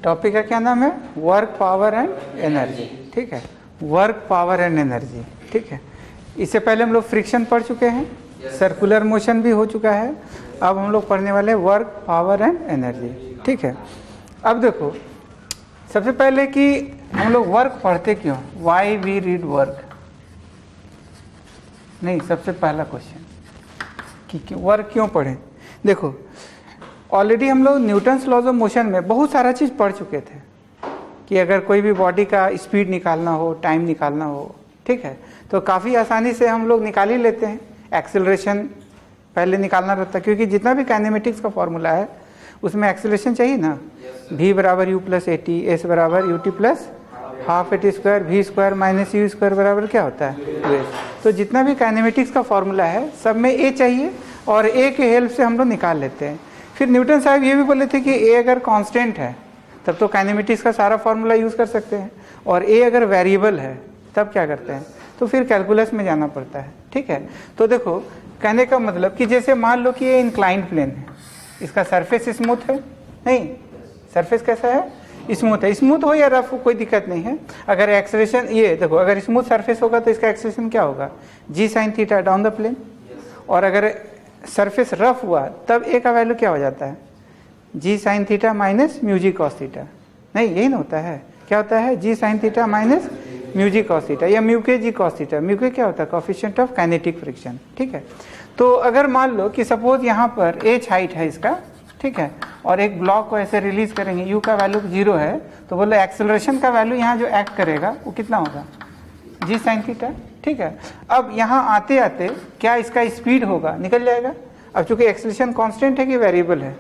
Topic का क्या नाम है? Work, power and energy. ठीक है, वर्क, पावर एंड एनर्जी। ठीक है, इससे पहले हम लोग फ्रिक्शन पढ़ चुके हैं, सर्कुलर मोशन भी हो चुका है। अब हम लोग पढ़ने वाले वर्क, पावर एंड एनर्जी। ठीक है, अब देखो सबसे पहले कि हम लोग वर्क पढ़ते क्यों, वाई वी रीड वर्क। नहीं, सबसे पहला क्वेश्चन कि वर्क क्यों पढ़ें। देखो ऑलरेडी हम लोग न्यूटन्स लॉज ऑफ मोशन में बहुत सारा चीज़ पढ़ चुके थे कि अगर कोई भी बॉडी का स्पीड निकालना हो, टाइम निकालना हो, ठीक है, तो काफ़ी आसानी से हम लोग निकाल ही लेते हैं। एक्सेलरेशन पहले निकालना रहता है, क्योंकि जितना भी काइनेमेटिक्स का फॉर्मूला है उसमें एक्सेलरेशन चाहिए ना। v बराबर u plus a t, s बराबर u t plus half a t square, v square minus u square बराबर क्या होता है, 2s। तो जितना भी काइनेमेटिक्स का फॉर्मूला है सब में ए चाहिए, और ए के हेल्प से हम लोग निकाल लेते हैं। फिर न्यूटन साहब ये भी बोले थे कि ए अगर कांस्टेंट है तब तो काइनेमेटिक्स का सारा फॉर्मूला यूज़ कर सकते हैं, और ए अगर वेरिएबल है तब क्या करते हैं, तो फिर कैलकुलस में जाना पड़ता है। ठीक है, तो देखो कहने का मतलब कि जैसे मान लो कि ये इंक्लाइंड प्लेन है, इसका सरफेस स्मूथ है, नहीं सरफेस कैसा है, स्मूथ है। स्मूथ हो या रफ हो कोई दिक्कत नहीं है। अगर एक्सेलरेशन, ये देखो अगर स्मूथ सरफेस होगा तो इसका एक्सेलरेशन क्या होगा, g sine theta down the plane, और अगर सरफेस रफ हुआ तब ए का वैल्यू क्या हो जाता है, जी sine theta minus mu G cos theta. नहीं यही ना होता है, क्या होता है, जी sine theta minus mu G cos theta, या म्यू के जी कॉस थीटा। म्यू के क्या होता है, कोएफिशिएंट ऑफ काइनेटिक फ्रिक्शन। ठीक है, तो अगर मान लो कि सपोज यहाँ पर एच हाइट है इसका, ठीक है, और एक ब्लॉक को ऐसे रिलीज करेंगे, यू का वैल्यू 0 है, तो बोलो एक्सेलरेशन का वैल्यू यहाँ जो एक्ट करेगा वो कितना होगा, जी साइन थीटा। ठीक है, अब यहाँ आते आते क्या इसका स्पीड होगा, निकल जाएगा। अब चूंकि एक्सेलरेशन कांस्टेंट है कि वेरिएबल है,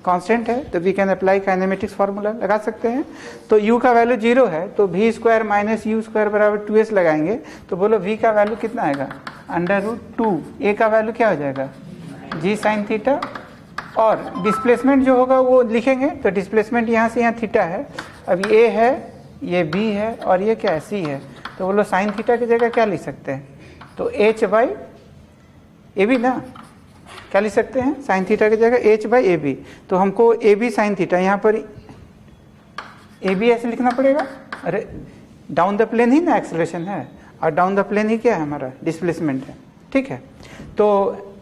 कांस्टेंट है, तो we can apply kinematics formula लगा सकते हैं। तो u का वैल्यू 0 है तो v square minus u square बराबर 2s लगाएंगे, तो बोलो v का वैल्यू कितना आएगा, √2। a का वैल्यू क्या हो जाएगा, g साइन थीटा, और डिस्प्लेसमेंट जो होगा वो लिखेंगे, तो डिस्प्लेसमेंट यहाँ से यहाँ थीटा है। अब ये है, ये b है, और ये क्या है, c है, तो बोलो साइन थीटा की जगह क्या लिख सकते हैं, तो h बाई ए बी ना, क्या लिख सकते हैं, साइन थीटा की जगह h बाई ए बी। तो हमको ए बी साइन थीटा, यहाँ पर ए बी ऐसे लिखना पड़ेगा। अरे डाउन द प्लेन ही ना एक्सेलरेशन है, और डाउन द प्लेन ही क्या है हमारा, डिस्प्लेसमेंट है। ठीक है, तो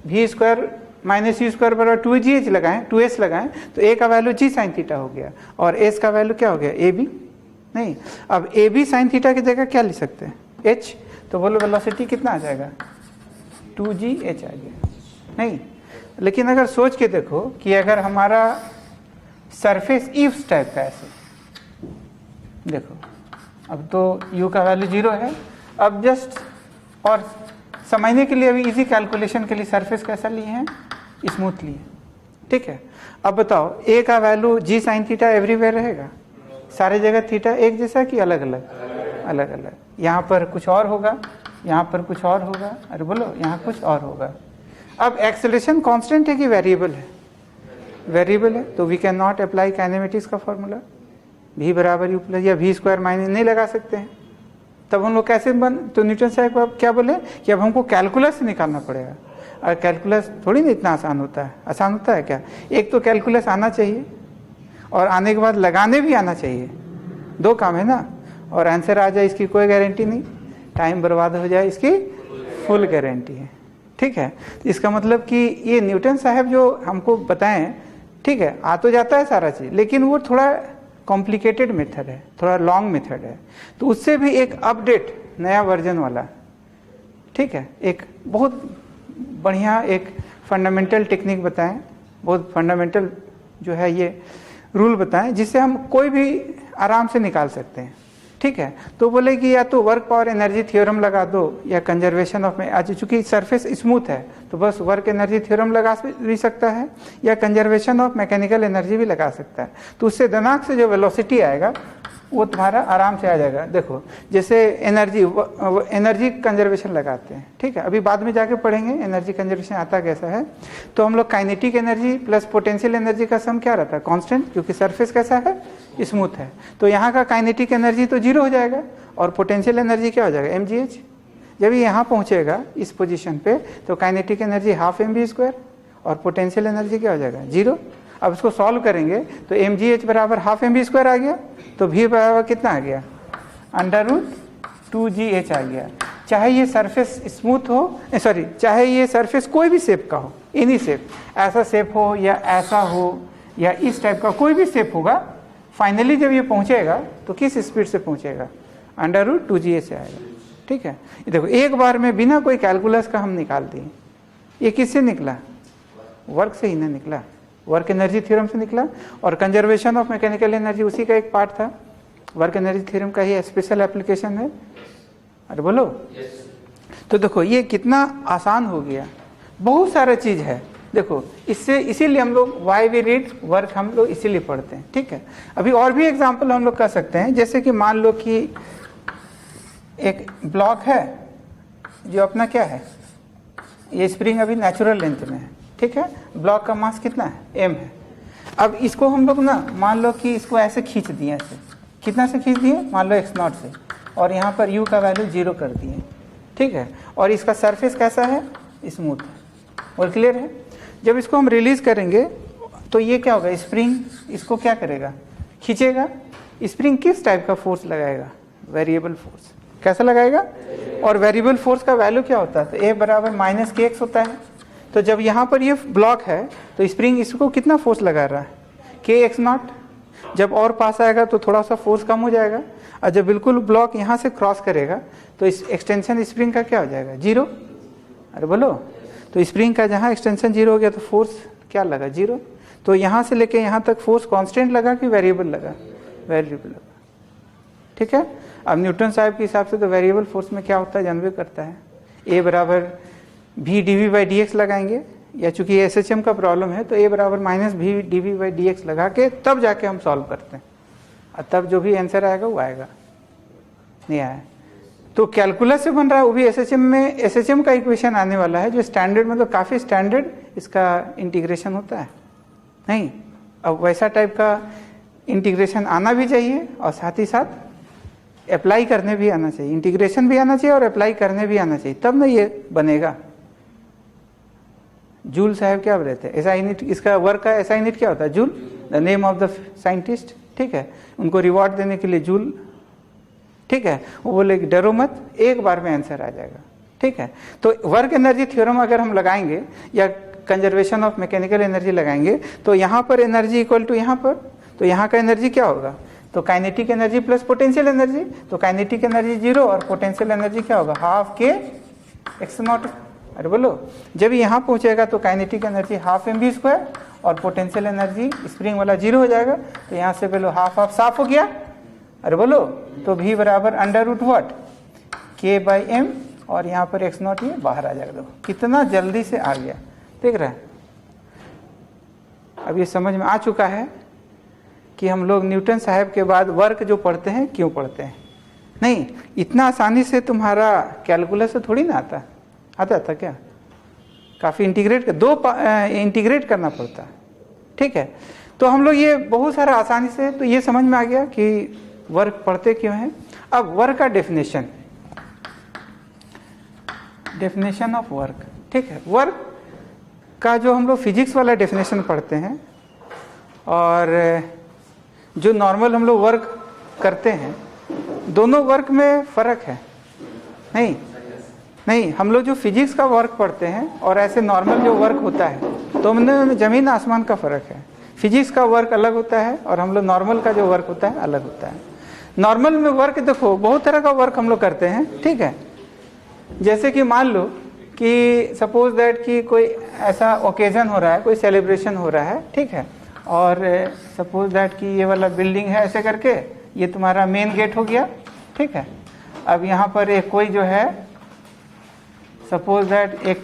v square minus u square बराबर 2gh लगाएं, 2s लगाएं, तो a का वैल्यू जी साइन थीटा हो गया, और s का वैल्यू क्या हो गया, ए बी। नहीं, अब ए बी साइन थीटा की जगह क्या लिख सकते हैं, h, तो बोलो वेलोसिटी कितना आ जाएगा, 2gh आ गया। नहीं, लेकिन अगर सोच के देखो कि अगर हमारा सरफेस इफ्स टाइप का ऐसे, देखो अब तो u का वैल्यू 0 है। अब जस्ट और समझने के लिए अभी इजी कैलकुलेशन के लिए सरफेस कैसा लिए हैं, स्मूथ लिए। ठीक है, अब बताओ a का वैल्यू जी साइन थीटा एवरीवेयर रहेगा, सारे जगह थीटा एक जैसा कि अलग अलग, अलग अलग। यहाँ पर कुछ और होगा, यहाँ पर कुछ और होगा, अरे बोलो यहाँ कुछ और होगा। अब एक्सेलरेशन कांस्टेंट है कि वेरिएबल है, वेरिएबल है, तो we can not apply kinematics का फॉर्मूला, v बराबर यू प्लस, या v स्क्वायर माइनस नहीं लगा सकते हैं। तब हम लोग कैसे तो न्यूटन साहब क्या बोले कि अब हमको कैलकुलस से निकालना पड़ेगा। और कैलकुलस थोड़ी ना इतना आसान होता है, आसान होता है क्या, एक तो कैलकुलस आना चाहिए, और आने के बाद लगाने भी आना चाहिए, 2 काम है ना। और आंसर आ जाए इसकी कोई गारंटी नहीं, टाइम बर्बाद हो जाए इसकी फुल गारंटी है। ठीक है, इसका मतलब कि ये न्यूटन साहब जो हमको बताएं, ठीक है, आ तो जाता है सारा चीज़, लेकिन वो थोड़ा कॉम्प्लिकेटेड मेथड है, थोड़ा लॉन्ग मेथड है, तो उससे भी एक अपडेट नया वर्जन वाला, ठीक है, एक बहुत बढ़िया एक फंडामेंटल टेक्निक बताएं, बहुत फंडामेंटल जो है ये रूल बताएं, जिससे हम कोई भी आराम से निकाल सकते हैं। ठीक है, तो बोले कि या तो वर्क पावर एनर्जी थ्योरम लगा दो, या कंजर्वेशन ऑफ, आज चूंकि सरफेस स्मूथ है तो बस वर्क एनर्जी थ्योरम लगा भी सकता है, या कंजर्वेशन ऑफ मैकेनिकल एनर्जी भी लगा सकता है। तो उससे दिमाग से जो वेलोसिटी आएगा वो तुम्हारा आराम से आ जाएगा। देखो जैसे एनर्जी कंजर्वेशन लगाते हैं, ठीक है, अभी बाद में जाके पढ़ेंगे एनर्जी कंजर्वेशन आता कैसा है। तो हम लोग kinetic energy plus potential energy का सम क्या रहता है, कांस्टेंट, क्योंकि सरफेस कैसा है, स्मूथ है। तो यहाँ का काइनेटिक एनर्जी तो 0 हो जाएगा, और पोटेंशियल एनर्जी क्या हो जाएगा, mgh। जब ये यहाँ पहुँचेगा इस पोजिशन पे, तो काइनेटिक एनर्जी ½ mv स्क्वायर, और पोटेंशियल एनर्जी क्या हो जाएगा, 0। अब इसको सॉल्व करेंगे तो mgh बराबर हाफ mv² आ गया, तो v बराबर कितना आ गया, √2gh आ गया। चाहे ये सरफेस स्मूथ हो, सॉरी, चाहे ये सरफेस कोई भी शेप का हो, एनी शेप, ऐसा शेप हो या ऐसा हो या इस टाइप का कोई भी शेप होगा, फाइनली जब ये पहुंचेगा तो किस स्पीड से पहुंचेगा, √2gh से आएगा। ठीक है, ये देखो एक बार में बिना कोई कैलकुलस का हम निकाल दिए। ये किससे निकला, वर्क से ही ना निकला, वर्क एनर्जी थ्योरम से निकला, और कंजर्वेशन ऑफ मैकेनिकल एनर्जी उसी का एक पार्ट था, वर्क एनर्जी थ्योरम का ही स्पेशल एप्लीकेशन है। अरे बोलो तो देखो ये कितना आसान हो गया, बहुत सारा चीज है। देखो इससे, इसीलिए हम लोग वाई वी रीड वर्क हम लोग इसीलिए पढ़ते हैं। ठीक है, अभी और भी एग्जाम्पल हम लोग कर सकते हैं, जैसे कि मान लो कि एक ब्लॉक है जो अपना क्या है, ये स्प्रिंग अभी नेचुरल लेंथ में है। ठीक है, ब्लॉक का मास कितना है, m है। अब इसको हम लोग ना मान लो कि इसको ऐसे खींच दिए, ऐसे कितना से खींच दिए, मान लो x0 से, और यहाँ पर u का वैल्यू 0 कर दिए। ठीक है, और इसका सरफेस कैसा है, स्मूथ है। और क्लियर है, जब इसको हम रिलीज करेंगे तो ये क्या होगा, स्प्रिंग इसको क्या करेगा, खींचेगा। स्प्रिंग किस टाइप का फोर्स लगाएगा, वेरिएबल फोर्स। कैसा लगाएगा, और वेरिएबल फोर्स का वैल्यू क्या होता है, तो A बराबर -kx होता है। तो जब यहाँ पर ये ब्लॉक है तो स्प्रिंग इसको कितना फोर्स लगा रहा है, kx0। जब और पास आएगा तो थोड़ा सा फोर्स कम हो जाएगा, और जब बिल्कुल ब्लॉक यहाँ से क्रॉस करेगा तो इस एक्सटेंशन स्प्रिंग का क्या हो जाएगा, 0। अरे बोलो, तो स्प्रिंग का जहाँ एक्सटेंशन 0 हो गया तो फोर्स क्या लगा, 0। तो यहाँ से लेके यहाँ तक फोर्स कांस्टेंट लगा कि वेरिएबल लगा, वेरिएबल लगा। ठीक है, अब न्यूटन साहब के हिसाब से तो वेरिएबल फोर्स में क्या होता है, जानवे करता है, A बराबर v dv/dx लगाएंगे, या चूंकि SHM का प्रॉब्लम है तो A बराबर -v dv/dx लगा के तब जाके हम सॉल्व करते हैं, और तब जो भी आंसर आएगा वो आएगा। नहीं आया तो कैलकुलस से बन रहा है, वो भी SHM में, SHM का इक्वेशन आने वाला है जो स्टैंडर्ड, मतलब काफ़ी स्टैंडर्ड इसका इंटीग्रेशन होता है। नहीं, अब वैसा टाइप का इंटीग्रेशन आना भी चाहिए और साथ ही साथ अप्लाई करने भी आना चाहिए, इंटीग्रेशन भी आना चाहिए और अप्लाई करने भी आना चाहिए, तब ना ये बनेगा। जूल साहब क्या बोले थे, एसआई यूनिट, इसका वर्क का एसआई यूनिट क्या होता है, joule, the name of the scientist. ठीक है, उनको रिवॉर्ड देने के लिए जूल। ठीक है, वो बोले कि डरो मत, एक बार में आंसर आ जाएगा। ठीक है, तो वर्क एनर्जी थ्योरम अगर हम लगाएंगे या कंजर्वेशन ऑफ मैकेनिकल एनर्जी लगाएंगे तो यहाँ पर एनर्जी इक्वल टू यहाँ पर, तो यहाँ का एनर्जी क्या होगा, तो kinetic energy plus potential energy, तो काइनेटिक एनर्जी 0 और पोटेंशियल एनर्जी क्या होगा, हाफ के x0। अरे बोलो, जब यहाँ पहुंचेगा तो काइनेटिक एनर्जी हाफ mv² और पोटेंशियल एनर्जी स्प्रिंग वाला 0 हो जाएगा, तो यहाँ से बोलो हाफ हाफ साफ हो गया। अरे बोलो, तो v बराबर √k/m, और यहाँ पर x0 ये बाहर आ जाएगा। देखो कितना जल्दी से आ गया, देख रहा है। अब ये समझ में आ चुका है कि हम लोग न्यूटन साहब के बाद वर्क जो पढ़ते हैं क्यों पढ़ते हैं। नहीं, इतना आसानी से तुम्हारा कैलकुलस से थोड़ी ना आता था क्या, काफ़ी इंटीग्रेट इंटीग्रेट करना पड़ता है। ठीक है, तो हम लोग ये बहुत सारा आसानी से, तो ये समझ में आ गया कि वर्क पढ़ते क्यों हैं। अब वर्क का डेफिनेशन ऑफ वर्क। ठीक है, वर्क का जो हम लोग फिजिक्स वाला डेफिनेशन पढ़ते हैं और जो नॉर्मल हम लोग वर्क करते हैं, दोनों वर्क में फ़र्क है। नहीं, हम लोग जो फिजिक्स का वर्क पढ़ते हैं और ऐसे नॉर्मल जो वर्क होता है, तो उनमें ज़मीन आसमान का फ़र्क है। फिजिक्स का वर्क अलग होता है और हम लोग नॉर्मल का जो वर्क होता है अलग होता है। नॉर्मल में वर्क देखो बहुत तरह का वर्क हम लोग करते हैं। ठीक है, जैसे कि मान लो कि सपोज दैट कि कोई ऐसा ओकेजन हो रहा है, कोई सेलिब्रेशन हो रहा है। ठीक है, और सपोज दैट कि ये वाला बिल्डिंग है, ऐसे करके ये तुम्हारा मेन गेट हो गया। ठीक है, अब यहाँ पर एक कोई जो है सपोज दैट एक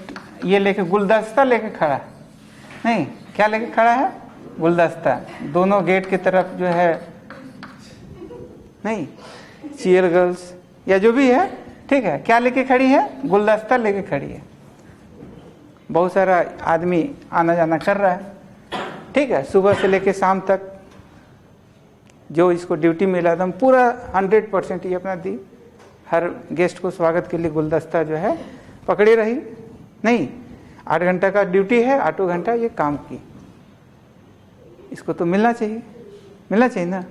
ये लेके गुलदस्ता लेके खड़ा है। नहीं, क्या लेके खड़ा है, गुलदस्ता, दोनों गेट की तरफ जो है, नहीं चीयर गर्ल्स या जो भी है। ठीक है, क्या लेके खड़ी है, गुलदस्ता लेके खड़ी है। बहुत सारा आदमी आना जाना कर रहा है। ठीक है, सुबह से लेके शाम तक जो इसको ड्यूटी मिला था पूरा 100% ये अपना दी, हर गेस्ट को स्वागत के लिए गुलदस्ता जो है पकड़ी रही। नहीं, 8 घंटा का ड्यूटी है, 8 घंटा ये काम की। इसको तो मिलना चाहिए ना।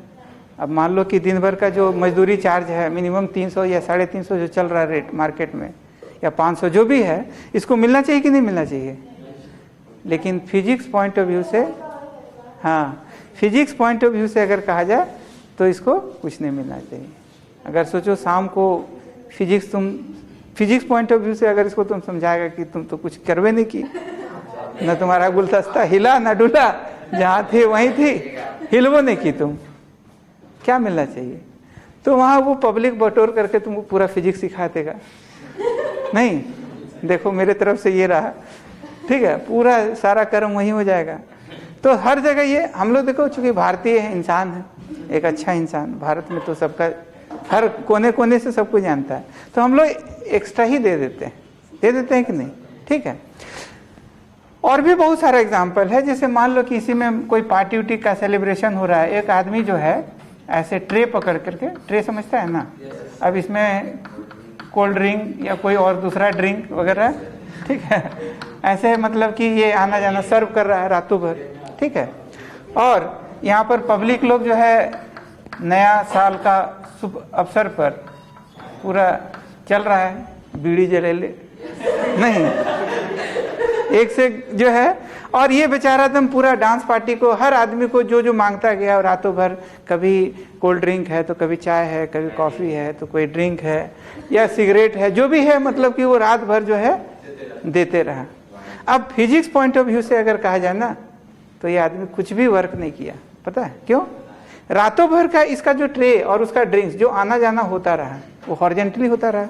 अब मान लो कि दिन भर का जो मजदूरी चार्ज है मिनिमम 300 या 350 जो चल रहा है रेट मार्केट में, या 500 जो भी है, इसको मिलना चाहिए कि नहीं मिलना चाहिए। लेकिन फिजिक्स पॉइंट ऑफ व्यू से, हाँ फिजिक्स पॉइंट ऑफ व्यू से अगर कहा जाए तो इसको कुछ नहीं मिलना चाहिए। अगर सोचो शाम को फिजिक्स पॉइंट ऑफ व्यू से अगर इसको तुम समझाएगा कि तुम तो कुछ करवे नहीं की, न तुम्हारा गुलदस्ता हिला न डुला, जहाँ थे वहीं थी, हिलवो नहीं की तुम, क्या मिलना चाहिए। तो वहाँ वो पब्लिक बटोर करके तुमको पूरा फिजिक्स सिखा देगा, नहीं देखो मेरे तरफ से ये रहा, ठीक है, पूरा सारा कर्म वहीं हो जाएगा। तो हर जगह ये हम लोग देखो, चूंकि भारतीय है, इंसान है, एक अच्छा इंसान, भारत में तो सबका हर कोने कोने से सब कुछ जानता है, तो हम लोग एक्स्ट्रा ही दे देते हैं कि नहीं, ठीक है। और भी बहुत सारा एग्जाम्पल है, जैसे मान लो कि इसी में कोई पार्टी उटी का सेलिब्रेशन हो रहा है, एक आदमी जो है ऐसे ट्रे पकड़ करके, ट्रे समझता है ना, अब इसमें कोल्ड ड्रिंक या कोई और दूसरा ड्रिंक वगैरह, ठीक है, ऐसे मतलब कि ये आना जाना सर्व कर रहा है रातों भर, ठीक है। और यहाँ पर पब्लिक लोग जो है नया साल का शुभ अवसर पर पूरा चल रहा है, बीड़ी जले ले नहीं, एक से जो है, और ये बेचारा एकदम पूरा डांस पार्टी को, हर आदमी को जो जो मांगता गया, और रातों भर कभी कोल्ड ड्रिंक है तो कभी चाय है, कभी कॉफ़ी है तो कोई ड्रिंक है या सिगरेट है, जो भी है, मतलब कि वो रात भर जो है देते रहा। अब फिजिक्स पॉइंट ऑफ व्यू से अगर कहा जाए ना, तो ये आदमी कुछ भी वर्क नहीं किया, पता है क्यों? रातों भर का इसका जो ट्रे और उसका ड्रिंक्स जो आना जाना होता रहा, वो हॉरिजॉन्टली होता रहा,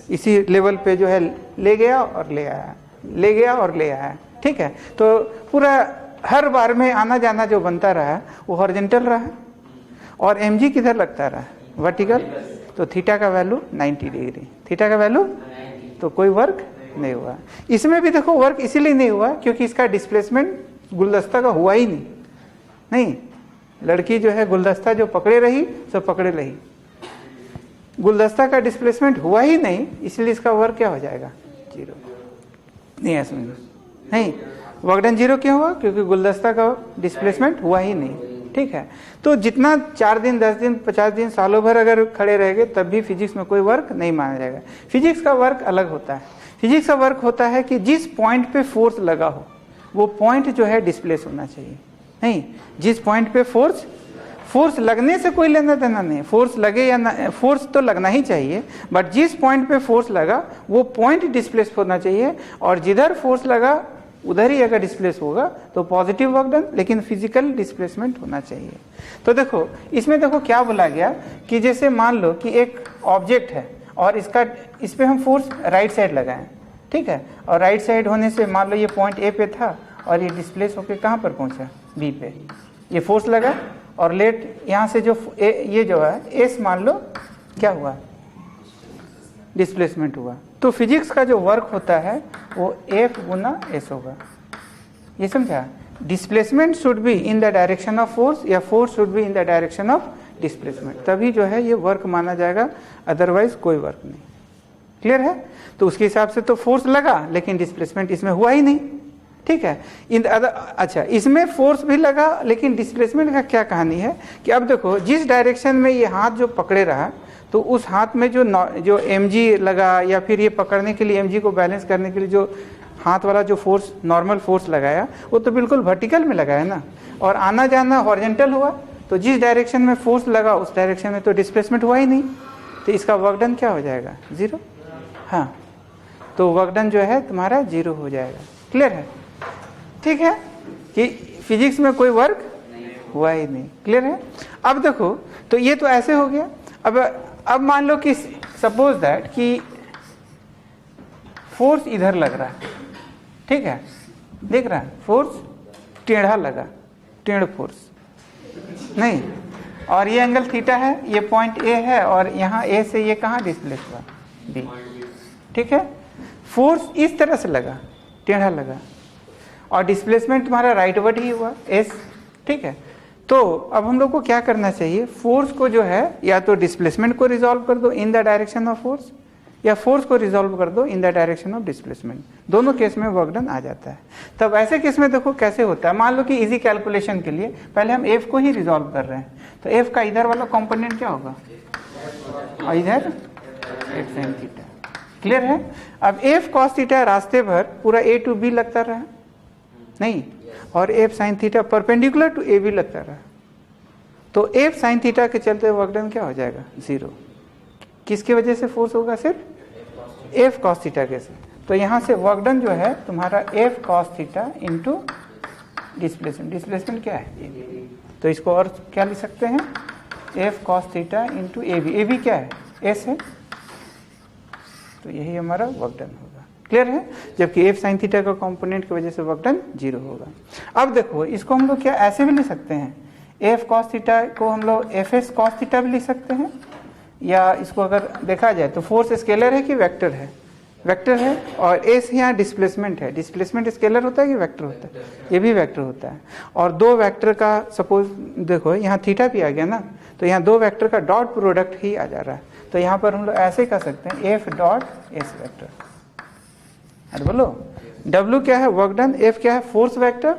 इसी लेवल पे जो है ले गया और ले आया, ले गया और ले आया, ठीक है। तो पूरा हर बार में आना जाना जो बनता रहा वो हॉरिजॉन्टल रहा, और mg किधर लगता रहा, वर्टिकल। तो थीटा का वैल्यू 90 डिग्री, थीटा का वैल्यू, तो कोई वर्क नहीं हुआ। इसमें भी देखो वर्क इसीलिए नहीं हुआ क्योंकि इसका डिस्प्लेसमेंट गुलदस्ता का हुआ ही नहीं, लड़की जो है गुलदस्ता जो पकड़े रही सो पकड़े रही, गुलदस्ता का डिस्प्लेसमेंट हुआ ही नहीं, इसलिए इसका वर्क क्या हो जाएगा, 0। नहीं है समझ नहीं, वर्क डन 0 क्यों हुआ? क्योंकि गुलदस्ता का डिस्प्लेसमेंट हुआ ही नहीं, ठीक है। तो जितना 4 दिन 10 दिन 50 दिन सालों भर अगर खड़े रहेंगे तब भी फिजिक्स में कोई वर्क नहीं माना जाएगा। फिजिक्स का वर्क अलग होता है। फिजिक्स का वर्क होता है कि जिस पॉइंट पे फोर्स लगा हो वो पॉइंट जो है डिस्प्लेस होना चाहिए। नहीं, जिस पॉइंट पे फोर्स लगने से कोई लेना देना नहीं, फोर्स लगे या ना, फोर्स तो लगना ही चाहिए, बट जिस पॉइंट पे फोर्स लगा वो पॉइंट डिस्प्लेस होना चाहिए, और जिधर फोर्स लगा उधर ही अगर डिस्प्लेस होगा तो पॉजिटिव वर्क डन, लेकिन फिजिकल डिस्प्लेसमेंट होना चाहिए। तो देखो इसमें देखो क्या बोला गया कि जैसे मान लो कि एक ऑब्जेक्ट है और इस पे हम फोर्स राइट साइड लगाएं, ठीक है, और राइट साइड होने से मान लो ये पॉइंट ए पे था और ये डिस्प्लेस होके कहाँ पर पहुंचा, बी पे, ये फोर्स लगा, और लेट यहाँ से जो ये जो है एस मान लो क्या हुआ, डिस्प्लेसमेंट हुआ। तो फिजिक्स का जो वर्क होता है वो F गुना एस होगा, ये समझा। Displacement should be in the direction of force, या force should be in the direction of displacement, तभी जो है ये वर्क माना जाएगा, अदरवाइज कोई वर्क नहीं। क्लियर है? तो उसके हिसाब से तो फोर्स लगा लेकिन डिस्प्लेसमेंट इसमें हुआ ही नहीं, ठीक है। अच्छा, इसमें फोर्स भी लगा लेकिन डिस्प्लेसमेंट का क्या कहानी है कि अब देखो जिस डायरेक्शन में ये हाथ जो पकड़े रहा, तो उस हाथ में जो mg लगा, या फिर ये पकड़ने के लिए mg को बैलेंस करने के लिए जो हाथ वाला जो फोर्स नॉर्मल फोर्स लगाया वो तो बिल्कुल वर्टिकल में लगाया ना, और आना जाना हॉरिजॉन्टल हुआ। तो जिस डायरेक्शन में फोर्स लगा उस डायरेक्शन में तो डिस्प्लेसमेंट हुआ ही नहीं, तो इसका वर्क डन क्या हो जाएगा, 0। हाँ, तो वर्क डन जो है तुम्हारा 0 हो जाएगा। क्लियर है? ठीक है कि फिजिक्स में कोई वर्क हुआ ही नहीं। क्लियर है? अब देखो, तो ये तो ऐसे हो गया। अब मान लो कि सपोज दैट कि फोर्स इधर लग रहा है, ठीक है, देख रहा है, फोर्स टेढ़ा लगा, टेढ़ फोर्स नहीं, और ये एंगल थीटा है, ये पॉइंट ए है, और यहाँ ए से ये कहाँ डिस्प्लेस हुआ, बी, ठीक है। फोर्स इस तरह से लगा, टेढ़ा लगा, और डिस्प्लेसमेंट तुम्हारा राइटवर्ड ही हुआ, एस, ठीक है। तो अब हम लोग को क्या करना चाहिए, फोर्स को जो है या तो डिस्प्लेसमेंट को रिजॉल्व कर दो इन द डायरेक्शन ऑफ फोर्स, या फोर्स को रिजॉल्व कर दो इन द डायरेक्शन ऑफ डिस्प्लेसमेंट, दोनों केस में वर्क डन आ जाता है। तब ऐसे केस में देखो कैसे होता है, मान लो कि इजी कैलकुलेशन के लिए पहले हम एफ को ही रिजॉल्व कर रहे हैं, तो एफ का इधर वाला कंपोनेंट क्या होगा, और इधर एफ साइन थीटा। क्लियर है? अब एफ कॉस थीटा रास्ते भर पूरा ए टू बी लगता रहा नहीं, और F sine theta perpendicular to A B लगता रहा, तो एफ साइन थीटा के चलते वर्क डन क्या हो जाएगा, 0। किसकी वजह से फोर्स होगा, सिर्फ एफ कॉस थीटा के से। तो यहां से वर्क डन जो है तुम्हारा F cos theta into displacement, displacement क्या है, तो इसको और क्या लिख सकते हैं, F cos theta into A B क्या है, एस है, तो यही हमारा वर्क डन होगा। क्लियर है? जबकि एफ साइन थीटा का कंपोनेंट की वजह से वर्क डन 0 होगा। अब देखो इसको हम लोग क्या ऐसे भी लिख सकते हैं, एफ कॉस थीटा को हम लोग एफ एस कॉस थीटा भी लिख सकते हैं, या इसको अगर देखा जाए तो फोर्स स्केलर है कि वेक्टर है, वेक्टर है, और एस यहाँ डिस्प्लेसमेंट है, डिस्प्लेसमेंट स्केलर होता है कि वेक्टर होता है, ये भी वेक्टर होता है। और दो वेक्टर का सपोज देखो यहाँ थीटा भी आ गया ना, तो यहाँ दो वेक्टर का डॉट प्रोडक्ट ही आ जा रहा है, तो यहाँ पर हम लोग ऐसे कर सकते हैं एफ डॉट एस वेक्टर। अरे बोलो, डब्ल्यू क्या है, वर्क डन, एफ क्या है, फोर्स वेक्टर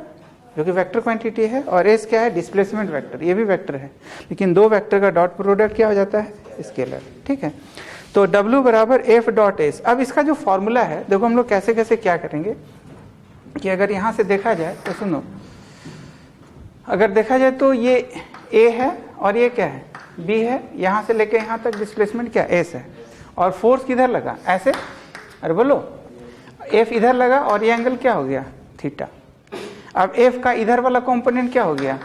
जो कि वेक्टर क्वांटिटी है, और एस क्या है, डिस्प्लेसमेंट वेक्टर, ये भी वेक्टर है, लेकिन दो वेक्टर का डॉट प्रोडक्ट क्या हो जाता है, स्केलर। ठीक है, तो W बराबर एफ डॉट एस। अब इसका जो फॉर्मूला है देखो हम लोग कैसे कैसे क्या करेंगे कि अगर यहां से देखा जाए तो सुनो, अगर देखा जाए तो ये A है और ये क्या है, B है, यहां से लेके यहां तक डिस्प्लेसमेंट क्या S है, और फोर्स किधर लगा, ऐसे, अरे बोलो F इधर लगा और ये एंगल क्या हो गया, थीटा। अब F का इधर वाला कंपोनेंट क्या हो गया,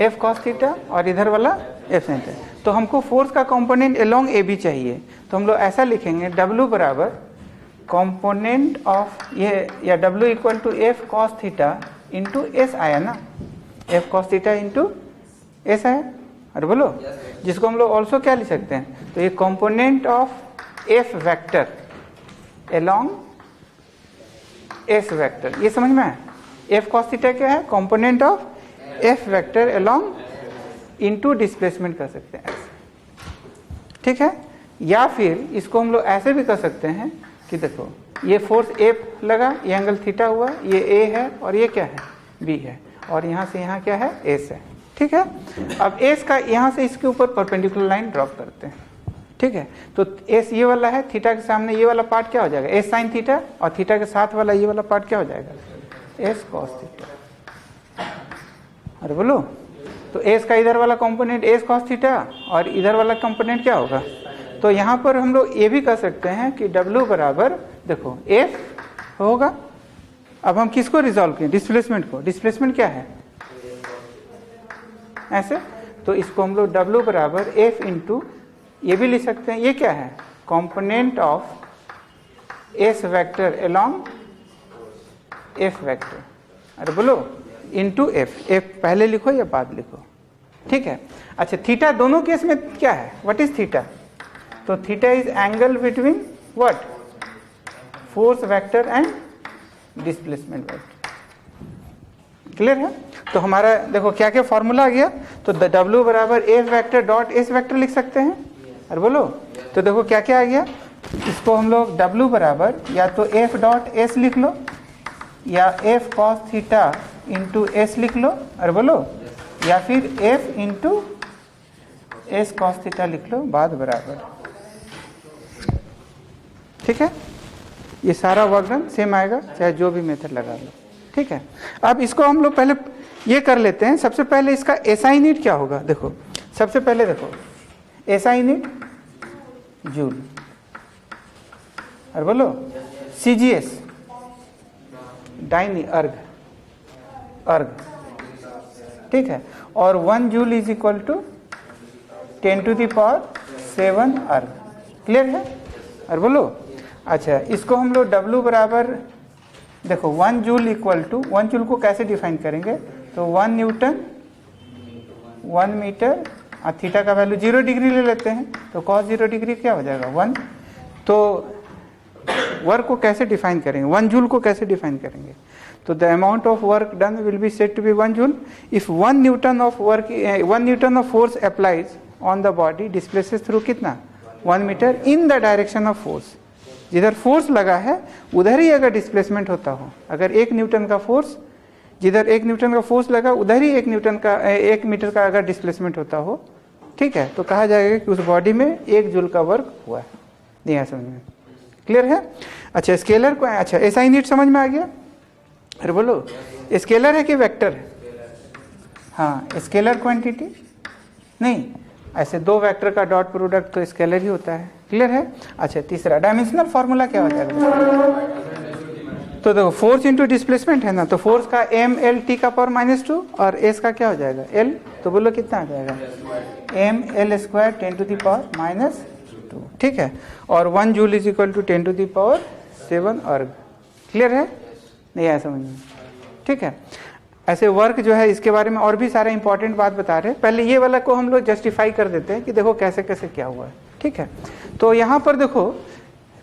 F cos थीटा, और इधर वाला F sin थीटा। तो हमको फोर्स का कंपोनेंट अलोंग ए बी चाहिए, तो हम लोग ऐसा लिखेंगे W बराबर कंपोनेंट ऑफ ये, या W equal to F cos theta into S आया ना, F cos theta into S आया, अरे बोलो, जिसको हम लोग ऑल्सो क्या लिख सकते हैं, तो ये component of F vector along S vector, ये समझ में है। एफ कॉस थीटा क्या है, component of F vector along into displacement कर सकते हैं ऐसे, ठीक है। या फिर इसको हम लोग ऐसे भी कर सकते हैं कि देखो ये फोर्स एफ लगा, ये एंगल थीटा हुआ, ये ए है और ये क्या है, बी है, और यहाँ से यहाँ क्या है, एस है, ठीक है। अब एस का यहाँ से इसके ऊपर परपेंडिकुलर लाइन ड्रॉप करते हैं, ठीक है। तो एस ये वाला है, थीटा के सामने ये वाला पार्ट क्या हो जाएगा, एस साइन थीटा, और थीटा के साथ वाला ये वाला पार्ट क्या हो जाएगा, एस कॉस थीटा। अरे बोलो, तो एस का इधर वाला कंपोनेंट एस कॉस थीटा और इधर वाला कंपोनेंट क्या होगा। तो यहाँ पर हम लोग ये भी कर सकते हैं कि W बराबर देखो एफ होगा। अब हम किसको रिजॉल्व किए, डिस्प्लेसमेंट को, डिस्प्लेसमेंट क्या है ऐसे, तो इसको हम लोग W बराबर एफ इंटू ये भी लिख सकते हैं, ये क्या है, component of S vector along F vector, अरे बोलो इंटू एफ, एफ पहले लिखो या बाद लिखो, ठीक है। अच्छा, थीटा दोनों केस में क्या है, व्हाट इज थीटा, तो theta is angle between what, force vector and displacement vector. Clear है। तो हमारा देखो क्या क्या फॉर्मूला आ गया, तो W बराबर F vector dot S vector लिख सकते हैं, अरे बोलो, तो देखो क्या क्या आ गया, इसको हम लोग W बराबर या तो एफ डॉट एस लिख लो, या F cos theta into S लिख लो, अरे बोलो, या फिर F into S cos theta लिख लो, बाद बराबर, ठीक है। ये सारा वर्क डन सेम आएगा, चाहे जो भी मेथड लगा लो, ठीक है। अब इसको हम लोग पहले ये कर लेते हैं, सबसे पहले इसका एसआई यूनिट क्या होगा, देखो सबसे पहले देखो एसआई यूनिट जूल, और बोलो सीजीएस डाइन अर्ग, अर्ग, ठीक है, और 1 joule is equal to 10 to the power 7 erg. Clear है, और बोलो अच्छा, इसको हम लोग W बराबर देखो 1 जूल इक्वल टू, 1 जूल को कैसे डिफाइन करेंगे, तो 1 न्यूटन 1 मीटर, और थीटा का वैल्यू 0 डिग्री ले लेते हैं, तो cos 0 डिग्री क्या हो जाएगा 1। तो वर्क को कैसे डिफाइन करेंगे, 1 जूल को कैसे डिफाइन करेंगे, तो the amount of work done will be said to be 1 joule if 1 newton of work, 1 newton of force applies on the body displaces through कितना 1 metre in the direction of force, जिधर force लगा है उधर ही अगर displacement होता हो, अगर 1 Newton का फोर्स, जिधर 1 न्यूटन का फोर्स लगा उधर ही 1 मीटर का अगर डिस्प्लेसमेंट होता हो, ठीक है, तो कहा जाएगा कि उस बॉडी में 1 जूल का वर्क हुआ है। नहीं है समझ में? क्लियर है? अच्छा स्केलर को, अच्छा ऐसा यूनिट समझ में आ गया? अरे बोलो, स्केलर है कि वेक्टर है? हाँ, स्केलर क्वांटिटी नहीं, ऐसे 2 वेक्टर का डॉट प्रोडक्ट तो स्केलर ही होता है। क्लियर है? अच्छा तीसरा डायमेंशनल फॉर्मूला क्या हो जाएगा? तो देखो फोर्स इंटू डिस्प्लेसमेंट है ना, तो फोर्स का ml का पावर -2 और s का क्या हो जाएगा l, तो बोलो कितना आ जाएगा ml² 10⁻²। ठीक है, और 1 जूल इज इक्वल टू 10⁻7 अर्ग। क्लियर है? नहीं आया समझ में? ठीक है, ऐसे वर्क जो है इसके बारे में और भी सारे इंपॉर्टेंट बात बता रहे हैं। पहले ये वाला को हम लोग जस्टिफाई कर देते हैं कि देखो कैसे कैसे क्या हुआ है। ठीक है, तो यहाँ पर देखो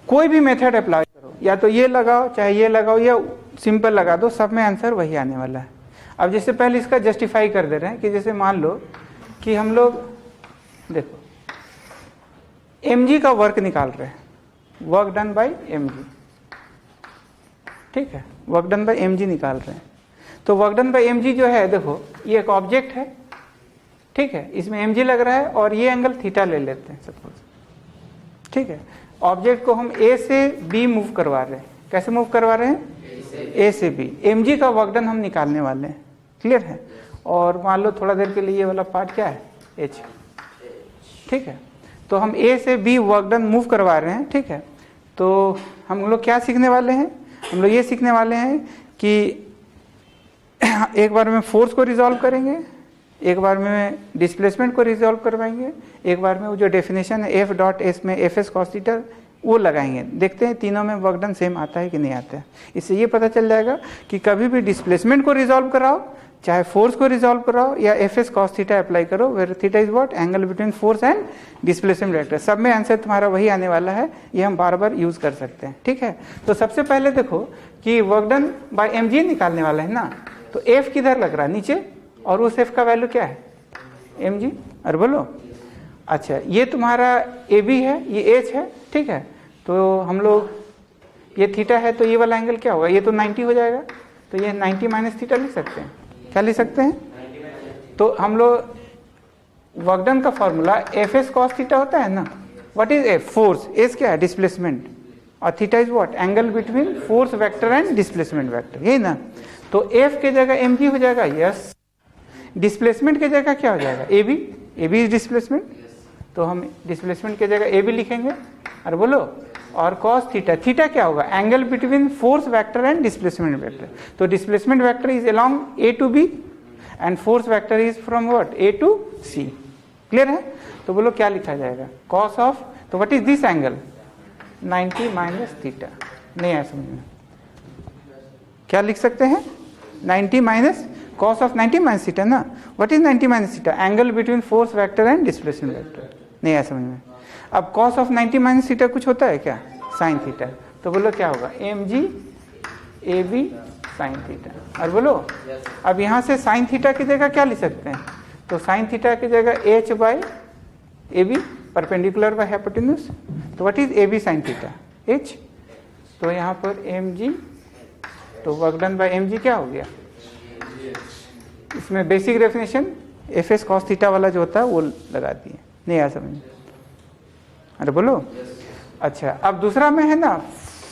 कोई भी मेथड अप्लाई करो, या तो ये लगाओ चाहे ये लगाओ या सिंपल लगा दो, सब में आंसर वही आने वाला है। अब जैसे पहले इसका जस्टिफाई कर दे रहे हैं कि जैसे मान लो कि हम लोग देखो mg का वर्क निकाल रहे हैं, वर्क डन बाय mg। ठीक है, वर्क डन बाय mg निकाल रहे हैं, तो वर्क डन बाय mg जो है देखो ये एक ऑब्जेक्ट है। ठीक है, इसमें mg लग रहा है और ये एंगल थीटा ले लेते हैं सपोज। ठीक है, ऑब्जेक्ट को हम a से b मूव करवा रहे हैं। कैसे मूव करवा रहे हैं? a से b। mg का वर्क डन हम निकालने वाले हैं। क्लियर है? और मान लो थोड़ा देर के लिए ये वाला पार्ट क्या है? h। ठीक है, तो हम a से b वर्क डन मूव करवा रहे हैं। ठीक है, तो हम लोग क्या सीखने वाले हैं? हम लोग ये सीखने वाले हैं कि एक बार में फोर्स को रिजॉल्व करेंगे, एक बार में डिस्प्लेसमेंट को रिजॉल्व करवाएंगे, एक बार में वो जो डेफिनेशन है एफ डॉट एस में एफ एस कॉस थीटा वो लगाएंगे। देखते हैं तीनों में वर्क डन सेम आता है कि नहीं आता है। इससे ये पता चल जाएगा कि कभी भी डिस्प्लेसमेंट को रिजॉल्व कराओ, चाहे फोर्स को रिजॉल्व कराओ या F S cos theta apply करो, where theta is what? Angle between force and displacement vector. सब में आंसर तुम्हारा वही आने वाला है, ये हम बार बार यूज कर सकते हैं। ठीक है, तो सबसे पहले देखो कि वर्क डन बाय mg निकालने वाला है ना, तो f किधर लग रहा है? नीचे, और उस f का वैल्यू क्या है? mg। अरे बोलो, अच्छा ये तुम्हारा ab है, ये h है। ठीक है, तो हम लोग ये थीटा है तो ये वाला एंगल क्या होगा? ये तो 90 हो जाएगा, तो ये 90 माइनस थीटा लिख सकते हैं। क्या लिख सकते हैं? तो हम लोग वर्क डन का formula F S cos theta होता है ना। What is F? Force. S क्या है? डिस्प्लेसमेंट। और theta is what? Angle between force vector and displacement vector, यही ना। तो एफ के जगह mg हो जाएगा, यस। डिस्प्लेसमेंट के जगह क्या हो जाएगा? ab। ab इज डिस्प्लेसमेंट, तो हम डिस्प्लेसमेंट के जगह ab लिखेंगे। और बोलो, और कॉस थीटा, थीटा क्या होगा? Angle between force vector and displacement vector. तो displacement vector is along a to b and force vector is from what? a to c। Clear है? तो बोलो क्या लिखा जाएगा? कॉस ऑफ, तो what is this angle? 90 minus theta. नहीं आया समझ में? क्या लिख सकते हैं? 90 minus cos of 90 minus theta ना। What is 90 minus theta? Angle between force vector and displacement vector. नहीं आया समझ में? अब कॉस ऑफ 90 माइनस थीटा कुछ होता है क्या? Sign theta. तो बोलो क्या होगा? mg ab sine theta. और बोलो अब यहाँ से साइन थीटा की जगह क्या लिख सकते हैं? तो साइन थीटा की जगह h by ab perpendicular by hypotenuse. तो what is ab sine theta? h। तो यहाँ पर mg, तो वर्क डन बाय mg क्या हो गया? इसमें basic definition F S cos theta वाला जो होता है वो लगा दिए। नहीं आया समझ? अरे बोलो, अच्छा अब दूसरा में है ना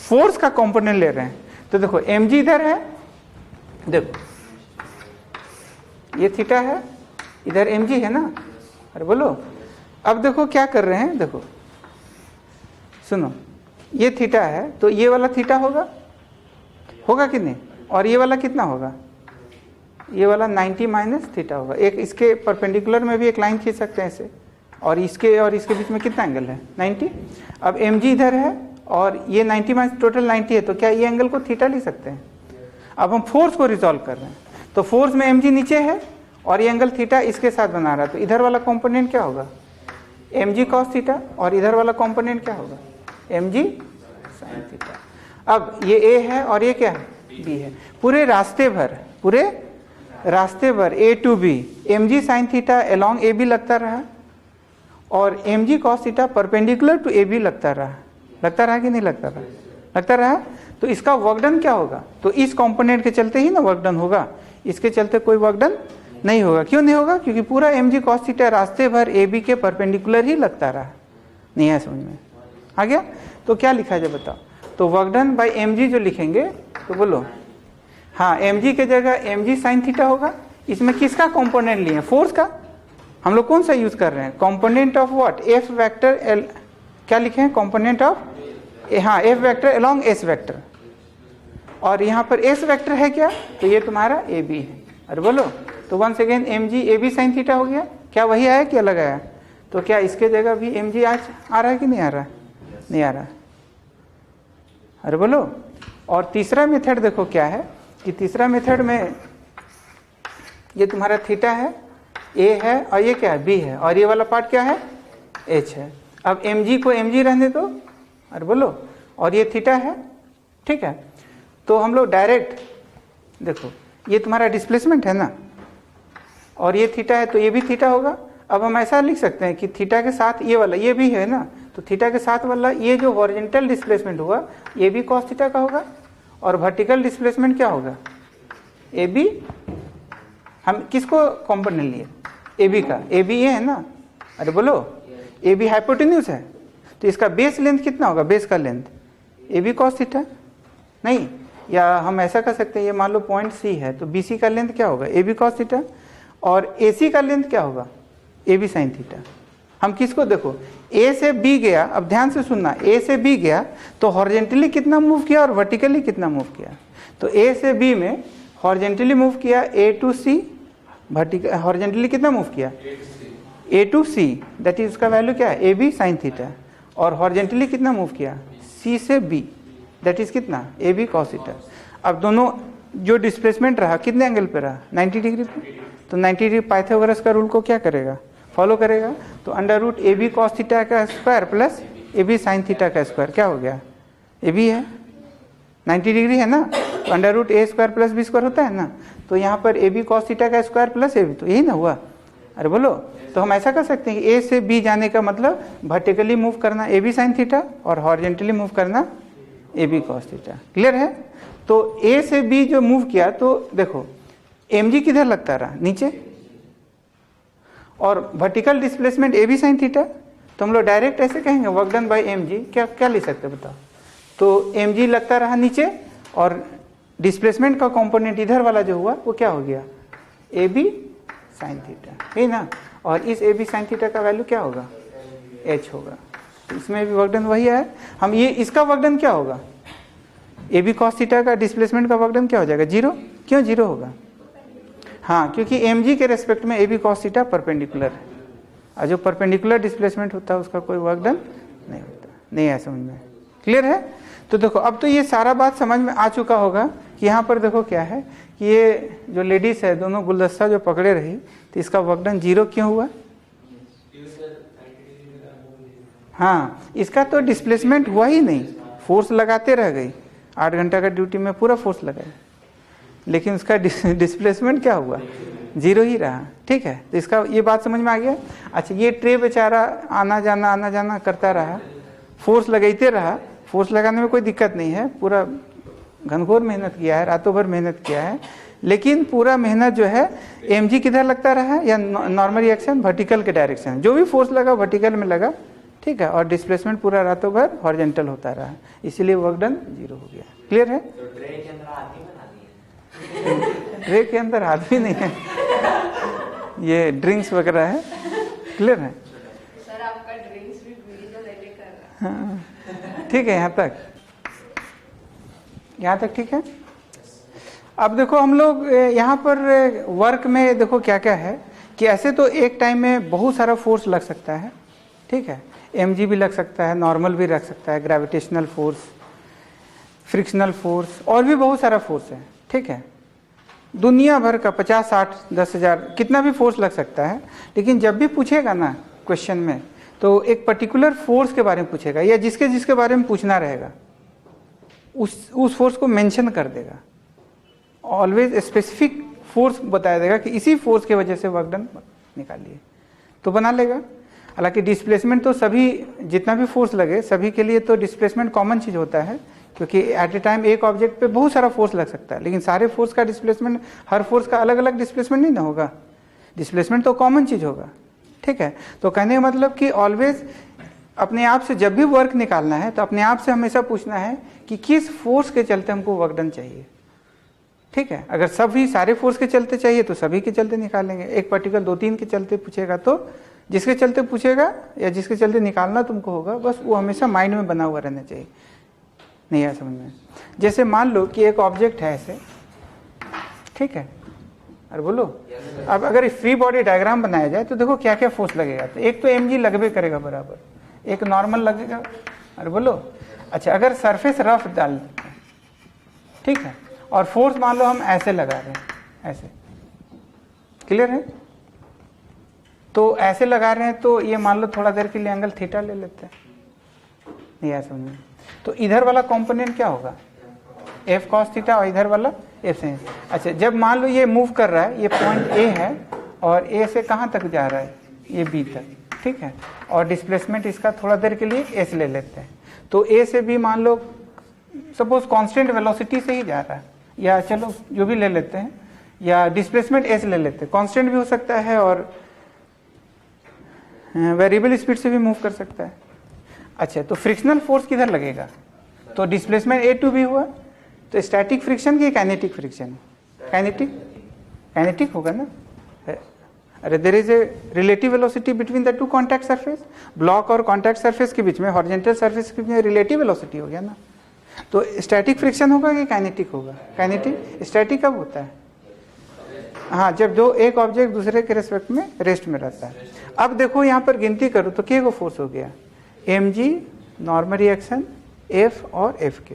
फोर्स का कंपोनेंट ले रहे हैं। तो देखो mg इधर है, देखो ये थीटा है, इधर mg है ना। अरे बोलो, अब देखो क्या कर रहे हैं, देखो सुनो, ये थीटा है तो ये वाला थीटा होगा, होगा कि नहीं? और ये वाला कितना होगा? ये वाला 90 माइनस थीटा होगा। एक इसके परपेंडिकुलर में भी एक लाइन खींच सकते हैं ऐसे, और इसके बीच में कितना एंगल है? 90। अब mg इधर है और ये 90 माइनस टोटल 90 है, तो क्या ये एंगल को थीटा लिख सकते हैं? अब हम फोर्स को रिजॉल्व कर रहे हैं, तो फोर्स में mg नीचे है और ये एंगल थीटा इसके साथ बना रहा है, तो इधर वाला कॉम्पोनेंट क्या होगा? mg cos थीटा, और इधर वाला कॉम्पोनेंट क्या होगा? mg sin theta. अब ये a है और ये क्या है? b है। पूरे रास्ते भर a to b mg sin theta along ab लगता रहा और mg cos theta perpendicular to ab लगता रहा। लगता रहा कि नहीं लगता रहा? लगता रहा। तो इसका वर्क डन क्या होगा? तो इस कंपोनेंट के चलते ही ना वर्क डन होगा, इसके चलते कोई वर्क डन नहीं होगा। क्यों नहीं होगा? क्योंकि पूरा mg cos थीटा रास्ते भर AB के परपेंडिकुलर ही लगता रहा। नहीं है समझ में? आ गया? तो क्या लिखा जाए बताओ? तो वर्क डन बाई mg जो लिखेंगे तो बोलो, हाँ mg के जगह mg sin थीटा होगा। इसमें किसका कंपोनेंट लिए? फोर्स का। हम लोग कौन सा यूज कर रहे हैं? Component of what? F vector L, क्या लिखे हैं? कंपोनेंट ऑफ, हाँ F vector along S vector. और यहाँ पर एस वेक्टर है क्या? तो ये तुम्हारा ए बी है। अरे बोलो, तो once again M G A B sine theta हो गया। क्या वही आया कि अलग आया? तो क्या इसके जगह भी एम जी आज आ रहा है कि नहीं आ रहा है? नहीं आ रहा है। अरे बोलो। और तीसरा मेथड देखो क्या है कि तीसरा मेथड में ये तुम्हारा थीटा है, ए है, और ये क्या है? बी है, और ये वाला पार्ट क्या है? एच है। अब एम जी को एम जी रहने दो। अरे बोलो, और ये थीटा है, ठीक है। तो हम लोग डायरेक्ट देखो, ये तुम्हारा डिस्प्लेसमेंट है ना, और ये थीटा है, तो ये भी थीटा होगा। अब हम ऐसा लिख सकते हैं कि थीटा के साथ ये वाला, ये भी है ना, तो थीटा के साथ वाला ये जो हॉरिजॉन्टल डिस्प्लेसमेंट हुआ ये भी कॉस थीटा का होगा। और वर्टिकल डिस्प्लेसमेंट क्या होगा? A B. हम किसको कंपोनेंट लिए? ए बी का। ए बी ये है ना। अरे बोलो, ए बी हाइपोटेन्यूज है, तो इसका बेस लेंथ कितना होगा? बेस का length A B cos theta. नहीं, या हम ऐसा कर सकते हैं, ये मान लो पॉइंट सी है, तो बी सी का लेंथ क्या होगा? A B cos theta. और ए सी का लेंथ क्या होगा? A B sine theta. हम किसको देखो, ए से बी गया, अब ध्यान से सुनना, ए से बी गया तो हॉरिजॉन्टली कितना मूव किया और वर्टिकली कितना मूव किया? तो ए से बी में हॉरिजॉन्टली मूव किया A to C, vertical horizontally कितना मूव किया? A to C, that is उसका वैल्यू क्या है? A B sine theta. और हॉरिजॉन्टली कितना मूव किया? सी से बी, दैट इज कितना? A B cos theta. अब दोनों जो डिस्प्लेसमेंट रहा कितने एंगल पे रहा? 90 डिग्री पे। तो 90 डिग्री पाइथागोरस का रूल को क्या करेगा? फॉलो करेगा। तो under root A B cos theta का square plus A B sine theta का स्क्वायर क्या हो गया? ए बी है, 90 डिग्री है ना, तो अंडर रूट ए स्क्वायर प्लस बी स्क्वायर होता है ना। तो यहाँ पर ए बी कॉस थीटा का स्क्वायर प्लस ए बी, तो यही ना हुआ। अरे बोलो, तो हम ऐसा कर सकते हैं कि ए से बी जाने का मतलब वर्टिकली मूव करना ए बी साइन थीटा और हॉरिजॉन्टली मूव करना A B cos theta. Clear है? तो ए से बी जो मूव किया, तो देखो एम जी किधर लगता रहा? नीचे। और vertical displacement A B sine theta, तो हम लोग डायरेक्ट ऐसे कहेंगे work done by M G. क्या क्या लिख सकते बताओ? तो एम जी लगता रहा नीचे, और डिस्प्लेसमेंट का कंपोनेंट इधर वाला जो हुआ वो क्या हो गया? ए बी साइन थीटा, है ना। और इस ए बी साइन थीटा का वैल्यू क्या होगा? एच होगा। तो इसमें भी वर्क डन वही है। हम ये इसका वर्क डन क्या होगा? ए बी कॉस थीटा का डिस्प्लेसमेंट का वर्क डन क्या हो जाएगा? जीरो। क्यों जीरो होगा? हाँ, क्योंकि एम जी के रेस्पेक्ट में A B cos theta perpendicular है, और जो परपेंडिकुलर डिस्प्लेसमेंट होता है उसका कोई वर्क डन नहीं होता। नहीं है समझ में? क्लियर है? तो देखो, अब तो ये सारा बात समझ में आ चुका होगा कि यहाँ पर देखो क्या है कि ये जो लेडीज है दोनों गुलदस्ता जो पकड़े रही, तो इसका वर्क डन जीरो क्यों हुआ? हाँ, इसका तो डिस्प्लेसमेंट हुआ ही नहीं, फोर्स लगाते रह गई। 8 घंटा का ड्यूटी में पूरा फोर्स लगाई, लेकिन उसका डिस्प्लेसमेंट क्या हुआ? जीरो ही रहा। ठीक है, तो इसका ये बात समझ में आ गया। अच्छा, ये ट्रे बेचारा आना जाना करता रहा, फोर्स लगाते रहा। फोर्स लगाने में कोई दिक्कत नहीं है, पूरा घनघोर मेहनत किया है, रातों भर मेहनत किया है, लेकिन पूरा मेहनत जो है एम जी किधर लगता रहा? या नॉर्मल रिएक्शन वर्टिकल के डायरेक्शन, जो भी फोर्स लगा वर्टिकल में लगा। ठीक है, और डिस्प्लेसमेंट पूरा रातों भर हॉरिजॉन्टल होता रहा, इसीलिए वर्क डन जीरो हो गया। क्लियर है? ट्रे के अंदर आदमी नहीं है, ये ड्रिंक्स वगैरह है। क्लियर है? सर आपका ड्रिंक्स भी वीडियो लेके कर रहा है। हाँ, ठीक है, यहाँ तक ठीक है। अब देखो हम लोग यहाँ पर वर्क में देखो क्या क्या है कि ऐसे तो एक टाइम में बहुत सारा फोर्स लग सकता है। ठीक है, mg भी लग सकता है, नॉर्मल भी रख सकता है, ग्रेविटेशनल फोर्स, फ्रिक्शनल फोर्स, और भी बहुत सारा फोर्स है। ठीक है, दुनिया भर का 50, 60, 10,000 कितना भी फोर्स लग सकता है। लेकिन जब भी पूछेगा ना क्वेश्चन में, तो एक पर्टिकुलर फोर्स के बारे में पूछेगा, या जिसके बारे में पूछना रहेगा उस फोर्स को मेंशन कर देगा। ऑलवेज स्पेसिफिक फोर्स बताया देगा कि इसी फोर्स की वजह से वर्क डन निकालिए, तो बना लेगा। हालांकि डिस्प्लेसमेंट तो सभी, जितना भी फोर्स लगे सभी के लिए तो डिस्प्लेसमेंट कॉमन चीज़ होता है, क्योंकि एट ए टाइम एक ऑब्जेक्ट पे बहुत सारा फोर्स लग सकता है, लेकिन सारे फोर्स का डिस्प्लेसमेंट, हर फोर्स का अलग अलग डिस्प्लेसमेंट नहीं ना होगा, डिस्प्लेसमेंट तो कॉमन चीज़ होगा। ठीक है, तो कहने का मतलब कि ऑलवेज अपने आप से जब भी वर्क निकालना है तो अपने आप से हमेशा पूछना है कि किस फोर्स के चलते हमको वर्क डन चाहिए। ठीक है, अगर सभी सारे फोर्स के चलते चाहिए तो सभी के चलते निकालेंगे, एक पर्टिकुलर 2-3 के चलते पूछेगा तो जिसके चलते पूछेगा या जिसके चलते निकालना तुमको होगा, बस वो हमेशा माइंड में बना हुआ रहना चाहिए। नहीं आया समझ में? जैसे मान लो कि एक ऑब्जेक्ट है ऐसे, ठीक है, अरे बोलो, अब अगर फ्री बॉडी डायग्राम बनाया जाए तो देखो क्या क्या फोर्स लगेगा। तो एक तो mg लगबे करेगा बराबर, एक नॉर्मल लगेगा, अरे बोलो। अच्छा, अगर सरफेस रफ डाल देते हैं, ठीक है, और फोर्स मान लो हम ऐसे लगा रहे हैं, ऐसे, क्लियर है? तो ऐसे लगा रहे हैं तो ये मान लो थोड़ा देर के लिए एंगल थीटा ले लेते हैं, नहीं ऐसा समझ में? तो इधर वाला कंपोनेंट क्या होगा, एफ कॉस थीटा, और इधर वाला एफ साइन। अच्छा, जब मान लो ये मूव कर रहा है, ये पॉइंट ए है और ए से कहाँ तक जा रहा है, ये बी तक, ठीक है, और डिस्प्लेसमेंट इसका थोड़ा देर के लिए एस ले लेते हैं, तो ए से बी मान लो सपोज कांस्टेंट वेलोसिटी से ही जा रहा है, या चलो जो भी ले लेते हैं, या डिस्प्लेसमेंट एस ले लेते हैं, कांस्टेंट भी हो सकता है और वेरिएबल स्पीड से भी मूव कर सकता है। अच्छा, तो फ्रिक्शनल फोर्स किधर लगेगा, तो डिस्प्लेसमेंट ए टू बी हुआ, तो स्टैटिक फ्रिक्शन की काइनेटिक फ्रिक्शन, काइनेटिक होगा ना। अरे there is a relative velocity between the two contact surface, block और कॉन्टैक्ट सरफेस के बीच में, हॉरिजॉन्टल सरफेस के बीच में रिलेटिव वेलोसिटी हो गया ना। तो स्टैटिक फ्रिक्शन होगा कि काइनेटिक होगा, काइनेटिक। स्टैटिक कब होता है, हाँ, जब जो एक ऑब्जेक्ट दूसरे के रेस्पेक्ट में रेस्ट में रहता है। अब देखो यहाँ पर गिनती करो तो क्या को फोर्स हो गया, mg, नॉर्मल रिएक्शन, f और f के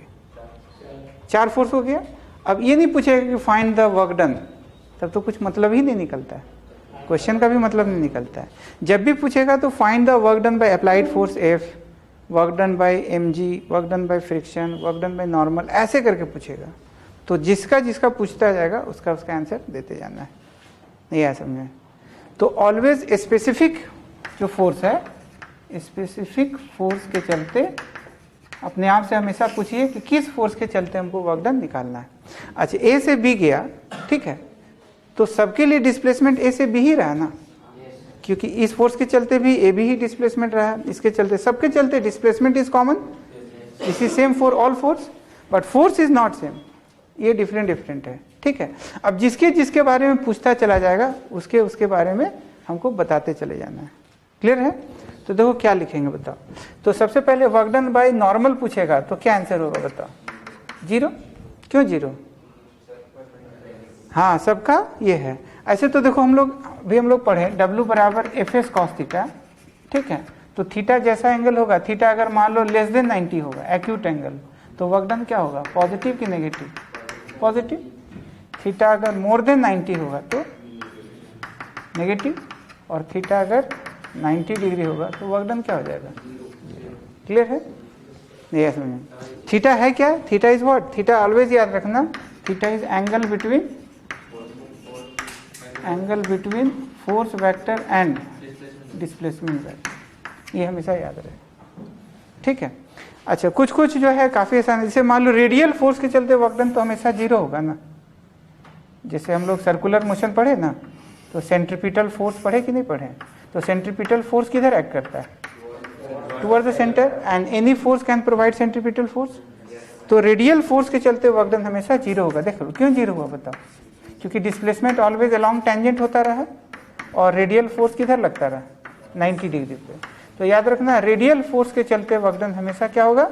4 फोर्स हो गया। अब ये नहीं पूछेगा कि फाइंड द वर्क डन, तब तो कुछ मतलब ही नहीं निकलता है, क्वेश्चन का भी मतलब नहीं निकलता है। जब भी पूछेगा तो find the work done by applied force F, work done bye mg, work done by friction, work done by normal, ऐसे करके पूछेगा। तो जिसका जिसका पूछता जाएगा उसका उसका आंसर देते जाना है, नहीं आया समझ में? तो ऑलवेज स्पेसिफिक जो फोर्स है, स्पेसिफिक फोर्स के चलते अपने आप से हमेशा पूछिए कि किस फोर्स के चलते हमको वर्क डन निकालना है। अच्छा, ए से बी गया, ठीक है, तो सबके लिए डिस्प्लेसमेंट ए से बी ही रहा ना, क्योंकि इस फोर्स के चलते भी ए बी ही डिस्प्लेसमेंट रहा, इसके चलते, सबके चलते displacement is common, this is same for all force, but force is not same, ये डिफरेंट डिफरेंट है। ठीक है, अब जिसके जिसके बारे में पूछता चला जाएगा उसके उसके बारे में हमको बताते चले जाना है। क्लियर है? तो देखो क्या लिखेंगे बताओ। तो सबसे पहले वर्क डन बाय नॉर्मल पूछेगा तो क्या आंसर होगा बताओ, 0। क्यों 0? हाँ, सबका ये है। ऐसे तो देखो हम लोग पढ़े W बराबर एफ एस कॉस थीटा, ठीक है, तो थीटा जैसा एंगल होगा, थीटा अगर मान लो लेस देन 90 होगा, एक्यूट एंगल, तो वर्क डन क्या होगा, पॉजिटिव कि नेगेटिव, पॉजिटिव। थीटा अगर मोर देन 90 होगा तो नेगेटिव, और थीटा अगर 90 डिग्री होगा तो वर्क डन क्या हो जाएगा, क्लियर है? नहीं है समझ? थीटा है क्या, theta is what, theta always याद रखना, theta is angle between force vector and displacement vector, ये हमेशा याद रहे, ठीक है। अच्छा, कुछ कुछ जो है काफी आसान है, जैसे मान लो रेडियल फोर्स के चलते वर्क डन तो हमेशा 0 होगा ना। जैसे हम लोग सर्कुलर मोशन पढ़े ना, तो सेंट्रीपिटल फोर्स पढ़े कि नहीं पढ़े? तो सेंट्रीपिटल फोर्स किधर एक्ट करता है, toward the centre, and any force can provide centripetal force. तो रेडियल फोर्स के चलते वर्क डन हमेशा 0 होगा। देखो क्यों 0 हुआ बताओ, क्योंकि डिस्प्लेसमेंट ऑलवेज अलोंग टेंजेंट होता रहा और रेडियल फोर्स किधर लगता रहा, 90 डिग्री पे। तो याद रखना, रेडियल फोर्स के चलते वर्क डन हमेशा क्या होगा,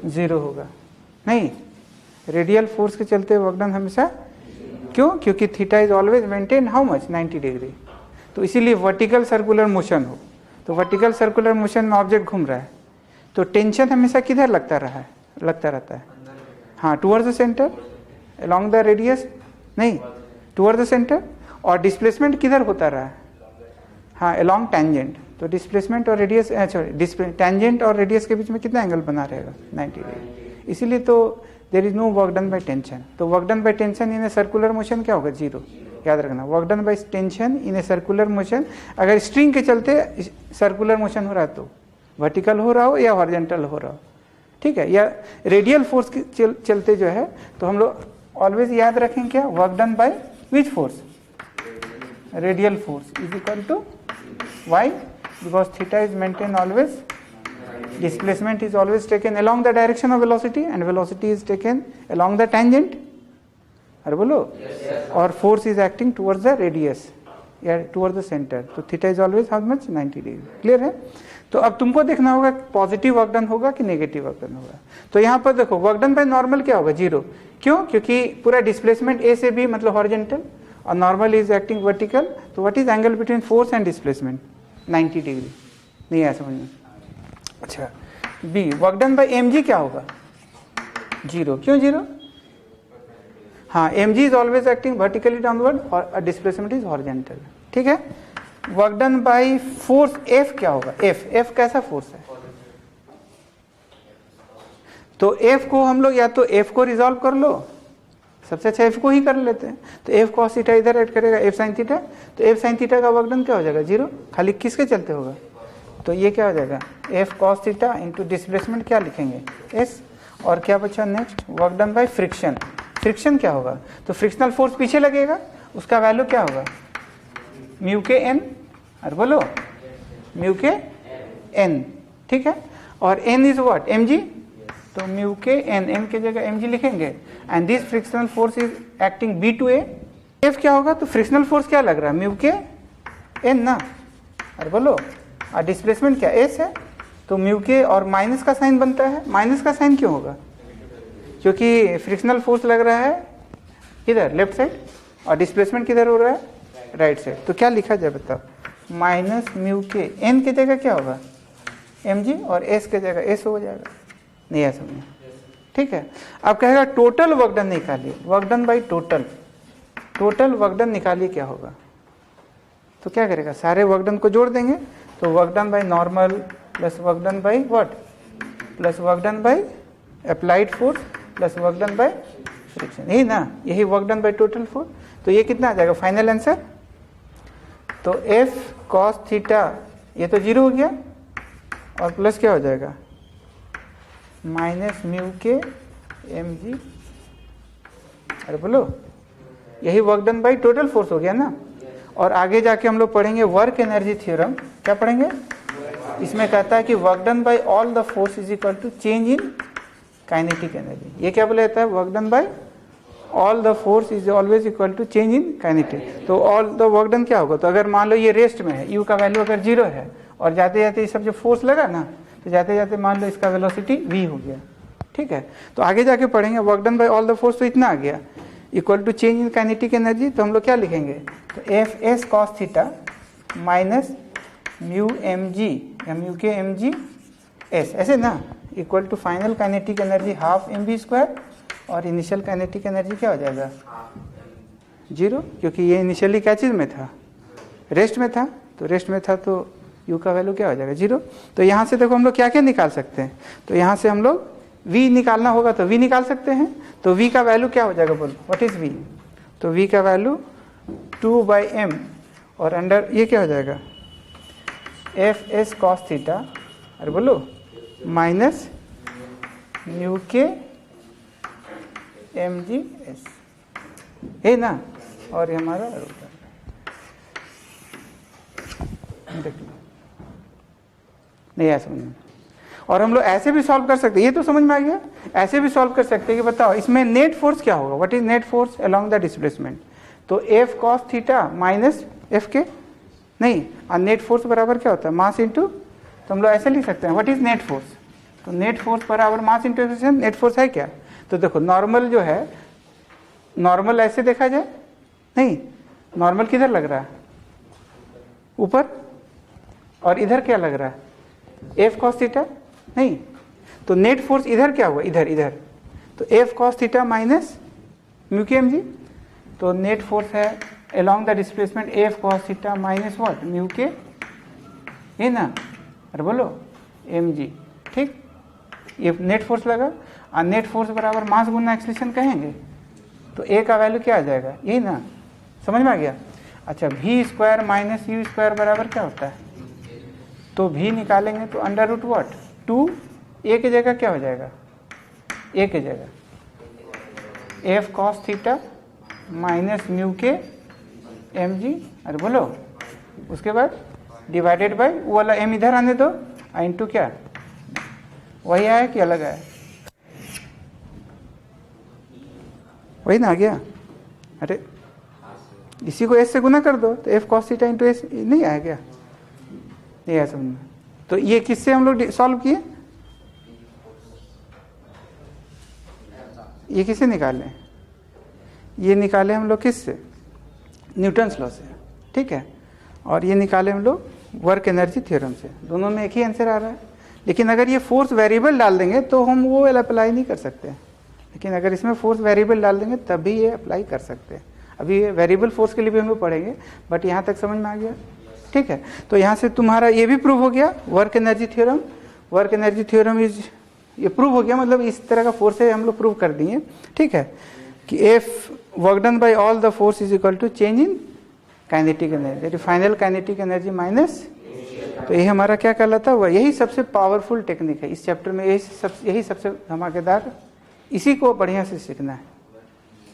0 होगा। नहीं, रेडियल फोर्स के चलते वर्क डन हमेशा, क्यों? क्योंकि theta is always maintain how much, 90 degree. तो इसीलिए वर्टिकल सर्कुलर मोशन हो, तो वर्टिकल सर्कुलर मोशन में ऑब्जेक्ट घूम रहा है तो टेंशन हमेशा किधर लगता रहता है, हाँ, towards the centre, along the radius, नहीं, टुवर्ड्स द सेंटर। और डिस्प्लेसमेंट किधर होता रहा है, हाँ, अलोंग टेंजेंट। तो डिस्प्लेसमेंट और रेडियस, टेंजेंट और रेडियस के बीच में कितना एंगल बना रहेगा, 90 डिग्री। इसीलिए तो there is no work done by tension. तो work done by tension in circular motion क्या होगा, 0। याद रखना, work done by tension in a circular motion, अगर स्ट्रिंग के चलते सर्कुलर मोशन हो रहा है तो वर्टिकल हो रहा हो या हॉरिजॉन्टल हो रहा हो, ठीक है, या रेडियल फोर्स के चलते जो है, तो हम लोग ऑलवेज याद रखें क्या, work done by which force, radial force is equal to Y, because theta is maintain always, displacement is always taken along the direction of velocity and velocity is taken along the tangent, अरे बोलो, और force is acting towards the radius या towards the center, तो theta is always how much 90 degree, clear है। तो अब तुमको देखना होगा पॉजिटिव वर्क डन होगा कि नेगेटिव वर्क डन होगा। तो यहाँ पर देखो वर्क डन बाय नॉर्मल क्या होगा, जीरो, क्यों, क्योंकि पूरा डिस्प्लेसमेंट ए से बी मतलब हॉरिजॉन्टल और नॉर्मल इज एक्टिंग वर्टिकल, तो what is angle between force and displacement, 90 degree, नहीं आया समझ में। अच्छा, B work done by M G क्या होगा, जीरो, क्यों जीरो, हाँ, M G is always acting vertically downward और डिस्प्लेसमेंट इज हॉरिजॉन्टल, ठीक है। Work done by force F क्या होगा, एफ, एफ कैसा फोर्स है, तो एफ को हम लोग या तो एफ को रिजॉल्व कर लो, सबसे अच्छा एफ को ही कर लेते हैं, तो एफ कॉस थीटा इधर ऐड करेगा एफ साइन थीटा, तो एफ साइन थीटा का वर्क डन क्या हो जाएगा, जीरो, खाली किसके चलते होगा, तो ये क्या हो जाएगा F cos theta into displacement क्या लिखेंगे एस, और क्या बचा next, work done by friction, friction क्या होगा, तो फ्रिक्शनल फोर्स पीछे लगेगा, उसका वैल्यू क्या होगा, म्यू के एन, अरे बोलो म्यू के एन, ठीक है, और N is what M G, तो म्यू के एन, एन की जगह एम जी लिखेंगे, and this frictional force is acting B to A, F क्या होगा, तो फ्रिक्शनल फोर्स क्या लग रहा है म्यू के एन ना, अरे बोलो, और डिस्प्लेसमेंट क्या एस है, तो म्यू के और माइनस का साइन बनता है, माइनस का साइन क्यों होगा, क्योंकि फ्रिक्शनल फोर्स लग रहा है इधर लेफ्ट साइड और डिस्प्लेसमेंट किधर हो रहा है राइट साइड, तो क्या लिखा जाए बताओ, माइनस म्यू के एन की जगह क्या होगा एम जी और एस की जगह एस हो जाएगा, नहीं है समझ, ठीक है। अब कहेगा टोटल वर्क डन निकालिए, work done by total, total work done निकालिए क्या होगा, तो क्या करेगा सारे वर्क डन को जोड़ देंगे, तो work done by normal plus work done by what, plus work done by applied force plus work done by friction, यही ना, यही work done by total force, तो ये कितना आ जाएगा फाइनल आंसर, तो एफ कॉस थीटा ये तो जीरो हो गया और प्लस क्या हो जाएगा माइनस म्यू के एम जी, अरे बोलो यही work done by total force हो गया ना। और आगे जाके हम लोग पढ़ेंगे वर्क एनर्जी थ्योरम, क्या पढ़ेंगे, इसमें कहता है कि work done by all the force is equal to change in kinetic energy, ये क्या बोला जाता है, work done by all the force is always equal to change in kinetic, तो ऑल द वर्क डन क्या होगा, तो अगर मान लो ये रेस्ट में है, यू का वैल्यू अगर जीरो है और जाते जाते ये सब जो फोर्स लगा ना, तो जाते जाते मान लो इसका वेलोसिटी v हो गया, ठीक है। तो आगे जाके पढ़ेंगे work done by all the force, तो इतना आ गया equal to change in kinetic energy, तो हम लोग क्या लिखेंगे, तो F S cos theta minus mu M G या mu K M G S, ऐसे ना, equal to final kinetic energy half M V square, और इनिशियल काइनेटिक एनर्जी क्या हो जाएगा जीरो, क्योंकि ये इनिशियली क्या चीज़ में था, रेस्ट में था, तो रेस्ट में था तो u का वैल्यू क्या हो जाएगा जीरो। तो यहाँ से देखो हम लोग क्या क्या निकाल सकते हैं, तो यहाँ से हम लोग v निकालना होगा तो v निकाल सकते हैं, तो v का वैल्यू क्या हो जाएगा बोलो, व्हाट इज v, तो v का वैल्यू 2/m और अंडर ये क्या हो जाएगा एफ एस कॉस थीटा, अरे बोलो minus mu K M G S, है ना, और ये हमारा देख लो, नहीं आया समझ में। और हम लोग ऐसे भी सॉल्व कर सकते हैं, ये तो समझ में आ गया, ऐसे भी सॉल्व कर सकते हैं कि बताओ इसमें नेट फोर्स क्या होगा, what is net force along the displacement, तो F cos theta minus F के, नहीं, और नेट फोर्स बराबर क्या होता है मास इंटू, तो हम लोग ऐसे लिख सकते हैं व्हाट इज नेट फोर्स, तो नेट फोर्स बराबर mass into acceleration, net force है क्या, तो देखो नॉर्मल जो है, नॉर्मल ऐसे देखा जाए, नहीं, नॉर्मल किधर लग रहा है ऊपर, और इधर क्या लग रहा है एफ कॉस थीटा, नहीं, तो नेट फोर्स इधर क्या हुआ, इधर इधर, तो F cos theta minus mu K M G, तो नेट फोर्स है along the displacement F cos theta minus what mu के, है ना, अरे बोलो एम जी, ठीक, ये नेट फोर्स लगा, और नेट फोर्स बराबर मास गुना एक्सेलरेशन कहेंगे, तो ए का वैल्यू क्या आ जाएगा, यही ना, समझ में आ गया? अच्छा, v square minus u square बराबर क्या होता है? तो v निकालेंगे तो अंडर रूट वॉट 2, a की जगह क्या हो जाएगा? a की जगह F cos theta minus mu K M जी, अरे बोलो, उसके बाद डिवाइडेड बाय वो वाला m इधर आने दो, इंटू क्या वही आया कि अलग आया? वही ना आ गया। अरे इसी को s से गुना कर दो तो F cos theta into S नहीं आया क्या? नहीं आया समझ में? तो ये किससे हम लोग सॉल्व किए? ये किसे निकाले? ये निकाले हम लोग किससे? न्यूटन्स लॉ से, ठीक है। और ये निकाले हम लोग वर्क एनर्जी थ्योरम से। दोनों में एक ही आंसर आ रहा है। लेकिन अगर ये फोर्स वेरिएबल डाल देंगे तो हम वो अप्लाई नहीं कर सकते, लेकिन अगर इसमें फोर्स वेरिएबल डाल देंगे तभी ये अप्लाई कर सकते हैं। अभी ये वेरिएबल फोर्स के लिए भी हम लोग पढ़ेंगे, बट यहाँ तक समझ में आ गया, ठीक है। तो यहाँ से तुम्हारा ये भी प्रूव हो गया work energy theorem. Work energy theorem is, ये प्रूव हो गया, मतलब इस तरह का फोर्स है हम लोग प्रूव कर दिए, ठीक है, कि F work done by all the force is equal to change in kinetic energy, final kinetic energy minus. तो ये हमारा क्या कहलाता है? यही सबसे पावरफुल टेक्निक है इस चैप्टर में, यही सबसे धमाकेदार, इसी को बढ़िया से सीखना है,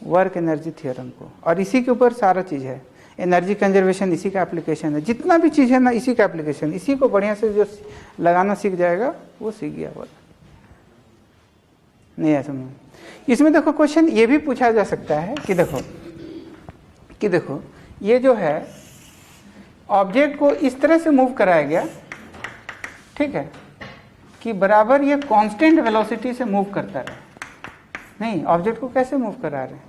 वर्क एनर्जी थ्योरम को। और इसी के ऊपर सारा चीज़ है, एनर्जी कंजर्वेशन इसी का एप्लीकेशन है, जितना भी चीज़ है ना इसी का एप्लीकेशन। इसी को बढ़िया से जो लगाना सीख जाएगा वो सीख गया। बोला नहीं है समझ? इसमें देखो क्वेश्चन ये भी पूछा जा सकता है कि देखो ये जो है ऑब्जेक्ट को इस तरह से मूव कराया गया, ठीक है, कि बराबर ये कांस्टेंट वेलोसिटी से मूव करता रहे। नहीं, ऑब्जेक्ट को कैसे मूव करा रहे हैं?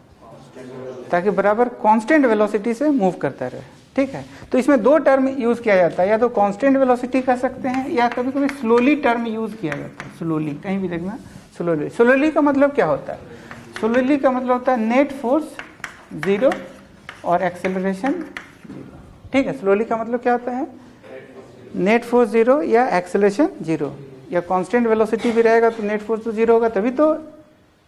ताकि बराबर कांस्टेंट वेलोसिटी से मूव करता रहे, ठीक है। तो इसमें दो टर्म यूज किया जाता है, या तो कांस्टेंट वेलोसिटी कह सकते हैं, या कभी कभी स्लोली टर्म यूज किया जाता है। स्लोली, कहीं भी देखना स्लोली। स्लोली का मतलब क्या होता है? स्लोली का मतलब होता है नेट फोर्स 0 और एक्सेलरेशन 0, ठीक है। स्लोली का मतलब क्या होता है? नेट फोर्स 0 या एक्सेलरेशन 0, या कांस्टेंट वेलोसिटी भी रहेगा तो नेट फोर्स तो 0 होगा, तभी तो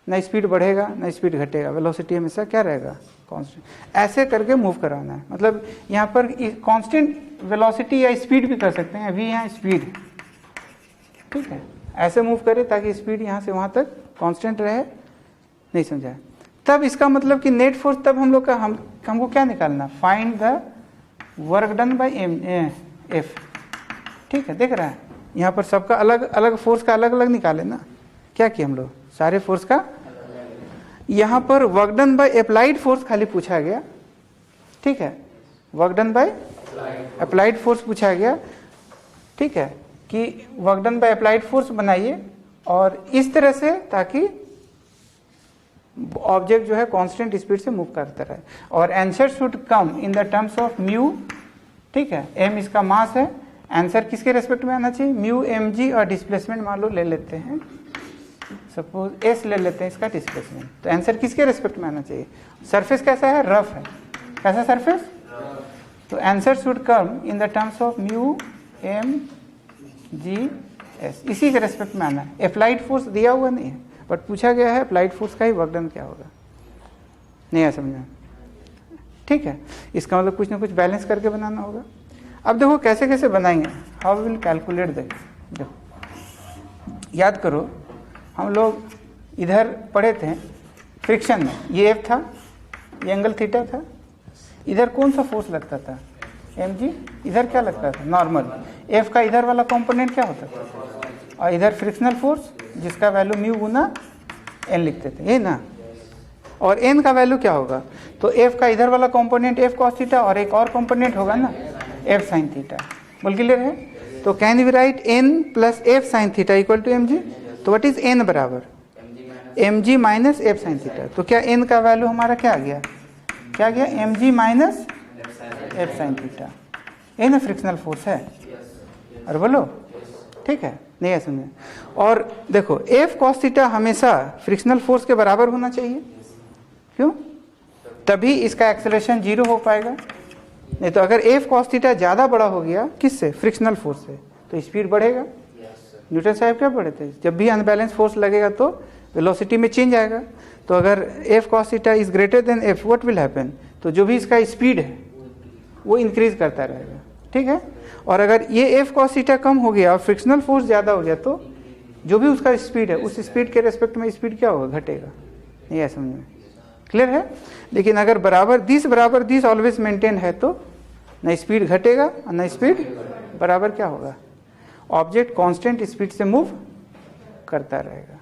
ना स्पीड बढ़ेगा ना स्पीड घटेगा, वेलोसिटी हमेशा क्या रहेगा? कांस्टेंट। ऐसे करके मूव कराना है, मतलब यहाँ पर कांस्टेंट वेलोसिटी या स्पीड भी कर सकते हैं। अभी यहाँ स्पीड, ठीक है, ऐसे मूव करें ताकि स्पीड यहाँ से वहाँ तक कांस्टेंट रहे। नहीं समझा? तब इसका मतलब कि नेट फोर्स, तब हम लोग का हमको क्या निकालना? Find the work done by F, ठीक है। देख रहा है यहाँ पर सबका अलग अलग फोर्स का अलग अलग निकाले ना। क्या किया हम लोग? सारे फोर्स का। यहाँ पर work done by applied force खाली पूछा गया, ठीक है, work done by applied force पूछा गया, ठीक है, कि work done by applied force बनाइए और इस तरह से ताकि ऑब्जेक्ट जो है कांस्टेंट स्पीड से मूव करता रहे। और answer should come in the terms of mu, ठीक है, एम इसका मास है। आंसर किसके रेस्पेक्ट में आना चाहिए? म्यू एम जी, और डिस्प्लेसमेंट मान लो ले लेते हैं, सपोज एस ले लेते हैं इसका डिस्प्लेसमेंट। तो आंसर किसके रेस्पेक्ट में आना चाहिए? सरफेस कैसा है? रफ है। कैसा सरफेस? तो answer should come in the terms of mu M G S, इसी के रेस्पेक्ट में आना है। अप्लाइड फोर्स दिया हुआ नहीं है, बट पूछा गया है अप्लाइड फोर्स का ही वर्क डन क्या होगा। नहीं है समझना? ठीक है, इसका मतलब कुछ ना कुछ बैलेंस करके बनाना होगा। अब देखो कैसे कैसे बनाएंगे, हाउ विल कैलकुलेट दैट। देखो याद करो, हम लोग इधर पढ़े थे फ्रिक्शन में, ये एफ था, ये एंगल थीटा था। इधर कौन सा फोर्स लगता था? M G. इधर क्या लगता था? नॉर्मल। एफ का इधर वाला कंपोनेंट क्या होता था? और इधर फ्रिक्शनल फोर्स, जिसका वैल्यू म्यू गुना एन लिखते थे, ये ना। और एन का वैल्यू क्या होगा? तो एफ का इधर वाला कंपोनेंट एफ कॉस थीटा, और एक और कंपोनेंट होगा ना एफ साइन थीटा। बोल क्लियर है? तो can we write N plus F sine theta equal to M G. तो व्हाट इज एन? बराबर M G minus F sine theta. तो क्या एन का वैल्यू हमारा क्या आ गया? क्या गया? M G minus F sine theta. ये ना फ्रिक्शनल फोर्स है। और बोलो ठीक है, नहीं है समझे? और देखो एफ कॉस थीटा हमेशा फ्रिक्शनल फोर्स के बराबर होना चाहिए। क्यों? तभी इसका एक्सेलरेशन 0 हो पाएगा। नहीं तो अगर एफ कॉस थीटा ज़्यादा बड़ा हो गया किससे? फ्रिक्शनल फोर्स से, तो स्पीड बढ़ेगा। न्यूटन साहब क्या पढ़े थे? जब भी अनबैलेंस फोर्स लगेगा तो वेलोसिटी में चेंज आएगा। तो अगर F cos theta is greater than F, what will happen? तो जो भी इसका स्पीड है वो इंक्रीज करता रहेगा, ठीक है। और अगर ये एफ कॉस थीटा कम हो गया और फ्रिक्शनल फोर्स ज़्यादा हो गया तो जो भी उसका स्पीड है उस स्पीड के रेस्पेक्ट में स्पीड क्या होगा, घटेगा। नहीं है समझ में, क्लियर है। लेकिन अगर बराबर दिस ऑलवेज मेंटेन है तो न स्पीड घटेगा और न स्पीड बराबर क्या होगा, ऑब्जेक्ट कांस्टेंट स्पीड से मूव करता रहेगा।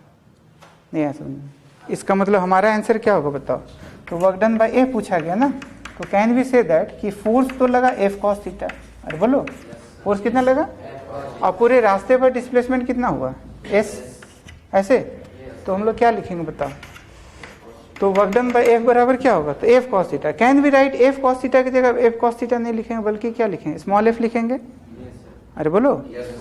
नहीं है समझ में। इसका मतलब हमारा आंसर क्या होगा बताओ। तो वर्क डन बाय ए पूछा गया ना, तो कैन वी से दैट कि फोर्स तो लगा एफ कॉस थीटा, अरे बोलो फोर्स कितना लगा, और पूरे रास्ते पर डिस्प्लेसमेंट कितना हुआ, एस, ऐसे। तो हम लोग क्या लिखेंगे बताओ। तो वर्क डन बाय एफ बराबर क्या होगा, तो F cos theta. Can we write F cos theta की जगह एफ कॉस थीटा नहीं लिखेंगे बल्कि क्या लिखेंगे, स्मॉल एफ लिखेंगे। अरे बोलो,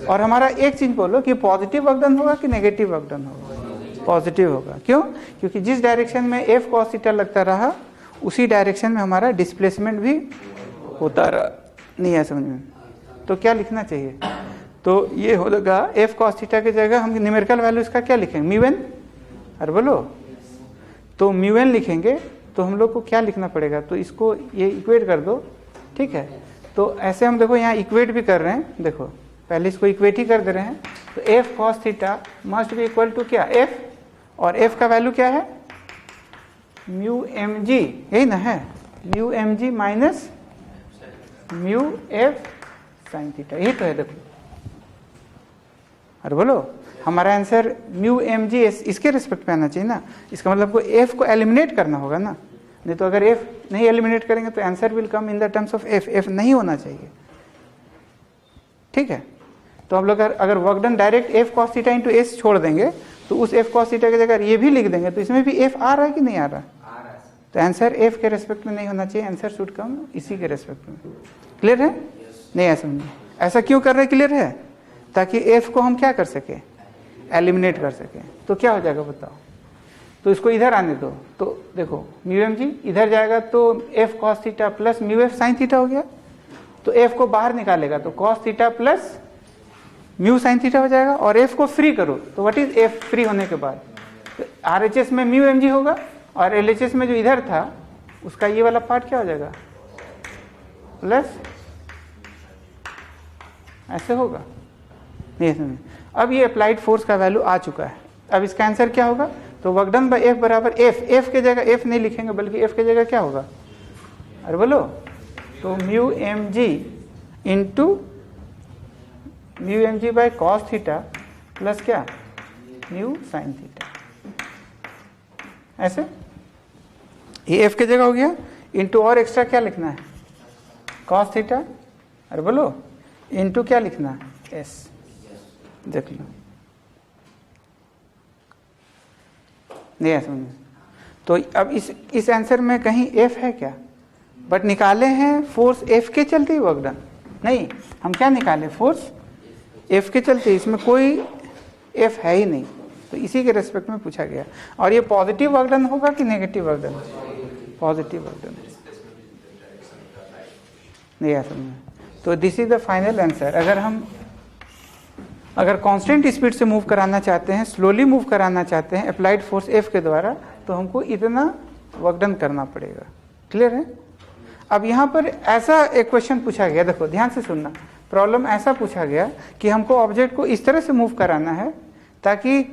और हमारा एक चीज बोलो कि पॉजिटिव वर्क डन होगा कि नेगेटिव वर्क डन होगा, पॉजिटिव होगा। क्यों, क्योंकि जिस डायरेक्शन में एफ कॉस थीटा लगता रहा उसी डायरेक्शन में हमारा डिस्प्लेसमेंट भी होता रहा। नहीं है समझ में। तो क्या लिखना चाहिए, तो ये होगा एफ कॉस थीटा की जगह हम न्यूमेरिकल वैल्यू इसका क्या लिखेंगे, म्यू एन। अरे बोलो, तो म्यू एन लिखेंगे तो हम लोग को क्या लिखना पड़ेगा, तो इसको ये इक्वेट कर दो, ठीक है। तो ऐसे हम देखो यहाँ इक्वेट भी कर रहे हैं, देखो पहले इसको इक्वेट ही कर दे रहे हैं। तो F cos theta must be equal to क्या, एफ, और एफ का वैल्यू क्या है, म्यू एम जी, यही ना है, mu M G minus mu F sine theta, यही तो है देखो। अरे बोलो, हमारा आंसर म्यू एम जी इसके रिस्पेक्ट पे आना चाहिए ना। इसका मतलब को एफ को एलिमिनेट करना होगा ना, नहीं तो अगर एफ नहीं एलिमिनेट करेंगे तो answer will come in the terms of F, F नहीं होना चाहिए, ठीक है। तो हम लोग अगर work done direct F cos theta into S छोड़ देंगे तो उस एफ कॉस थीटा की जगह ये भी लिख देंगे तो इसमें भी एफ आ रहा है कि नहीं आ रहा, तो आंसर एफ के रेस्पेक्ट में नहीं होना चाहिए, आंसर शुड कम इसी के रेस्पेक्ट में। क्लियर है, नहीं ऐसा नहीं, ऐसा क्यों कर रहे, क्लियर है, ताकि एफ को हम क्या कर सके, एलिमिनेट कर सके। तो क्या हो जाएगा बताओ, तो इसको इधर आने दो, तो देखो म्यू एम जी इधर जाएगा तो F cos theta plus mu F sine theta हो गया, तो एफ को बाहर निकालेगा तो cos theta plus mu sine theta हो जाएगा, और एफ को फ्री करो तो व्हाट इज एफ फ्री होने के बाद, तो आरएचएस में म्यू एम जी होगा और एलएचएस में जो इधर था उसका ये वाला पार्ट क्या हो जाएगा, प्लस ऐसे होगा। नहीं समझ, अब ये अप्लाइड फोर्स का वैल्यू आ चुका है। अब इसका आंसर क्या होगा, तो वर्क डन बाय एफ बराबर एफ, एफ के जगह एफ नहीं लिखेंगे बल्कि एफ के जगह क्या होगा, अरे बोलो, तो mu M G into mu M G by cos theta plus क्या, म्यू साइन थीटा, ऐसे। ये एफ के जगह हो गया, इंटू और एक्स्ट्रा क्या लिखना है, कॉस थीटा, अरे बोलो, इंटू क्या लिखना है, एस, देख लो। नहीं है समझ। तो अब इस आंसर में कहीं एफ है क्या, बट निकाले हैं फोर्स एफ के चलते ही वर्क डन, नहीं हम क्या निकाले, फोर्स एफ के चलते, इसमें कोई एफ है ही नहीं, तो इसी के रेस्पेक्ट में पूछा गया। और ये पॉजिटिव वर्क डन होगा कि negative work done, positive work done. नहीं है समझ। तो this is the final answer. अगर कांस्टेंट स्पीड से मूव कराना चाहते हैं, स्लोली मूव कराना चाहते हैं अप्लाइड फोर्स एफ के द्वारा, तो हमको इतना वर्क डन करना पड़ेगा। क्लियर है। अब यहाँ पर ऐसा एक क्वेश्चन पूछा गया, देखो ध्यान से सुनना, प्रॉब्लम ऐसा पूछा गया कि हमको ऑब्जेक्ट को इस तरह से मूव कराना है ताकि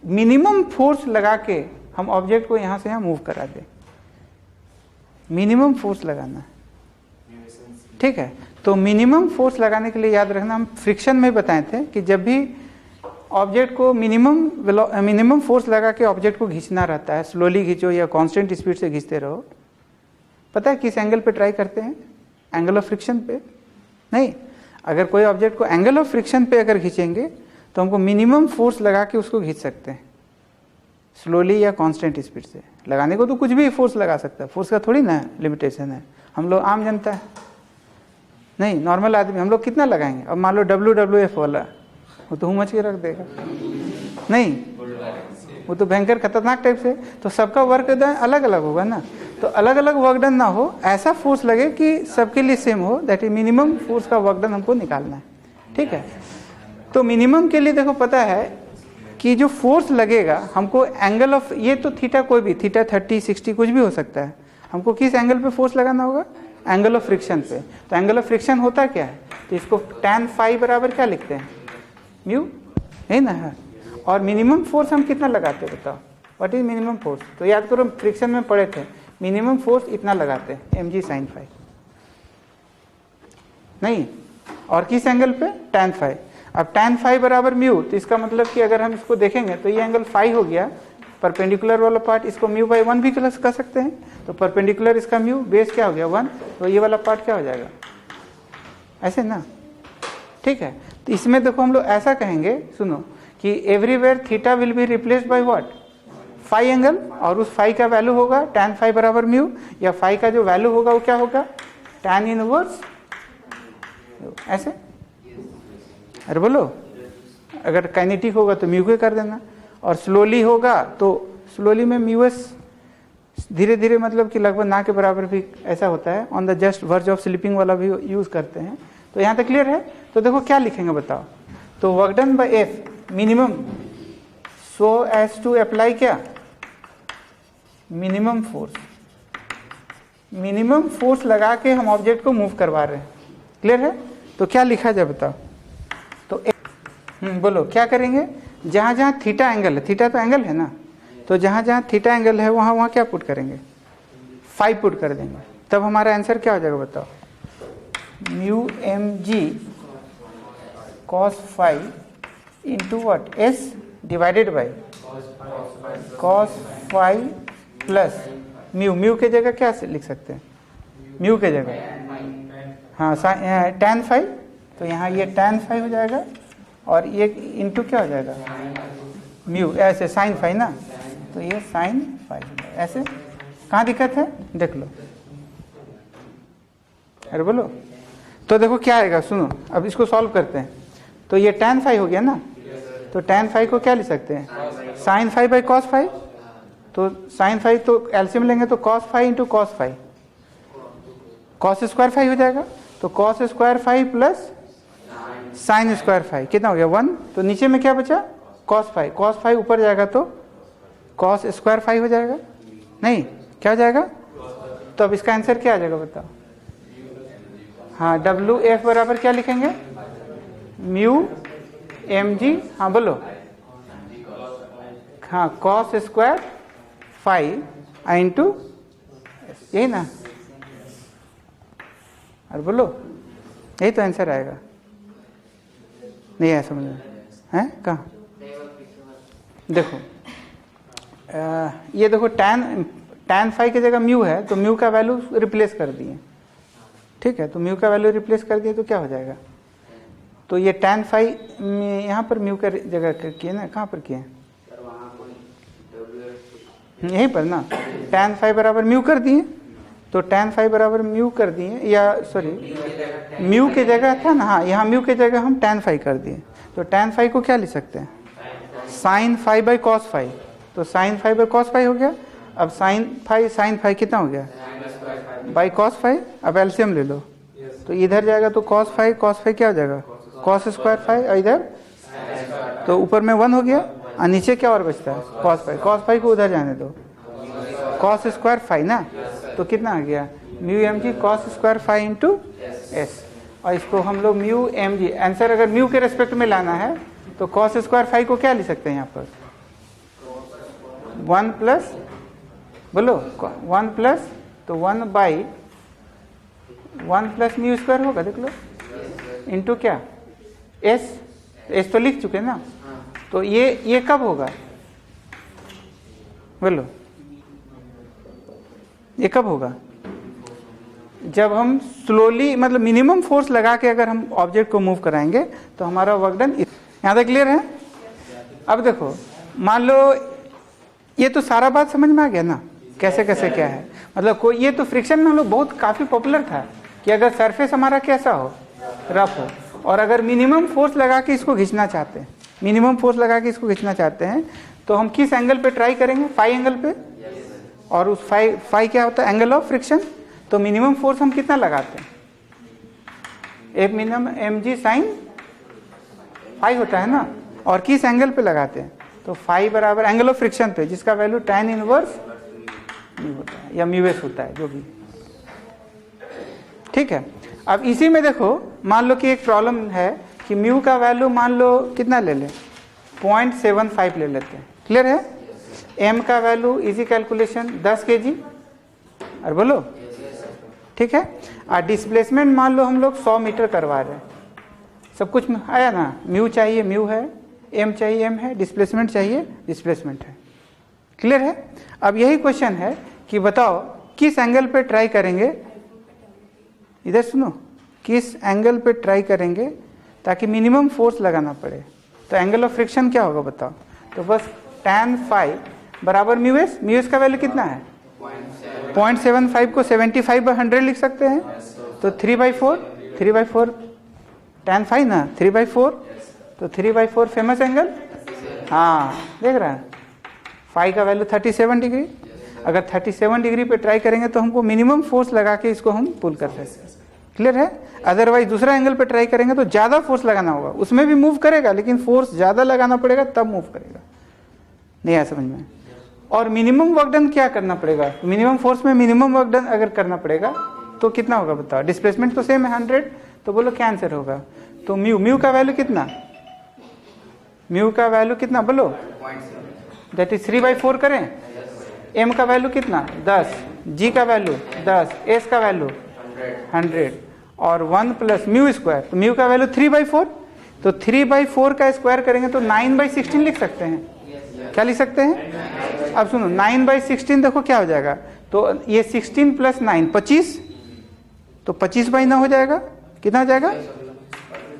मिनिमम फोर्स लगा के हम ऑब्जेक्ट को यहाँ से यहाँ मूव करा दें, मिनिमम फोर्स लगाना है, ठीक है। तो मिनिमम फोर्स लगाने के लिए याद रखना, हम फ्रिक्शन में बताए थे कि जब भी ऑब्जेक्ट को मिनिमम फोर्स लगा के ऑब्जेक्ट को खींचना रहता है, स्लोली खींचो या कांस्टेंट स्पीड से खींचते रहो, पता है किस एंगल पे ट्राई करते हैं, एंगल ऑफ फ्रिक्शन पे नहीं। अगर कोई ऑब्जेक्ट को एंगल ऑफ फ्रिक्शन पे अगर खींचेंगे तो हमको मिनिमम फोर्स लगा के उसको खींच सकते हैं, स्लोली या कांस्टेंट स्पीड से। लगाने को तो कुछ भी फोर्स लगा सकता है, फोर्स का थोड़ी ना लिमिटेशन है। हम लोग आम जनता है नहीं, नॉर्मल आदमी हम लोग कितना लगाएंगे। अब मान लो WWF वाला, वो तो मच के रख देगा, नहीं वो तो भयंकर खतरनाक टाइप से। तो सबका वर्क डन अलग अलग होगा ना, तो अलग अलग वर्क डन ना हो, ऐसा फोर्स लगे कि सबके लिए सेम हो, दैट इज मिनिमम फोर्स का वर्क डन हमको निकालना है, ठीक है। तो मिनिमम के लिए देखो पता है कि जो फोर्स लगेगा हमको एंगल ऑफ, ये तो थीटा कोई भी, थीटा 30 60 कुछ भी हो सकता है। हमको किस एंगल पे फोर्स लगाना होगा? एंगल ऑफ फ्रिक्शन पे। तो एंगल ऑफ फ्रिक्शन होता क्या है? तो इसको tan phi बराबर क्या लिखते हैं? म्यू, है ना? है। और मिनिमम फोर्स हम कितना लगाते हैं बताओ? What is minimum force? तो याद करो फ्रिक्शन में पढ़े थे, मिनिमम फोर्स इतना लगाते हैं mg sin phi, नहीं? और किस एंगल पे? tan phi। अब tan phi बराबर म्यू, तो इसका मतलब कि अगर हम इसको देखेंगे तो ये एंगल phi हो गया, परपेंडिकुलर वाला पार्ट इसको म्यू बाई 1 भी कर सकते हैं। तो परपेंडिकुलर इसका म्यू, बेस क्या हो गया 1, तो ये वाला पार्ट क्या हो जाएगा? ऐसे ना, ठीक है। तो इसमें देखो हम लोग ऐसा कहेंगे, सुनो, कि everywhere theta will be replaced by what? Phi angle, और उस फाई का वैल्यू होगा tan phi बराबर म्यू, या फाई का जो वैल्यू होगा वो क्या होगा? tan इनवर्स, ऐसे। अरे बोलो, अगर काइनेटिक होगा तो म्यू के कर देना, और स्लोली होगा तो स्लोली में म्यूएस धीरे धीरे, मतलब कि लगभग ना के बराबर भी ऐसा होता है। On the just verge of sleeping वाला भी यूज करते हैं। तो यहाँ तक क्लियर है? तो देखो क्या लिखेंगे बताओ? तो work done by F minimum so as to apply क्या? Minimum force. मिनिमम फोर्स लगा के हम ऑब्जेक्ट को मूव करवा रहे हैं। क्लियर है? तो क्या लिखा जाए बताओ? तो बोलो क्या करेंगे? जहां जहां थीटा एंगल है, थीटा तो एंगल है ना, तो जहां जहां थीटा एंगल है वहां वहां क्या पुट करेंगे? फाई पुट कर देंगे। तब हमारा आंसर क्या हो जाएगा बताओ? Mu M G cos phi into what? S divided by cos phi plus mu. Mu के जगह क्या लिख सकते हैं? म्यू के जगह हाँ tan फाई, तो यहाँ ये tan फाई हो जाएगा, और ये इंटू क्या हो जाएगा? म्यू, ऐसे साइन फाई ना, तो ये साइन फाई हो जाएगा। ऐसे कहाँ दिक्कत है? देख लो। अरे बोलो, तो देखो क्या आएगा, सुनो अब इसको सॉल्व करते हैं। तो ये tan फाई हो गया ना, तो tan फाई को क्या लिख सकते हैं? Sine phi by cos phi. तो साइन फाई तो एलसीएम लेंगे तो cos phi into cos phi, cos square phi हो जाएगा। तो cos square phi plus sine square phi कितना हो गया? 1। तो नीचे में क्या बचा? Cos phi. कॉस फाई ऊपर जाएगा तो कॉस स्क्वायर फाई हो जाएगा, नहीं? क्या हो जाएगा? तो अब इसका आंसर क्या आ जाएगा बताओ? हाँ, डब्ल्यू एफ बराबर क्या लिखेंगे? म्यू एम जी, हाँ बोलो, हाँ कॉस स्क्वायर फाई इंटू, यही ना? अरे बोलो, यही तो आंसर आएगा। नहीं आया समझ में? है कहाँ? देखो ये देखो tan फाई की जगह म्यू है, तो म्यू का वैल्यू रिप्लेस कर दिए, ठीक है? तो म्यू का वैल्यू रिप्लेस कर दिए तो क्या हो जाएगा? तो ये tan फाई यहाँ पर म्यू का जगह किए ना, कहाँ पर किए? यहीं पर ना। tan फाई बराबर म्यू कर दिए, तो tan फाई बराबर म्यू कर दिए, या सॉरी म्यू के जगह था ना, हाँ यहाँ म्यू के जगह हम tan फाई कर दिए। तो tan फाई को क्या लिख सकते हैं? Sine phi by cos phi. तो sine phi by cos phi हो गया। अब साइन फाई कितना हो गया? By cos phi. अब एलसीएम ले लो, तो इधर जाएगा तो कॉस फाई क्या हो जाएगा? कॉस स्क्वायर फाई, और इधर तो ऊपर में 1 हो गया, और नीचे क्या और बचता है? कॉस फाई को उधर जाने दो, कॉस स्क्वायर फाई ना, तो कितना आ गया? Mu M G cos square phi into S. और इसको हम लोग म्यू एम जी, आंसर अगर म्यू के रेस्पेक्ट में लाना है तो कॉस स्क्वायर फाई को क्या लिख सकते हैं यहाँ पर? 1 प्लस, बोलो 1 प्लस, तो 1 बाई 1 प्लस म्यू स्क्वायर होगा, देख लो, इंटू क्या? एस तो लिख चुके ना। तो ये कब होगा? बोलो, ये कब होगा? जब हम स्लोली, मतलब मिनिमम फोर्स लगा के अगर हम ऑब्जेक्ट को मूव कराएंगे तो हमारा वर्क डन। यहाँ तक क्लियर है? अब देखो, मान लो ये तो सारा बात समझ में आ गया ना, कैसे कैसे क्या है। मतलब कोई, ये तो फ्रिक्शन में हम लोग बहुत काफी पॉपुलर था कि अगर सरफेस हमारा कैसा हो, रफ हो, और अगर मिनिमम फोर्स लगा के इसको खींचना चाहते हैं, मिनिमम फोर्स लगा के इसको खींचना चाहते हैं, तो हम किस एंगल पे ट्राई करेंगे? फाई एंगल पे। और उस फाई क्या होता है? Angle of friction. तो मिनिमम फोर्स हम कितना लगाते हैं? F minimum M G sine phi होता है ना, और किस एंगल पे लगाते हैं? तो फाई बराबर एंगल ऑफ फ्रिक्शन पे, जिसका वैल्यू tan इनवर्स म्यू होता है या म्यू एस होता है, जो भी। ठीक है, अब इसी में देखो, मान लो कि एक प्रॉब्लम है कि म्यू का वैल्यू मान लो कितना ले लें, 0.75 ले लेते हैं। क्लियर है? एम का वैल्यू इजी कैलकुलेशन 10 kg, और बोलो ठीक है। और डिस्प्लेसमेंट मान लो हम लोग 100 मीटर करवा रहे हैं, सब कुछ आया ना, म्यू चाहिए म्यू है, एम चाहिए एम है, डिस्प्लेसमेंट चाहिए डिस्प्लेसमेंट है। क्लियर है? अब यही क्वेश्चन है कि बताओ किस एंगल पे ट्राई करेंगे, इधर सुनो, किस एंगल पे ट्राई करेंगे ताकि मिनिमम फोर्स लगाना पड़े। तो एंगल ऑफ फ्रिक्शन क्या होगा बताओ? तो बस tan फाई बराबर म्यू एस। म्यू एस का वैल्यू कितना है? 0.75 को 75/100 लिख सकते हैं, तो 3/4 tan फाई ना, 3/4, तो 3/4 फेमस एंगल। हाँ देख रहा है, फाई का वैल्यू 37 डिग्री। अगर 37 डिग्री पे ट्राई करेंगे तो हमको मिनिमम फोर्स लगा के इसको हम पुल कर सकते हैं। क्लियर है? अदरवाइज दूसरा एंगल पे ट्राई करेंगे तो ज्यादा फोर्स लगाना होगा, उसमें भी मूव करेगा लेकिन फोर्स ज्यादा लगाना पड़ेगा तब मूव करेगा। नहीं आया समझ में? और मिनिमम वर्क डन क्या करना पड़ेगा? मिनिमम फोर्स में मिनिमम वर्क डन अगर करना पड़ेगा तो कितना होगा बताओ? डिस्प्लेसमेंट तो सेम है 100, तो बोलो क्या आंसर होगा? तो म्यू का वैल्यू कितना? म्यू का वैल्यू कितना बोलो? दैट इज 3/4 करें। एम का वैल्यू कितना? 10, जी का वैल्यू 10, एस का वैल्यू 100 और 1 प्लस म्यू स्क्वायर। तो म्यू का वैल्यू 3/4, तो 3/4 का स्क्वायर करेंगे तो 9/16 लिख सकते हैं। क्या लिख सकते हैं? अब सुनो, 9/16 देखो क्या हो जाएगा, तो ये 16 प्लस 9 25, तो 25/9 हो जाएगा। कितना हो जाएगा?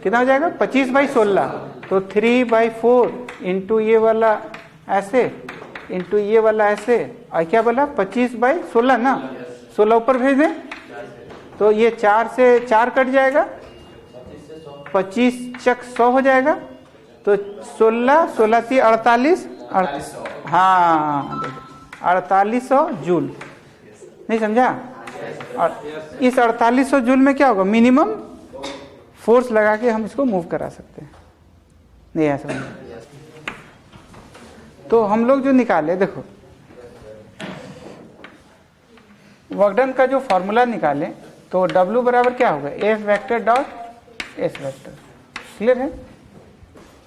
कितना हो जाएगा? 25/16, तो 3/4 इंटू ये वाला ऐसे इंटू ये वाला ऐसे, और क्या बोला? 25/16 ना, 16 ऊपर भेज दें तो ये 4 से 4 कट जाएगा, 25 चक 100 हो जाएगा, तो 16 16 थी 48, हाँ 4800 जूल। नहीं समझा? और इस 4800 जूल में क्या होगा? मिनिमम फोर्स लगा के हम इसको मूव करा सकते हैं। नहीं ऐसा समझ? तो हम लोग जो निकाले, देखो वर्क डन का जो फॉर्मूला निकाले, तो W बराबर क्या होगा? F vector dot S vector. Clear है?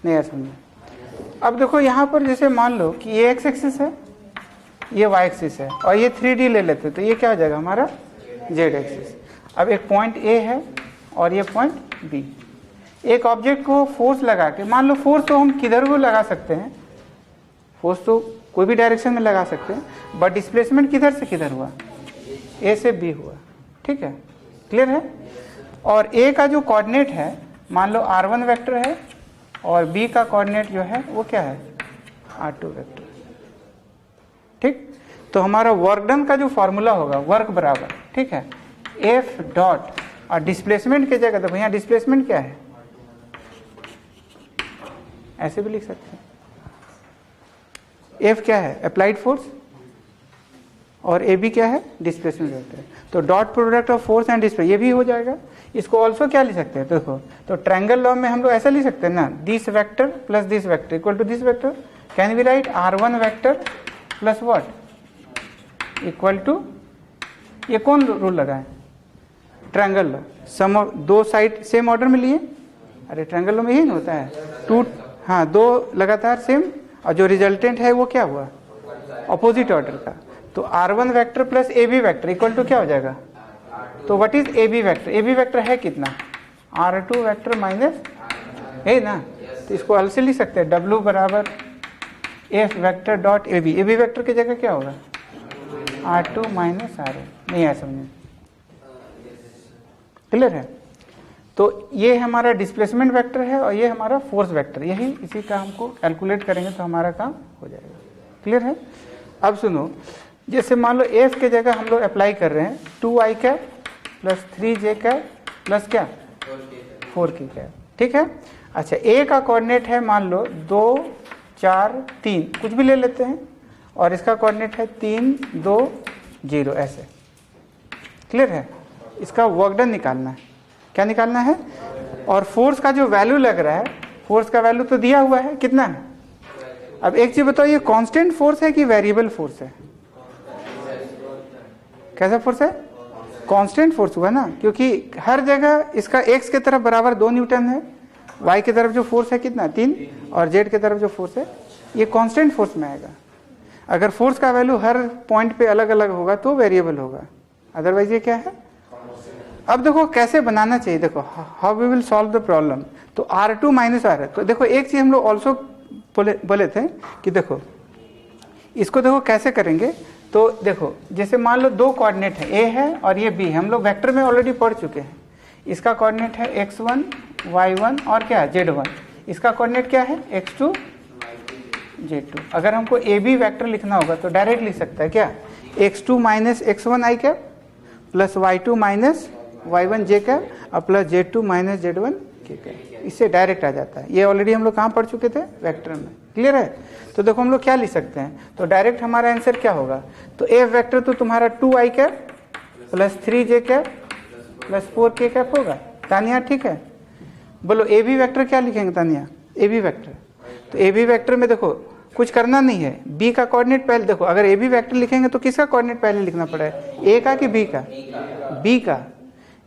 नहीं ऐसा समझ? अब देखो यहाँ पर जैसे मान लो कि ये x एक्सिस है, ये y एक्सिस है, और ये 3D ले लेते तो ये क्या हो जाएगा हमारा? Z axis. अब एक पॉइंट A है और ये पॉइंट B। एक ऑब्जेक्ट को फोर्स लगा के, मान लो फोर्स तो हम किधर को लगा सकते हैं, फोर्स तो कोई भी डायरेक्शन में लगा सकते हैं, बट डिस्प्लेसमेंट किधर से किधर हुआ? A से B हुआ। ठीक है? क्लियर है? और A का जो कोऑर्डिनेट है, मान लो r1 वेक्टर है, और B का कोऑर्डिनेट जो है वो क्या है? r2 vector. ठीक? तो हमारा वर्क डन का जो फॉर्मूला होगा, वर्क बराबर, ठीक है, F डॉट, और डिस्प्लेसमेंट की जगह देखो यहाँ डिस्प्लेसमेंट क्या है, ऐसे भी लिख सकते हैं। F क्या है? अप्लाइड फोर्स, और ए बी क्या है? Displacement vector. तो dot product of force and displacement, ये भी हो जाएगा। इसको ऑल्सो क्या लिख सकते हैं? देखो, तो ट्रायंगल लॉ में हम लोग ऐसा लिख सकते हैं ना, this vector plus this vector equal to this vector. Can we write r1 vector plus what equal to, ये कौन रूल लगा है? Triangle law. सम ऑफ दो साइड सेम ऑर्डर में लिए, अरे ट्रायंगल लॉ में यही होता है, टू, हाँ दो लगातार सेम, और जो रिजल्टेंट है वो क्या हुआ? ऑपोजिट ऑर्डर का। तो r1 vector plus A B vector equal to क्या हो जाएगा? तो what is A B vector? A B vector है कितना? r2 वेक्टर माइनस, है ना, तो इसको अलग से लिख सकते हैं, W बराबर F vector dot A B. A B vector की जगह क्या होगा? r2 minus r1। नहीं है समझे? क्लियर है? तो ये हमारा डिस्प्लेसमेंट वेक्टर है और ये हमारा फोर्स वेक्टर, यही इसी का हमको कैलकुलेट करेंगे तो हमारा काम हो जाएगा। क्लियर है? अब सुनो, जैसे मान लो F के जगह हम लोग अप्लाई कर रहे हैं 2i cap plus 3j cap plus क्या? 4k cap. ठीक है? अच्छा, A का कोऑर्डिनेट है मान लो 2 4 3, कुछ भी ले लेते हैं, और इसका कोऑर्डिनेट है 3 2 0 ऐसे। क्लियर है? इसका वर्क डन निकालना है। क्या निकालना है? और फोर्स का जो वैल्यू लग रहा है, फोर्स का वैल्यू तो दिया हुआ है, कितना है? अब एक चीज बताओ, ये कांस्टेंट फोर्स है कि वेरिएबल फोर्स है? कैसा फोर्स है? कांस्टेंट फोर्स हुआ ना, क्योंकि हर जगह इसका x के तरफ बराबर 2 न्यूटन है, y की तरफ जो फोर्स है कितना 3, और z की तरफ जो फोर्स है ये कांस्टेंट फोर्स में आएगा। अगर फोर्स का वैल्यू हर पॉइंट पे अलग अलग होगा तो वेरिएबल होगा, अदरवाइज ये क्या है? अब देखो कैसे बनाना चाहिए, देखो how we will solve the problem. तो R2 माइनस R है, तो देखो एक चीज हम लोग ऑल्सो बोले थे कि देखो इसको देखो कैसे करेंगे। तो देखो जैसे मान लो दो कोऑर्डिनेट है, A है और ये B है, हम लोग वेक्टर में ऑलरेडी पढ़ चुके हैं। इसका कोऑर्डिनेट है x1 y1 और क्या है z1, इसका कोऑर्डिनेट क्या है x2 z2। अगर हमको AB वेक्टर लिखना होगा तो डायरेक्ट लिख सकता है क्या, x2 minus x1 i cap plus y2 minus y1 j cap और plus z2 minus z1 k cap, इससे डायरेक्ट आ जाता है। ये ऑलरेडी हम लोग कहाँ पढ़ चुके थे? वेक्टर में। क्लियर है? तो देखो हम लोग क्या लिख सकते हैं, तो डायरेक्ट हमारा आंसर क्या होगा, तो F वेक्टर तो तुम्हारा 2i cap plus 3j cap plus 4k cap होगा। तानिया ठीक है? बोलो AB वेक्टर क्या लिखेंगे तानिया? AB वेक्टर, तो AB वेक्टर में देखो कुछ करना नहीं है, B का कोऑर्डिनेट पहले देखो, अगर AB वेक्टर लिखेंगे तो किसका कोऑर्डिनेट पहले लिखना पड़ेगा, A का कि B का? B का।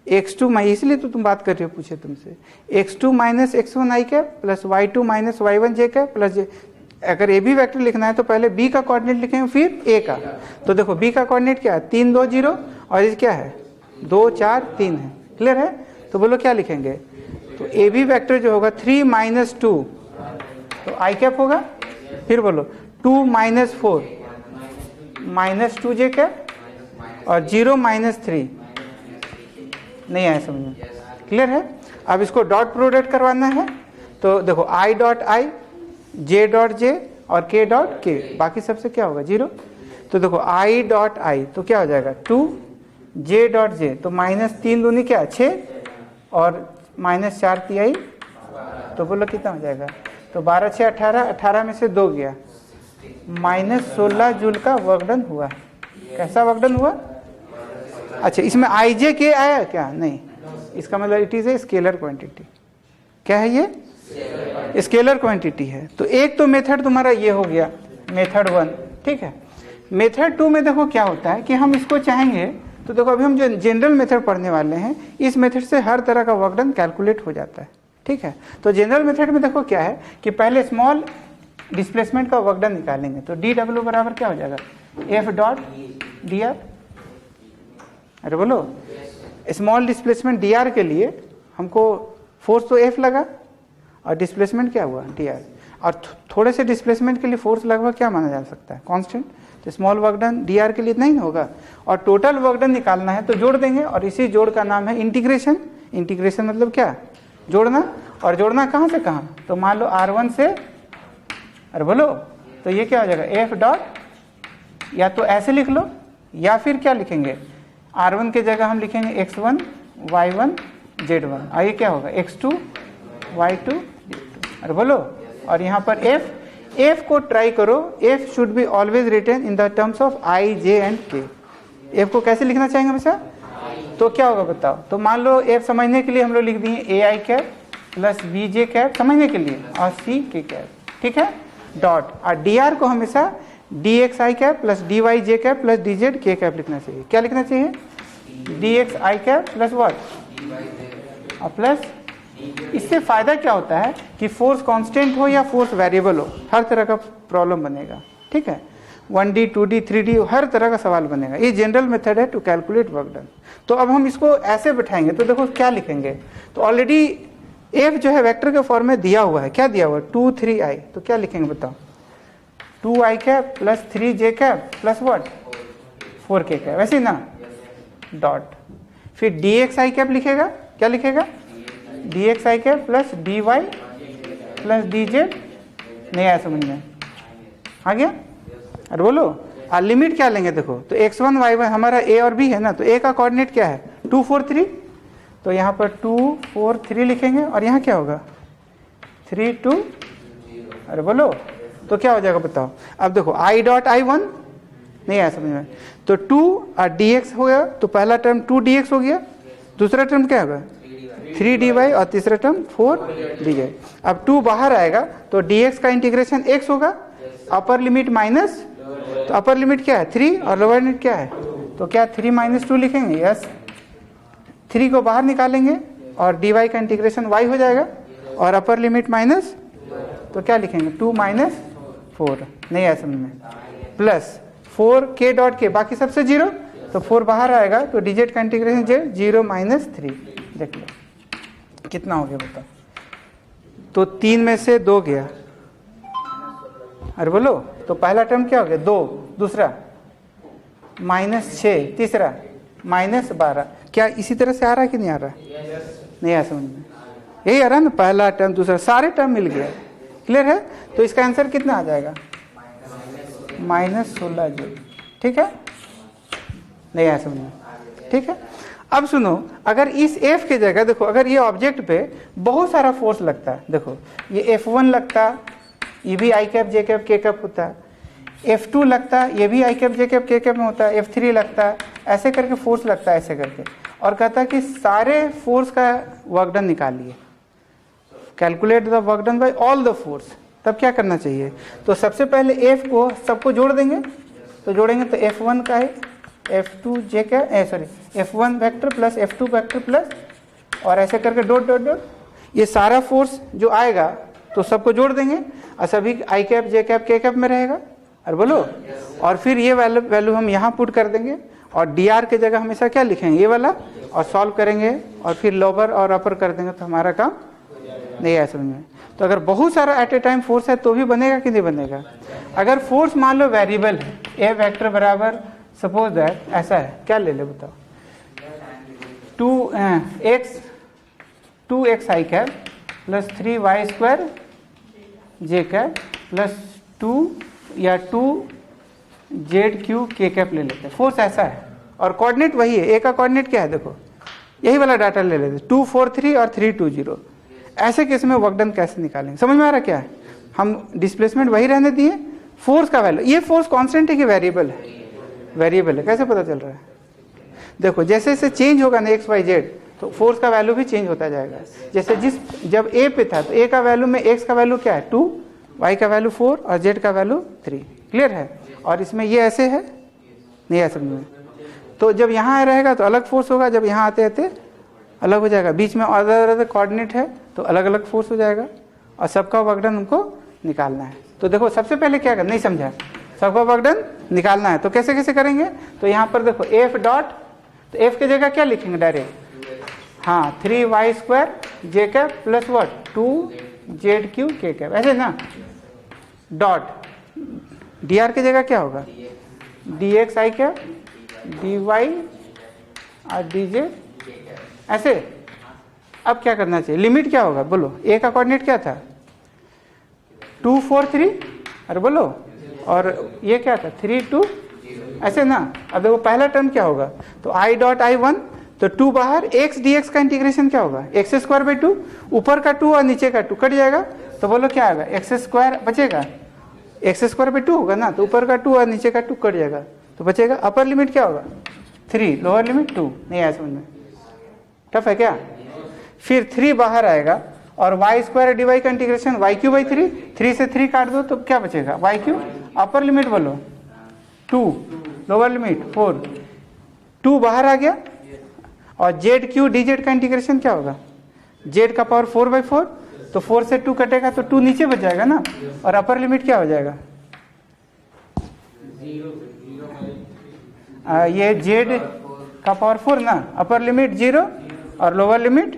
x2 इसलिए तो तुम बात कर रहे हो, पूछे तुमसे, x2 minus x1 i cap plus y2 minus y1 j cap plus अगर AB वेक्टर लिखना है तो पहले B का कोऑर्डिनेट लिखेंगे फिर A का। तो देखो B का कोऑर्डिनेट क्या है, 3 2 0 और ये क्या है 2 4 3 है। क्लियर है? तो बोलो क्या लिखेंगे, तो AB वेक्टर जो होगा 3 माइनस 2 तो i कैप होगा, फिर बोलो 2 माइनस 4 माइनस 2j कैप और 0 माइनस 3, नहीं आया समझ में? क्लियर है? अब इसको डॉट प्रोडक्ट करवाना है, तो देखो i dot i j dot j और k डॉट k, बाकी सबसे क्या होगा 0। तो देखो i डॉट i तो क्या हो जाएगा 2, j डॉट j तो माइनस 3 दूनी क्या 6 और माइनस 4 तिहाई, तो बोलो कितना हो जाएगा, तो 12 6 18, 18 में से 2 गया, माइनस 16 जूल का वर्क डन हुआ। कैसा वर्क डन हुआ? अच्छा इसमें आई जे के आया क्या? नहीं, इसका मतलब it is a scalar quantity. क्या है ये? स्केलर क्वांटिटी है। तो एक तो मेथड तुम्हारा ये हो गया मेथड 1, ठीक है। मेथड 2 में देखो क्या होता है कि हम इसको चाहेंगे, तो देखो अभी हम जो जनरल मेथड पढ़ने वाले हैं, इस मेथड से हर तरह का वर्क डन कैलकुलेट हो जाता है, ठीक है। तो जनरल मेथड में देखो क्या है कि पहले स्मॉल डिस्प्लेसमेंट का वर्क डन निकालेंगे, तो डी डब्ल्यू बराबर क्या हो जाएगा एफ डॉट डी आर। अरे बोलो, स्मॉल डिस्प्लेसमेंट डी आर के लिए हमको फोर्स तो एफ लगा और डिस्प्लेसमेंट क्या हुआ डी आर, और थोड़े से डिस्प्लेसमेंट के लिए फोर्स लगभग क्या माना जा सकता है कांस्टेंट। तो small work done D R के लिए नहीं होगा, और टोटल वर्क डन निकालना है तो जोड़ देंगे, और इसी जोड़ का नाम है इंटीग्रेशन। इंटीग्रेशन मतलब क्या, जोड़ना, और जोड़ना कहाँ से कहाँ, तो मान लो R1 से, अरे बोलो, तो ये क्या हो जाएगा एफ डॉट, या तो ऐसे लिख लो या फिर क्या लिखेंगे, R1 के जगह हम लिखेंगे x1 y1 z1, और ये क्या होगा x2 y2 z2। अरे बोलो, और यहाँ पर f को ट्राई करो, f should be always written in the terms of i j and k। f को कैसे लिखना चाहेंगे हमेशा, तो क्या होगा बताओ, तो मान लो f समझने के लिए हम लोग लिख दिए A I cap plus B J cap समझने के लिए, और सी के कैप, ठीक है, डॉट, और डी आर को हमेशा डी एक्स आई कैप प्लस डी वाई जे कैप प्लस डी जेड के कैप लिखना चाहिए। क्या लिखना चाहिए, D x I cap plus what, और प्लस, इससे फायदा क्या होता है कि फोर्स कांस्टेंट हो या फोर्स वेरिएबल हो, हर तरह का प्रॉब्लम बनेगा, ठीक है, 1D 2D 3D हर तरह का सवाल बनेगा। ये जनरल मेथड है टू कैलकुलेट वर्क डन। तो अब हम इसको ऐसे बैठाएंगे, तो देखो क्या लिखेंगे, तो ऑलरेडी एफ जो है वेक्टर के फॉर्म में दिया हुआ है, क्या दिया हुआ है 2 3i, तो क्या लिखेंगे बताओ, 2i cap plus 3j cap plus what 4k cap, वैसे ही ना, डॉट, फिर dxi कैप लिखेगा, क्या लिखेगा dxi cap plus dy plus dz, नहीं आया समझ में, आ गया। अरे बोलो, और लिमिट क्या लेंगे, देखो तो x1 y1 हमारा a और b है ना, तो a का कोऑर्डिनेट क्या है 2 4 3, तो यहाँ पर 2 4 3 लिखेंगे, और यहाँ क्या होगा 3 2, अरे बोलो, तो क्या हो जाएगा बताओ। अब देखो i डॉट i1 नहीं आया समझ में, तो 2 और dx हो गया, तो पहला टर्म 2 dx हो गया, दूसरा टर्म क्या होगा 3 dy और तीसरा टर्म 4 dy। अब 2 बाहर आएगा तो dx का इंटीग्रेशन x होगा, अपर लिमिट माइनस, तो अपर लिमिट क्या है 3 और लोअर लिमिट क्या है तो क्या 3 माइनस 2 लिखेंगे? यस। 3 को बाहर निकालेंगे और dy का इंटीग्रेशन y हो जाएगा और अपर लिमिट माइनस, तो क्या लिखेंगे? 2 माइनस 4, नहीं आया समझ में, प्लस 4 k डॉट के, बाकी सबसे 0, तो 4 बाहर आएगा तो dz का इंटीग्रेशन z 0 माइनस 3। देख लो कितना हो गया बताओ। तो 3 में से 2 गया, अरे बोलो, तो पहला टर्म क्या हो गया? 2, दूसरा -6, तीसरा -12। क्या इसी तरह से आ रहा है कि नहीं आ रहा? नहीं आ समझ में, यही आ रहा है ना, पहला टर्म दूसरा सारे टर्म मिल गया। क्लियर है? तो इसका आंसर कितना आ जाएगा? -16 जूल। ठीक है, नहीं आ समझ में, ठीक है। अब सुनो, अगर इस F की जगह देखो, अगर ये ऑब्जेक्ट पे बहुत सारा फोर्स लगता है, देखो ये F1 लगता, ये भी आई कैप जे कैप के कैप होता है, F2 लगता, ये भी आई कैप जे कैप के कैप में होता है, F3 लगता, ऐसे करके फोर्स लगता है, ऐसे करके, और कहता है कि सारे फोर्स का वर्क डन निकालिए, calculate the work done by all the force. तब क्या करना चाहिए? तो सबसे पहले F को सबको जोड़ देंगे, तो जोड़ेंगे तो F1 का है F2 J cap, sorry F1 vector plus F2 vector plus, और ऐसे करके डॉट डॉट डॉट, ये सारा फोर्स जो आएगा तो सबको जोड़ देंगे और सभी आई कैप जे कैप के कैप में रहेगा, और बोलो, और फिर ये वैल्यू हम यहाँ पुट कर देंगे और dr के जगह हमेशा क्या लिखेंगे? ये वाला, और सॉल्व करेंगे और फिर लोअर और अपर कर देंगे, तो हमारा काम नहीं है समझ में। तो अगर बहुत सारा एट ए टाइम फोर्स है तो भी बनेगा कि नहीं बनेगा? अगर फोर्स मान लो वेरिएबल है, ए वेक्टर बराबर सपोज दैट ऐसा है, क्या ले ले बताओ, 2x आई कैप प्लस 3y स्क्वायर जे कैप प्लस 2 या 2z क्यू के कैप ले लेते हैं। फोर्स ऐसा है और कोऑर्डिनेट वही है, ए का कोऑर्डिनेट क्या है? देखो यही वाला डाटा ले लेते, 2 4 3 और 3 2 0। ऐसे केस में वर्क डन कैसे निकालेंगे? समझ में आ रहा क्या है? हम डिस्प्लेसमेंट वही रहने दिए, फोर्स का वैल्यू, ये फोर्स कांस्टेंट है कि वेरिएबल है? वेरिएबल है। कैसे पता चल रहा है? देखो जैसे जैसे चेंज होगा ना एक्स वाई जेड, तो फोर्स का वैल्यू भी चेंज होता जाएगा। जैसे जब ए पे था तो ए का वैल्यू में एक्स का वैल्यू क्या है? 2, वाई का वैल्यू 4 और जेड का वैल्यू 3। क्लियर है? और इसमें ये ऐसे है, नहीं है समझ में। तो जब यहाँ रहेगा तो अलग फोर्स होगा, जब यहाँ आते आते अलग हो जाएगा, बीच में अदर अदर कोऑर्डिनेट है तो अलग अलग फोर्स हो जाएगा, और सबका वर्क डन हमको निकालना है। तो देखो सबसे पहले क्या करना, नहीं समझा, सबका वर्क डन निकालना है। तो कैसे कैसे करेंगे? तो यहाँ पर देखो एफ डॉट, तो एफ की जगह क्या लिखेंगे डायरेक्ट? हाँ 3y square J cap plus what 2z Q के कैप, ऐसे ना, डॉट dr की जगह क्या होगा? dx आई कैप dy और dz, ऐसे। अब क्या करना चाहिए? लिमिट क्या होगा बोलो? a का कोऑर्डिनेट क्या था? 2 4 3, अरे बोलो, और ये क्या था? 3 2, ऐसे ना। अब देखो पहला टर्म क्या होगा? तो i डॉट i1, तो 2 बाहर, x dx का इंटीग्रेशन क्या होगा? x स्क्वायर बाई 2, ऊपर का 2 और नीचे का 2 कट जाएगा, तो बोलो क्या आएगा? x स्क्वायर बचेगा, x स्क्वायर बाई 2 होगा ना, तो ऊपर का 2 और नीचे का 2 कट जाएगा, तो बचेगा अपर लिमिट क्या होगा? 3, लोअर लिमिट 2। नहीं आया समझ में? टफ है क्या? फिर 3 बाहर आएगा और वाई स्क्वायर डी वाई का इंटीग्रेशन वाई क्यू बाई 3, 3 से 3 काट दो तो क्या बचेगा? वाई क्यू, अपर लिमिट बोलो 2, लोअर लिमिट 4, 2 बाहर आ गया, और जेड क्यू डी जेड का इंटीग्रेशन क्या होगा? जेड का पावर 4 बाई 4, तो 4 से 2 कटेगा तो 2 नीचे बच जाएगा ना, और अपर लिमिट क्या हो जाएगा? ये जेड का पावर 4 ना, अपर लिमिट 0 और लोअर लिमिट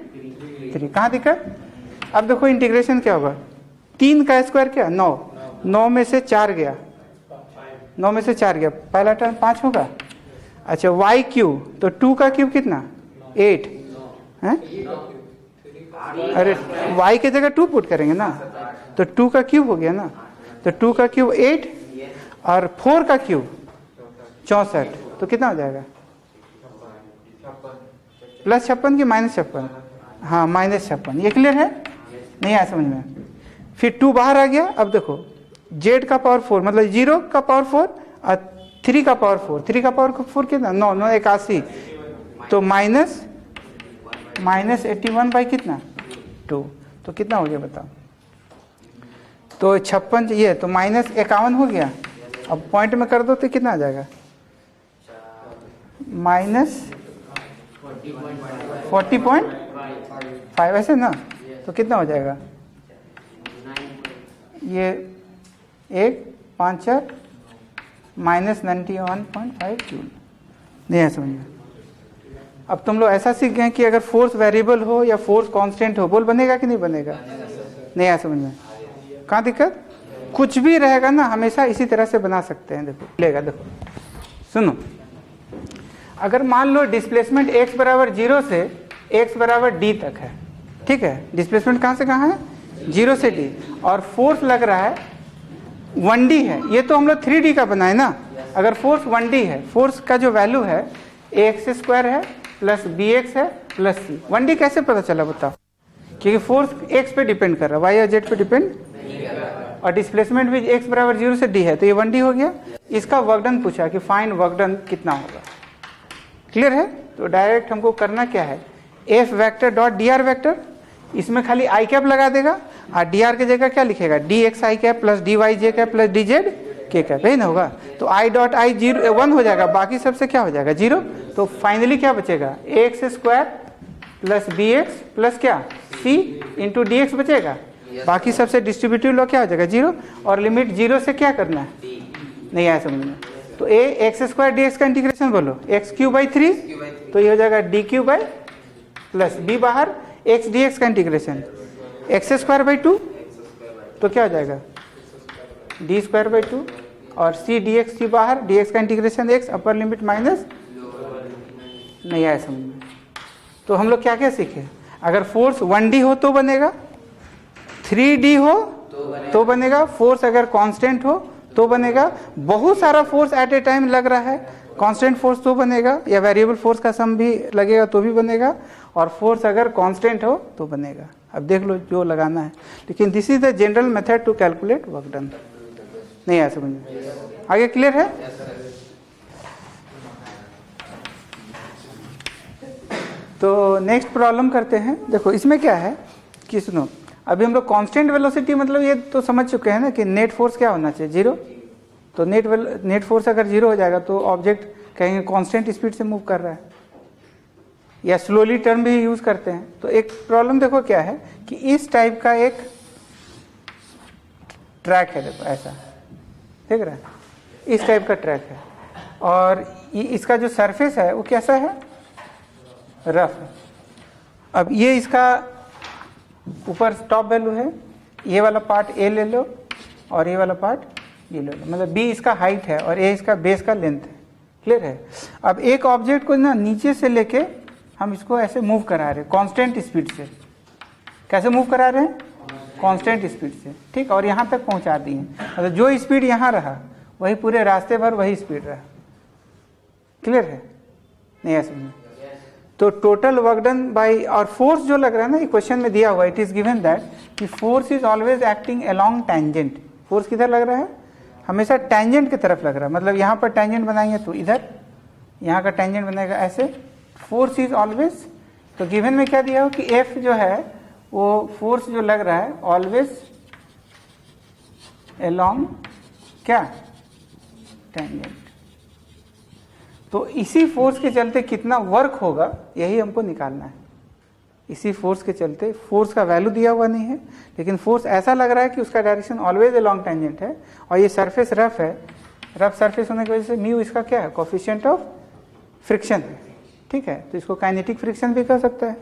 3। कहाँ दिक्कत? अब देखो इंटीग्रेशन क्या होगा? 3 का स्क्वायर क्या? 9, 9 में से 4 गया, 9 में से 4 गया, पहला टर्म 5 होगा। अच्छा वाई क्यू, तो 2 का क्यूब कितना? 8 है? अरे y की जगह 2 पुट करेंगे ना, तो 2 का क्यूब हो गया ना, तो 2 का क्यूब 8 और 4 का क्यूब 64, तो कितना हो जाएगा? प्लस 56 की माइनस 56? हाँ माइनस 56। ये क्लियर है? नहीं आया समझ में? फिर 2 बाहर आ गया। अब देखो z का पावर 4 मतलब 0 का पावर 4 और 3 का पावर 4, 3 का पावर 4 कितना? 9, 9 81, तो माइनस 81 बाई कितना? 2, तो कितना हो गया बताओ? तो 56, ये तो माइनस 51 हो गया। अब पॉइंट में कर दो तो कितना आ जाएगा? माइनस 40.5 ऐसे ना, तो कितना हो जाएगा ये 1 5 4 माइनस 91.5 जूल। नहीं है समझ में? अब तुम लोग ऐसा सीख गए कि अगर फोर्स वेरिएबल हो या फोर्स कांस्टेंट हो, बोल बनेगा कि नहीं बनेगा? नहीं है समझ में? कहाँ दिक्कत? कुछ भी रहेगा ना हमेशा इसी तरह से बना सकते हैं। देखो लेगा, देखो सुनो, अगर मान लो डिस्प्लेसमेंट x बराबर 0 से x बराबर d तक है, ठीक है? डिस्प्लेसमेंट कहाँ से कहाँ है? 0 से d, और फोर्स लग रहा है 1d है। ये तो हम लोग 3d का बनाए ना। अगर फोर्स 1d है, फोर्स का जो वैल्यू है ax² है प्लस bx है प्लस c। 1d कैसे पता चला बताओ? क्योंकि फोर्स x पे डिपेंड कर रहा है, y और z पे डिपेंड, और डिस्प्लेसमेंट भी x बराबर 0 से d है, तो ये 1d हो गया। इसका वर्क डन पूछा कि फाइंड वर्क डन कितना होगा। क्लियर है? तो डायरेक्ट हमको करना क्या है, f vector dot dr vector, इसमें खाली i कैप लगा देगा, और dr की जगह क्या लिखेगा, dx i cap plus dy j cap plus dz k cap, यही ना होगा। तो i डॉट i 1 हो जाएगा, बाकी सबसे क्या हो जाएगा 0। तो फाइनली क्या बचेगा, ax² प्लस bx प्लस क्या c इंटू dx बचेगा, बाकी सबसे डिस्ट्रीब्यूटिव लॉ क्या हो जाएगा 0, और लिमिट 0 से क्या करना है, नहीं आया समझ में? तो ax² dx का इंटीग्रेशन बोलो, x³ 3, तो ये हो जाएगा d³ प्लस b बाहर x dx का इंटीग्रेशन x² 2, तो क्या हो जाएगा d² 2, और c dx c बाहर dx का integration x upper limit minus, नहीं आया समझ में? तो हम लोग क्या क्या सीखे, अगर फोर्स 1d हो तो बनेगा, 3d हो तो बनेगा, फोर्स अगर कांस्टेंट हो तो बनेगा, बहुत सारा फोर्स एट ए टाइम लग रहा है, कांस्टेंट फोर्स तो बनेगा, या वेरिएबल फोर्स का सम भी लगेगा तो भी बनेगा, और फोर्स अगर कांस्टेंट हो तो बनेगा। अब देख लो जो लगाना है, लेकिन this is the general method to calculate work done. नहीं आया समझ में? आगे क्लियर है? तो नेक्स्ट प्रॉब्लम करते हैं। देखो इसमें क्या है कि सुनो, अभी हम लोग कांस्टेंट वेलोसिटी मतलब ये तो समझ चुके हैं ना कि नेट फोर्स क्या होना चाहिए 0। तो नेट फोर्स अगर 0 हो जाएगा तो ऑब्जेक्ट कहेंगे कांस्टेंट स्पीड से मूव कर रहा है, या स्लोली टर्म भी यूज करते हैं। तो एक प्रॉब्लम देखो क्या है कि इस टाइप का एक ट्रैक है, देखो ऐसा देख रहा है, इस टाइप का ट्रैक है, और इसका जो सरफेस है वो कैसा है, रफ है। अब ये इसका ऊपर टॉप वैल्यू है, ये वाला पार्ट a ले लो और ये वाला पार्ट ये ले लो, मतलब b इसका हाइट है और a इसका बेस का लेंथ है। क्लियर है? अब एक ऑब्जेक्ट को ना नीचे से लेके हम इसको ऐसे मूव करा रहे हैं कांस्टेंट स्पीड से। कैसे मूव करा रहे हैं? कांस्टेंट स्पीड से, ठीक, और यहाँ तक पहुँचा दिए, मतलब जो स्पीड यहाँ रहा वही पूरे रास्ते भर वही स्पीड रहा। क्लियर है? नहीं है समझ? तो टोटल वर्क डन बाय, और फोर्स जो लग रहा है ना, ये क्वेश्चन में दिया हुआ, इट इज गिवन दैट कि force is always acting along tangent. Force किधर लग रहा है? हमेशा टेंजेंट की तरफ लग रहा है, मतलब यहाँ पर टेंजेंट बनाएंगे तो इधर, यहाँ का टेंजेंट बनेगा ऐसे। फोर्स इज ऑलवेज, तो गिवन में क्या दिया हो कि एफ जो है वो फोर्स जो लग रहा है ऑलवेज अलोंग क्या, टेंजेंट। तो इसी फोर्स के चलते कितना वर्क होगा यही हमको निकालना है। इसी फोर्स के चलते, फोर्स का वैल्यू दिया हुआ नहीं है, लेकिन फोर्स ऐसा लग रहा है कि उसका डायरेक्शन ऑलवेज अलोंग टेंजेंट है, और ये सरफेस रफ है। रफ सरफेस होने की वजह से म्यू इसका क्या है, कोफिशिएंट ऑफ फ्रिक्शन है। ठीक है, तो इसको काइनेटिक फ्रिक्शन भी कह सकता है।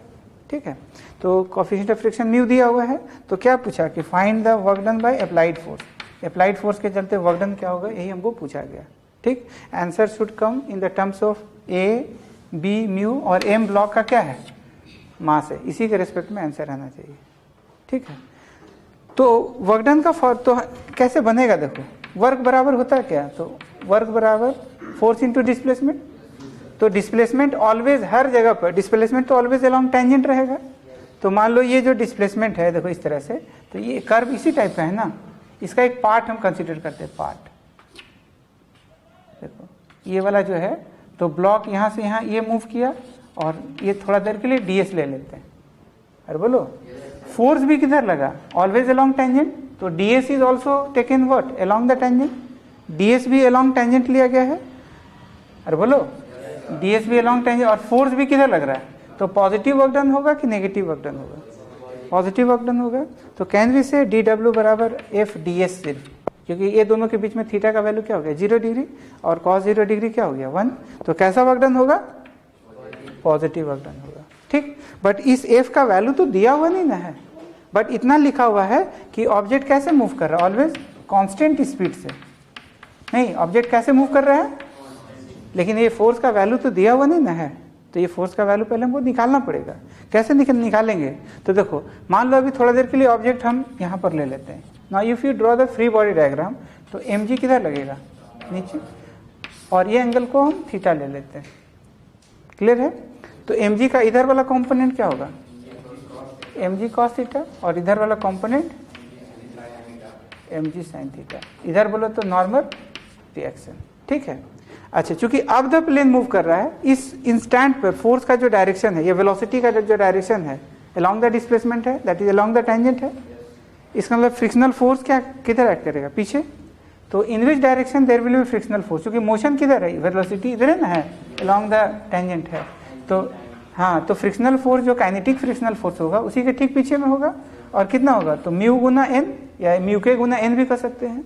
ठीक है, तो कोफिशिएंट ऑफ फ्रिक्शन म्यू दिया हुआ है। तो क्या पूछा कि find the work done by applied force. Applied force के चलते वर्क डन क्या होगा, यही हमको पूछा गया। ठीक, answer should come in the terms of A B mu, और एम ब्लॉक का क्या है, मास है। इसी के रिस्पेक्ट में आंसर आना चाहिए। ठीक है, तो वर्क डन का तो कैसे बनेगा, देखो वर्क बराबर होता है क्या, तो वर्क बराबर फोर्स इंटू डिस्प्लेसमेंट। तो डिस्प्लेसमेंट ऑलवेज, हर जगह पर डिस्प्लेसमेंट तो ऑलवेज अलोंग टेंजेंट रहेगा। तो मान लो ये जो डिस्प्लेसमेंट है, देखो इस तरह से, तो ये कर्व इसी टाइप का है ना, इसका एक पार्ट हम कंसिडर करते हैं, पार्ट। देखो ये वाला जो है, तो ब्लॉक यहाँ से यहाँ ये मूव किया, और ये थोड़ा देर के लिए ds ले लेते हैं। अरे बोलो, फोर्स भी किधर लगा, ऑलवेज अलोंग टेंजेंट। तो ds is also taken what, along the tangent. ds भी अलोंग टेंजेंट लिया गया है। अरे बोलो, ds भी अलॉन्ग टेंजेंट, और फोर्स भी किधर लग रहा है, तो पॉजिटिव वर्क डन होगा कि नेगेटिव वर्क डन होगा, पॉजिटिव वर्क डन होगा। तो कैन वी से dw बराबर f ds सिर्फ, क्योंकि ये दोनों के बीच में थीटा का वैल्यू क्या हो गया 0 डिग्री, और cos 0 डिग्री क्या हो गया 1, तो कैसा वर्क डन होगा, पॉजिटिव वर्क डन होगा, ठीक। बट इस f का वैल्यू तो दिया हुआ नहीं ना है, बट इतना लिखा हुआ है कि ऑब्जेक्ट कैसे मूव कर रहा है, ऑलवेज कांस्टेंट स्पीड से, नहीं ऑब्जेक्ट कैसे मूव कर रहा है, लेकिन ये फोर्स का वैल्यू तो दिया हुआ नहीं ना है, तो ये फोर्स का वैल्यू पहले हमको निकालना पड़ेगा। कैसे निकालेंगे, तो देखो मान लो अभी थोड़ा देर के लिए ऑब्जेक्ट हम यहाँ पर ले लेते हैं। Now if you draw the free body diagram, तो mg किधर लगेगा, नीचे, और ये एंगल को हम थीटा ले लेते हैं, क्लियर है। तो mg का इधर वाला कंपोनेंट क्या होगा, mg cos थीटा, और इधर वाला कंपोनेंट mg sin थीटा, इधर बोलो तो नॉर्मल रिएक्शन, ठीक है। अच्छा, चूंकि अब द प्लेन मूव कर रहा है, इस इंस्टेंट पर फोर्स का जो डायरेक्शन है, ये वेलोसिटी का जो डायरेक्शन है अलोंग द डिस्प्लेसमेंट है, that is along the tangent है। इसका मतलब फ्रिक्शनल फोर्स क्या किधर एक्ट करेगा, पीछे। तो in which direction there will be frictional force, क्योंकि मोशन किधर है, वेलोसिटी इधर है ना, है अलोंग द टेंजेंट है। तो हाँ, तो फ्रिक्शनल फोर्स जो काइनेटिक फ्रिक्शनल फोर्स होगा उसी के ठीक पीछे में होगा, और कितना होगा, तो म्यू गुना एन या म्यू के गुना एन भी कर सकते हैं।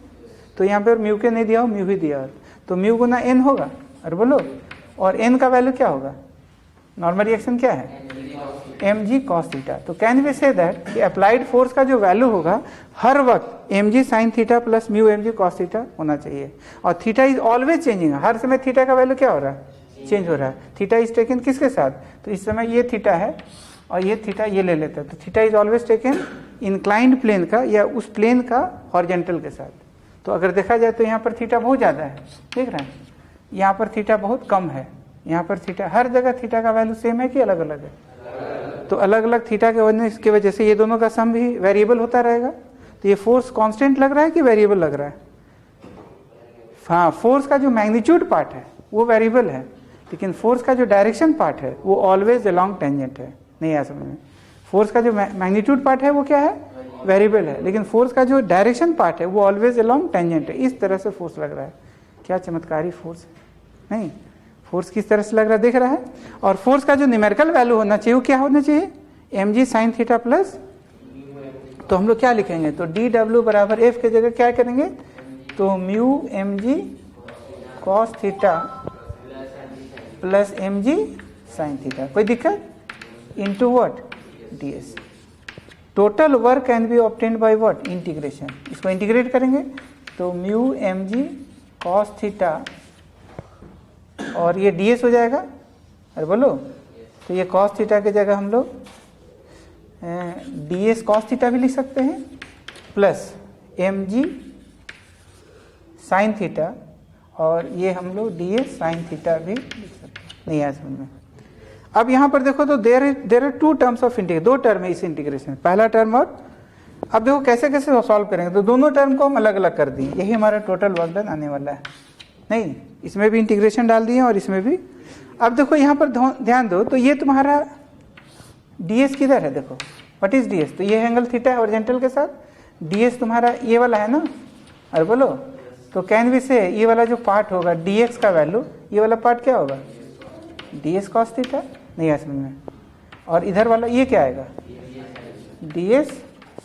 तो यहाँ पे म्यू के नहीं दिया हो, म्यू ही दिया हो, तो म्यू गुना एन होगा, और बोलो, और एन का वैल्यू क्या होगा, नॉर्मल रिएक्शन क्या है, mg cos थीटा। तो कैन वी से दैट कि अप्लाइड फोर्स का जो वैल्यू होगा हर वक्त mg sin theta plus mu mg cos theta होना चाहिए, और थीटा इज ऑलवेज चेंजिंग, हर समय थीटा का वैल्यू क्या हो रहा है, चेंज हो रहा है। थीटा इज टेकन किसके साथ, तो इस समय ये थीटा है और ये थीटा ये ले लेता है, तो theta is always taken inclined plane का या उस प्लेन का हॉरिजॉन्टल के साथ। तो अगर देखा जाए तो यहाँ पर थीटा बहुत ज़्यादा है, देख रहे हैं, यहाँ पर थीटा बहुत कम है, यहाँ पर थीटा, हर जगह थीटा का वैल्यू सेम है कि अलग अलग है, तो अलग अलग थीटा के वजह से ये दोनों का सम भी वेरिएबल होता रहेगा। तो ये फोर्स कांस्टेंट लग रहा है कि वेरिएबल लग रहा है, हाँ, फोर्स का जो मैग्नीट्यूड पार्ट है वो वेरिएबल है, लेकिन फोर्स का जो डायरेक्शन पार्ट है वो ऑलवेज अलोंग टेंजेंट है। नहीं आ समझ में, फोर्स का जो मैग्नीट्यूड पार्ट है वो क्या है, वेरिएबल है, लेकिन फोर्स का जो डायरेक्शन पार्ट है वो ऑलवेज अलोंग टेंजेंट है। इस तरह से फोर्स लग रहा है, क्या चमत्कारी फोर्स है, नहीं, फोर्स किस तरह से लग रहा है, देख रहा है। और फोर्स का जो न्यूमेरिकल वैल्यू होना चाहिए वो क्या होना चाहिए, mg sin थीटा प्लस, तो हम लोग क्या लिखेंगे, तो dw बराबर f की जगह क्या करेंगे, तो mu mg cos theta plus mg sin theta, कोई दिक्कत, into what, ds। Total work can be obtained by what, integration, इसको इंटीग्रेट करेंगे तो म्यू mg cos थीटा और ये ds हो जाएगा, अरे बोलो, तो ये cos थीटा की जगह हम लोग ds cos थीटा भी लिख सकते हैं, प्लस mg sin थीटा, और ये हम लोग ds sin थीटा भी लिख सकते हैं। नहीं आया समझ में। अब यहाँ पर देखो तो there are two terms of integration, दो टर्म है इस इंटीग्रेशन, पहला टर्म और, अब देखो कैसे कैसे सॉल्व करेंगे, तो दोनों टर्म को हम अलग अलग कर दिए, यही हमारा टोटल वर्क डन आने वाला है। नहीं, इसमें भी इंटीग्रेशन डाल दिए और इसमें भी। अब देखो यहाँ पर ध्यान दो, तो ये तुम्हारा ds किधर है, देखो व्हाट इज ds, तो ये एंगल थीटा है हॉरिजॉन्टल के साथ, ds तुम्हारा ये वाला है ना, अरे बोलो, तो कैन वी से ये वाला जो पार्ट होगा dx का वैल्यू, ये वाला पार्ट क्या होगा, ds cos थीटा, नहीं है समझ में, और इधर वाला ये क्या आएगा, ds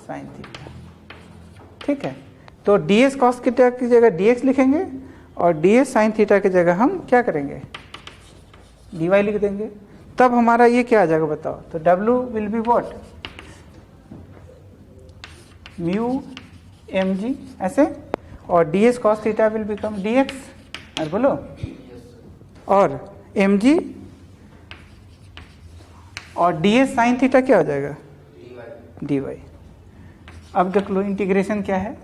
sin थीटा, ठीक है। तो ds cos थीटा की जगह dx लिखेंगे और ds sin थीटा की जगह हम क्या करेंगे, dy लिख देंगे, तब हमारा ये क्या आ जाएगा बताओ, तो w will be what, mu mg ऐसे, और ds cos theta will become dx, और बोलो, और mg और ds sin थीटा क्या हो जाएगा, dy। अब देख लो इंटीग्रेशन क्या है,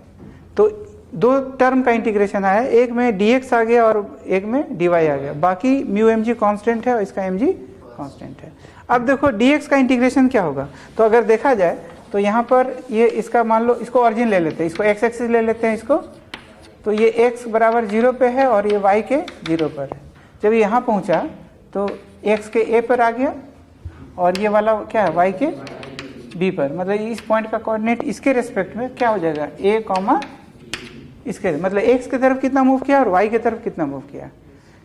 तो दो टर्म का इंटीग्रेशन आया, एक में dx आ गया और एक में dy आ गया, बाकी म्यू mg कांस्टेंट है और इसका mg कांस्टेंट है। अब देखो dx का इंटीग्रेशन क्या होगा, तो अगर देखा जाए तो यहाँ पर ये इसका मान लो, इसको ऑरिजिन ले लेते हैं, इसको x एक्सिस ले लेते हैं इसको, तो ये x बराबर 0 पे है और ये y के 0 पर है। जब यहाँ पहुँचा तो x के a पर आ गया और ये वाला क्या है y के b पर, मतलब इस पॉइंट का कोऑर्डिनेट इसके रेस्पेक्ट में क्या हो जाएगा, a कॉमा इसके, मतलब x की तरफ कितना मूव किया और y की तरफ कितना मूव किया,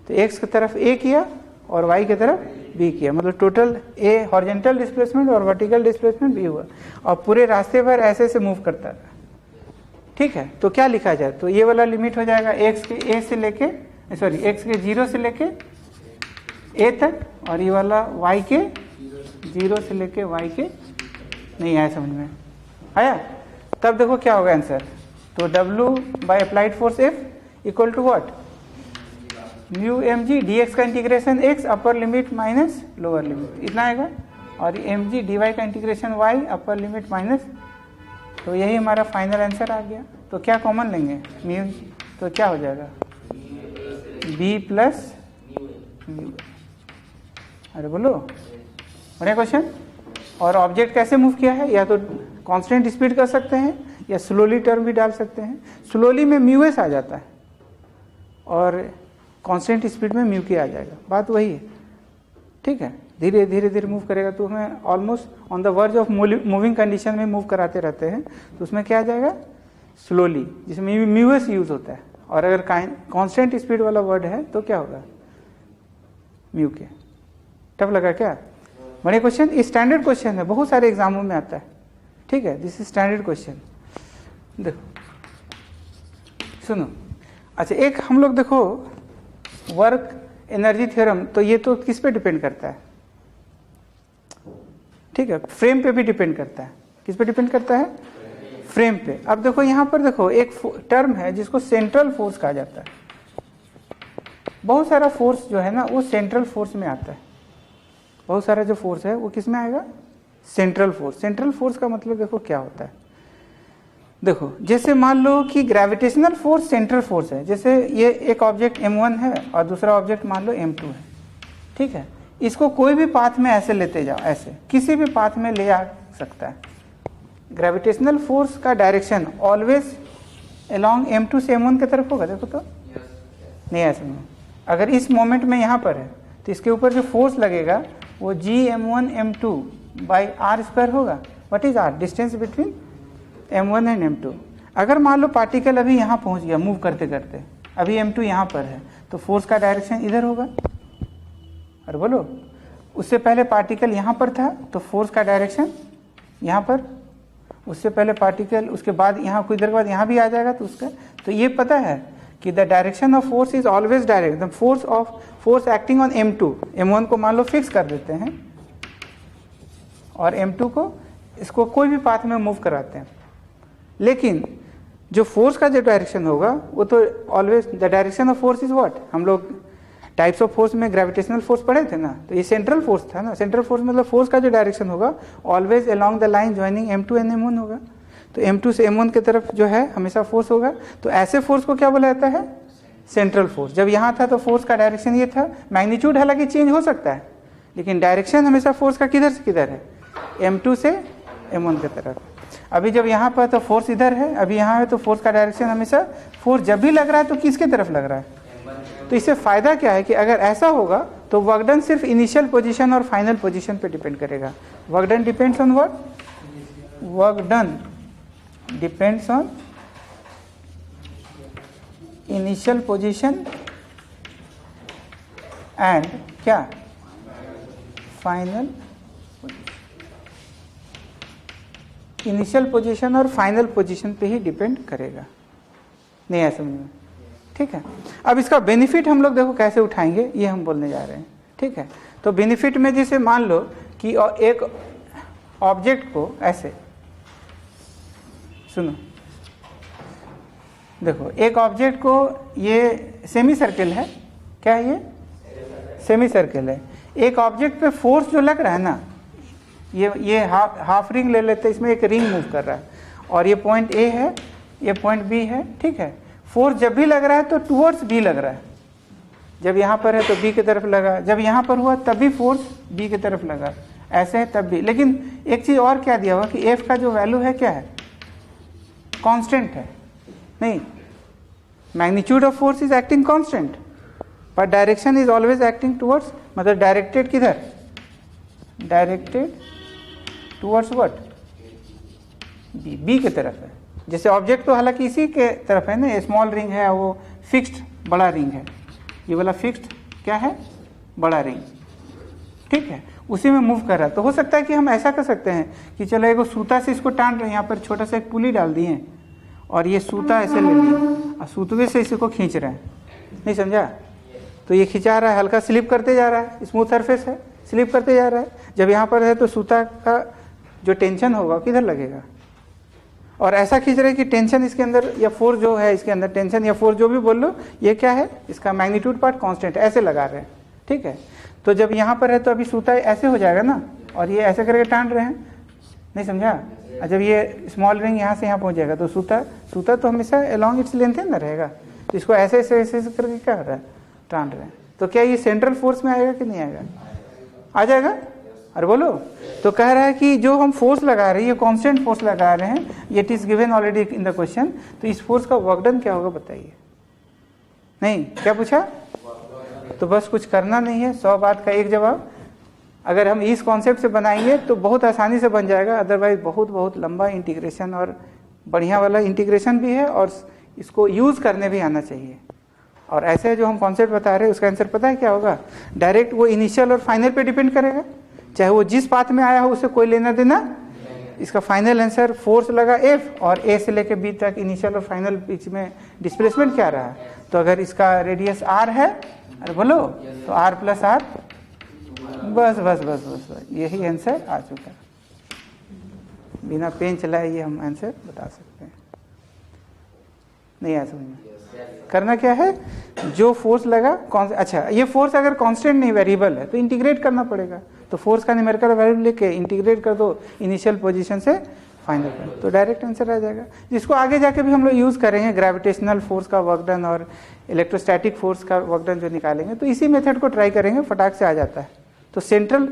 तो x की तरफ a किया और y की तरफ b किया, मतलब टोटल a हॉरिजॉन्टल डिस्प्लेसमेंट और वर्टिकल डिस्प्लेसमेंट b हुआ, और पूरे रास्ते पर ऐसे ऐसे मूव करता रहा। ठीक है, तो क्या लिखा जाए, तो ये वाला लिमिट हो जाएगा x के a से लेके x के 0 से लेके a तक, और ये वाला y के 0 से लेके y के, नहीं आया समझ में आया? तब देखो क्या होगा आंसर, तो W by applied force F equal to what, mu mg dx का integration x upper limit minus lower limit, इतना आएगा, और mg dy का integration y upper limit minus, तो यही हमारा फाइनल आंसर आ गया। तो क्या कॉमन लेंगे, म्यू, तो क्या हो जाएगा b प्लस म्यू। अरे बोलो, बढ़िया क्वेश्चन। और ऑब्जेक्ट कैसे मूव किया है, या तो कांस्टेंट स्पीड कर सकते हैं या स्लोली टर्म भी डाल सकते हैं। स्लोली में म्यू एस आ जाता है और कांस्टेंट स्पीड में म्यू के आ जाएगा, बात वही है। ठीक है, धीरे धीरे धीरे मूव करेगा तो हमें almost on the verge of moving condition में मूव कराते रहते हैं, तो उसमें क्या आ जाएगा स्लोली, जिसमें म्यू एस यूज होता है। और अगर कांस्टेंट स्पीड वाला वर्ड है तो क्या होगा म्यू के। टफ लगा क्या? बड़े क्वेश्चन, स्टैंडर्ड क्वेश्चन है, बहुत सारे एग्जामों में आता है। ठीक है, दिस इज स्टैंडर्ड क्वेश्चन। देखो सुनो, अच्छा एक हम लोग देखो वर्क एनर्जी थ्योरम, तो ये तो किस पे डिपेंड करता है, ठीक है, फ्रेम पे भी डिपेंड करता है। किस पे डिपेंड करता है, फ्रेम पे। अब देखो यहाँ पर देखो एक टर्म है जिसको सेंट्रल फोर्स कहा जाता है। बहुत सारा फोर्स जो है ना वो सेंट्रल फोर्स में आता है, बहुत सारा जो फोर्स है वो किस में आएगा, सेंट्रल फोर्स। सेंट्रल फोर्स का मतलब देखो क्या होता है, देखो जैसे मान लो कि ग्रेविटेशनल फोर्स सेंट्रल फोर्स है, जैसे ये एक ऑब्जेक्ट m1 है और दूसरा ऑब्जेक्ट मान लो m2 है। ठीक है, इसको कोई भी पाथ में ऐसे लेते जाओ, ऐसे किसी भी पाथ में ले आ सकता है। ग्रेविटेशनल फोर्स का डायरेक्शन ऑलवेज अलोंग m2 से m1 की तरफ होगा। देखो तो नहीं ऐसे में, अगर इस मोमेंट में यहाँ पर है तो इसके ऊपर जो फोर्स लगेगा वो gm1 m2 by R square होगा। What is R, distance between m1 and m2। अगर मान लो पार्टिकल अभी यहाँ पहुँच गया मूव करते करते, अभी m2 यहाँ पर है, तो फोर्स का डायरेक्शन इधर होगा। अरे बोलो, उससे पहले पार्टिकल यहाँ पर था तो फोर्स का डायरेक्शन यहाँ पर, उससे पहले पार्टिकल, उसके बाद यहाँ कुछ देर बाद यहाँ भी आ जाएगा, तो उसका तो ये पता है कि the direction of force is always direct, the force acting on m2, m1 को मान लो फिक्स कर देते हैं और m2 को इसको कोई भी पाथ में मूव कराते हैं, लेकिन जो फोर्स का जो डायरेक्शन होगा वो तो always, the direction of force is what, हम लोग टाइप्स ऑफ फोर्स में ग्रेविटेशनल फोर्स पढ़े थे ना, तो ये सेंट्रल फोर्स था ना। सेंट्रल फोर्स मतलब फोर्स का जो डायरेक्शन होगा always along the line joining m2 and m1 होगा। तो m2 से m1 की तरफ जो है हमेशा फोर्स होगा, तो ऐसे फोर्स को क्या बोला जाता है, सेंट्रल फोर्स। जब यहाँ था तो फोर्स का डायरेक्शन ये था, मैग्नीट्यूड हालांकि चेंज हो सकता है लेकिन डायरेक्शन हमेशा फोर्स का किधर से किधर है, m2 से m1 की तरफ। अभी जब यहाँ पर तो फोर्स इधर है, अभी यहाँ है तो फोर्स का डायरेक्शन हमेशा, फोर्स जब भी लग रहा है तो किसके तरफ लग रहा है। तो इससे फायदा क्या है कि अगर ऐसा होगा तो वर्क डन सिर्फ इनिशियल पोजीशन और फाइनल पोजीशन पे डिपेंड करेगा। Work done depends on what, work done depends on initial position and क्या, फाइनल। इनिशियल पोजीशन और फाइनल पोजीशन पे ही डिपेंड करेगा। नहीं है समझ में, ठीक है। अब इसका बेनिफिट हम लोग देखो कैसे उठाएंगे, ये हम बोलने जा रहे हैं। ठीक है, तो बेनिफिट में जैसे मान लो कि एक ऑब्जेक्ट को ऐसे, सुनो देखो एक ऑब्जेक्ट को, ये सेमी सर्किल है, क्या है ये, सेमी सर्किल है। एक ऑब्जेक्ट पे फोर्स जो लग रहा है ना, ये हाफ रिंग ले लेते हैं, इसमें एक रिंग मूव कर रहा है और ये पॉइंट ए है, ये पॉइंट बी है। ठीक है, फोर्स जब भी लग रहा है तो टुवर्ड्स बी लग रहा है, जब यहाँ पर है तो बी की तरफ लगा, जब यहाँ पर हुआ तब भी फोर्स बी की तरफ लगा, ऐसे है तब भी। लेकिन एक चीज और क्या दिया हुआ कि एफ का जो वैल्यू है क्या है, कांस्टेंट है। नहीं, magnitude of force is acting constant पर direction is always acting towards, मतलब डायरेक्टेड किधर, directed towards what, B, B की तरफ है। जैसे ऑब्जेक्ट तो हालांकि इसी के तरफ है ना, स्मॉल रिंग है, वो फिक्स्ड बड़ा रिंग है, ये वाला फिक्स्ड क्या है बड़ा रिंग, ठीक है, उसी में मूव कर रहा है। तो हो सकता है कि हम ऐसा कर सकते हैं कि चलो एक सूता से इसको टान रहे हैं, यहाँ पर छोटा सा एक पुली डाल दिए और ये सूता ऐसे ले लिए और सूतवे से इसको खींच रहे हैं, नहीं समझा? तो ये खिंचा रहा है, हल्का स्लिप करते जा रहा है, स्मूथ सरफेस है, स्लिप करते जा रहा है। जब यहाँ पर है तो सूता का जो टेंशन होगा किधर लगेगा, और ऐसा खींच रहे हैं कि टेंशन इसके अंदर या फोर्स जो है इसके अंदर, टेंशन या फोर्स जो भी बोल लो, ये क्या है, इसका मैग्नीट्यूड पार्ट कांस्टेंट है, ऐसे लगा रहे हैं, ठीक है। तो जब यहाँ पर है तो अभी सूता ऐसे हो जाएगा ना, और ये ऐसे करके टान रहे हैं, नहीं समझा? और जब ये स्मॉल रिंग यहाँ से यहाँ पहुँच जाएगा तो सूता तो हमेशा अलॉन्ग इट्स लेंथ ना रहेगा, तो इसको ऐसे ऐसे ऐसे करके क्या कर रहा है, टान रहे हैं। तो क्या ये सेंट्रल फोर्स में आएगा कि नहीं आएगा? आ जाएगा। अरे बोलो। तो कह रहा है कि जो हम फोर्स लगा रहे हैं, ये कांस्टेंट फोर्स लगा रहे हैं, ये it is given already in the question. तो इस फोर्स का वर्क डन क्या होगा बताइए? नहीं, क्या पूछा? तो बस कुछ करना नहीं है, 100 बात का एक जवाब। अगर हम इस कॉन्सेप्ट से बनाएंगे तो बहुत आसानी से बन जाएगा, अदरवाइज बहुत बहुत लंबा इंटीग्रेशन, और बढ़िया वाला इंटीग्रेशन भी है और इसको यूज करने भी आना चाहिए। और ऐसे जो हम कॉन्सेप्ट बता रहे हैं उसका आंसर पता है क्या होगा? डायरेक्ट वो इनिशियल और फाइनल पे डिपेंड करेगा, चाहे वो जिस पाथ में आया हो उससे कोई लेना देना। इसका फाइनल आंसर फोर्स लगा F और A से लेके B तक इनिशियल और फाइनल बीच में डिस्प्लेसमेंट क्या रहा? तो अगर इसका रेडियस R है, अरे बोलो, तो R प्लस R, बस बस बस बस बस यही आंसर आ चुका है। बिना पेन चलाए ये हम आंसर बता सकते हैं। नहीं आ समझ में? करना क्या है, जो फोर्स लगा अच्छा, ये फोर्स अगर कांस्टेंट नहीं वेरिएबल है तो इंटीग्रेट करना पड़ेगा। तो फोर्स का न्यूमेरिकल वैल्यू लेके इंटीग्रेट कर दो इनिशियल पोजीशन से फाइनल पर, तो डायरेक्ट आंसर आ जाएगा, जिसको आगे जाके भी हम लोग यूज करेंगे। ग्रेविटेशनल फोर्स का वर्क डन और इलेक्ट्रोस्टैटिक फोर्स का वर्क डन जो निकालेंगे, तो इसी मेथड को ट्राई करेंगे, फटाक से आ जाता है। तो सेंट्रल,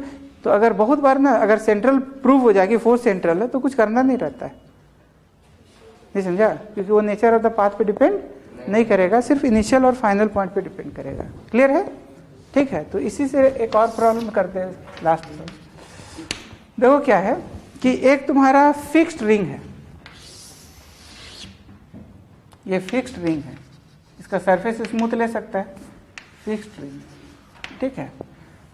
तो अगर बहुत बार ना अगर सेंट्रल प्रूव हो जाए कि फोर्स सेंट्रल है तो कुछ करना नहीं रहता है, नहीं समझा? क्योंकि वो नेचर ऑफ द पाथ पे डिपेंड नहीं करेगा, सिर्फ इनिशियल और फाइनल पॉइंट पे डिपेंड करेगा। क्लियर है? ठीक है। तो इसी से एक और प्रॉब्लम करते हैं, लास्ट में देखो क्या है कि एक तुम्हारा फिक्स्ड रिंग है, ये फिक्स्ड रिंग है, इसका सरफेस स्मूथ ले सकता है, फिक्स्ड रिंग, ठीक है,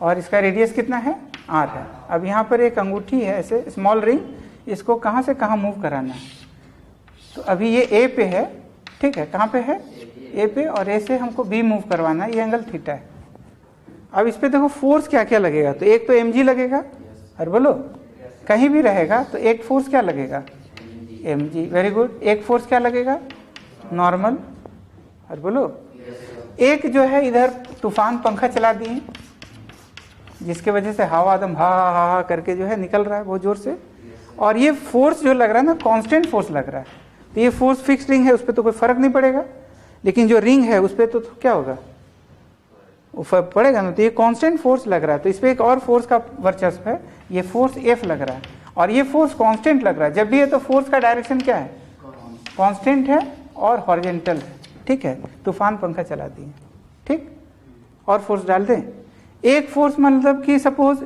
और इसका रेडियस कितना है? R है। अब यहाँ पर एक अंगूठी है ऐसे स्मॉल रिंग, इसको कहाँ से कहाँ मूव कराना है? तो अभी ये A पे है, ठीक है, कहाँ पे है? A पे, और A से हमको B मूव करवाना है, ये एंगल थीटा है। अब इस पे देखो फोर्स क्या क्या लगेगा, तो एक तो mg लगेगा, और बोलो कहीं भी रहेगा तो एक फोर्स क्या लगेगा? mg, very good. एक फोर्स क्या लगेगा? नॉर्मल, और बोलो एक जो है इधर तूफान पंखा चला दिए, जिसके वजह से हवा एकदम हा हा हा करके जो है निकल रहा है बहुत जोर से, और ये फोर्स जो लग रहा है ना कांस्टेंट फोर्स लग रहा है। तो ये फोर्स फिक्स रिंग है, उस पर तो कोई फर्क नहीं पड़ेगा, लेकिन जो रिंग है उस पर तो क्या होगा? वो फर्क पड़ेगा ना। तो ये कांस्टेंट फोर्स लग रहा है, तो इस पर एक और फोर्स का वर्चस्व है, ये फोर्स F लग रहा है, और ये फोर्स कांस्टेंट लग रहा है। जब भी है तो फोर्स का डायरेक्शन क्या है? कांस्टेंट है और हॉरिजॉन्टल है, ठीक है। तूफान पंखा चला दिए, ठीक, और फोर्स डाल दें। एक फोर्स मतलब कि suppose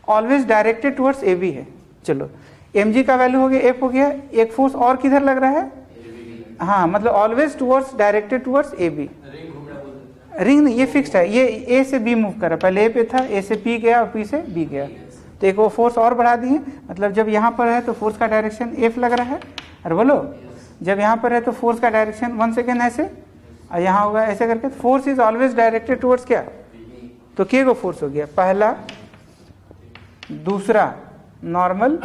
always directed towards AB है, चलो mg का वैल्यू हो गया F हो गया। एक फोर्स और किधर लग रहा है? हाँ, मतलब always towards directed towards AB। Ring नहीं, ये फिक्स्ड है, ये A से B मूव कर रहा है, पहले A पे था, A से P गया और P से B गया, तो एक वो फोर्स और बढ़ा दिए। मतलब जब यहाँ पर है तो फोर्स का डायरेक्शन F लग रहा है, और बोलो जब यहाँ पर है तो फोर्स का डायरेक्शन 1 सेकेंड ऐसे, और यहाँ होगा ऐसे करके। Force is always directed towards क्या? तो के को फोर्स हो गया, पहला, दूसरा नॉर्मल,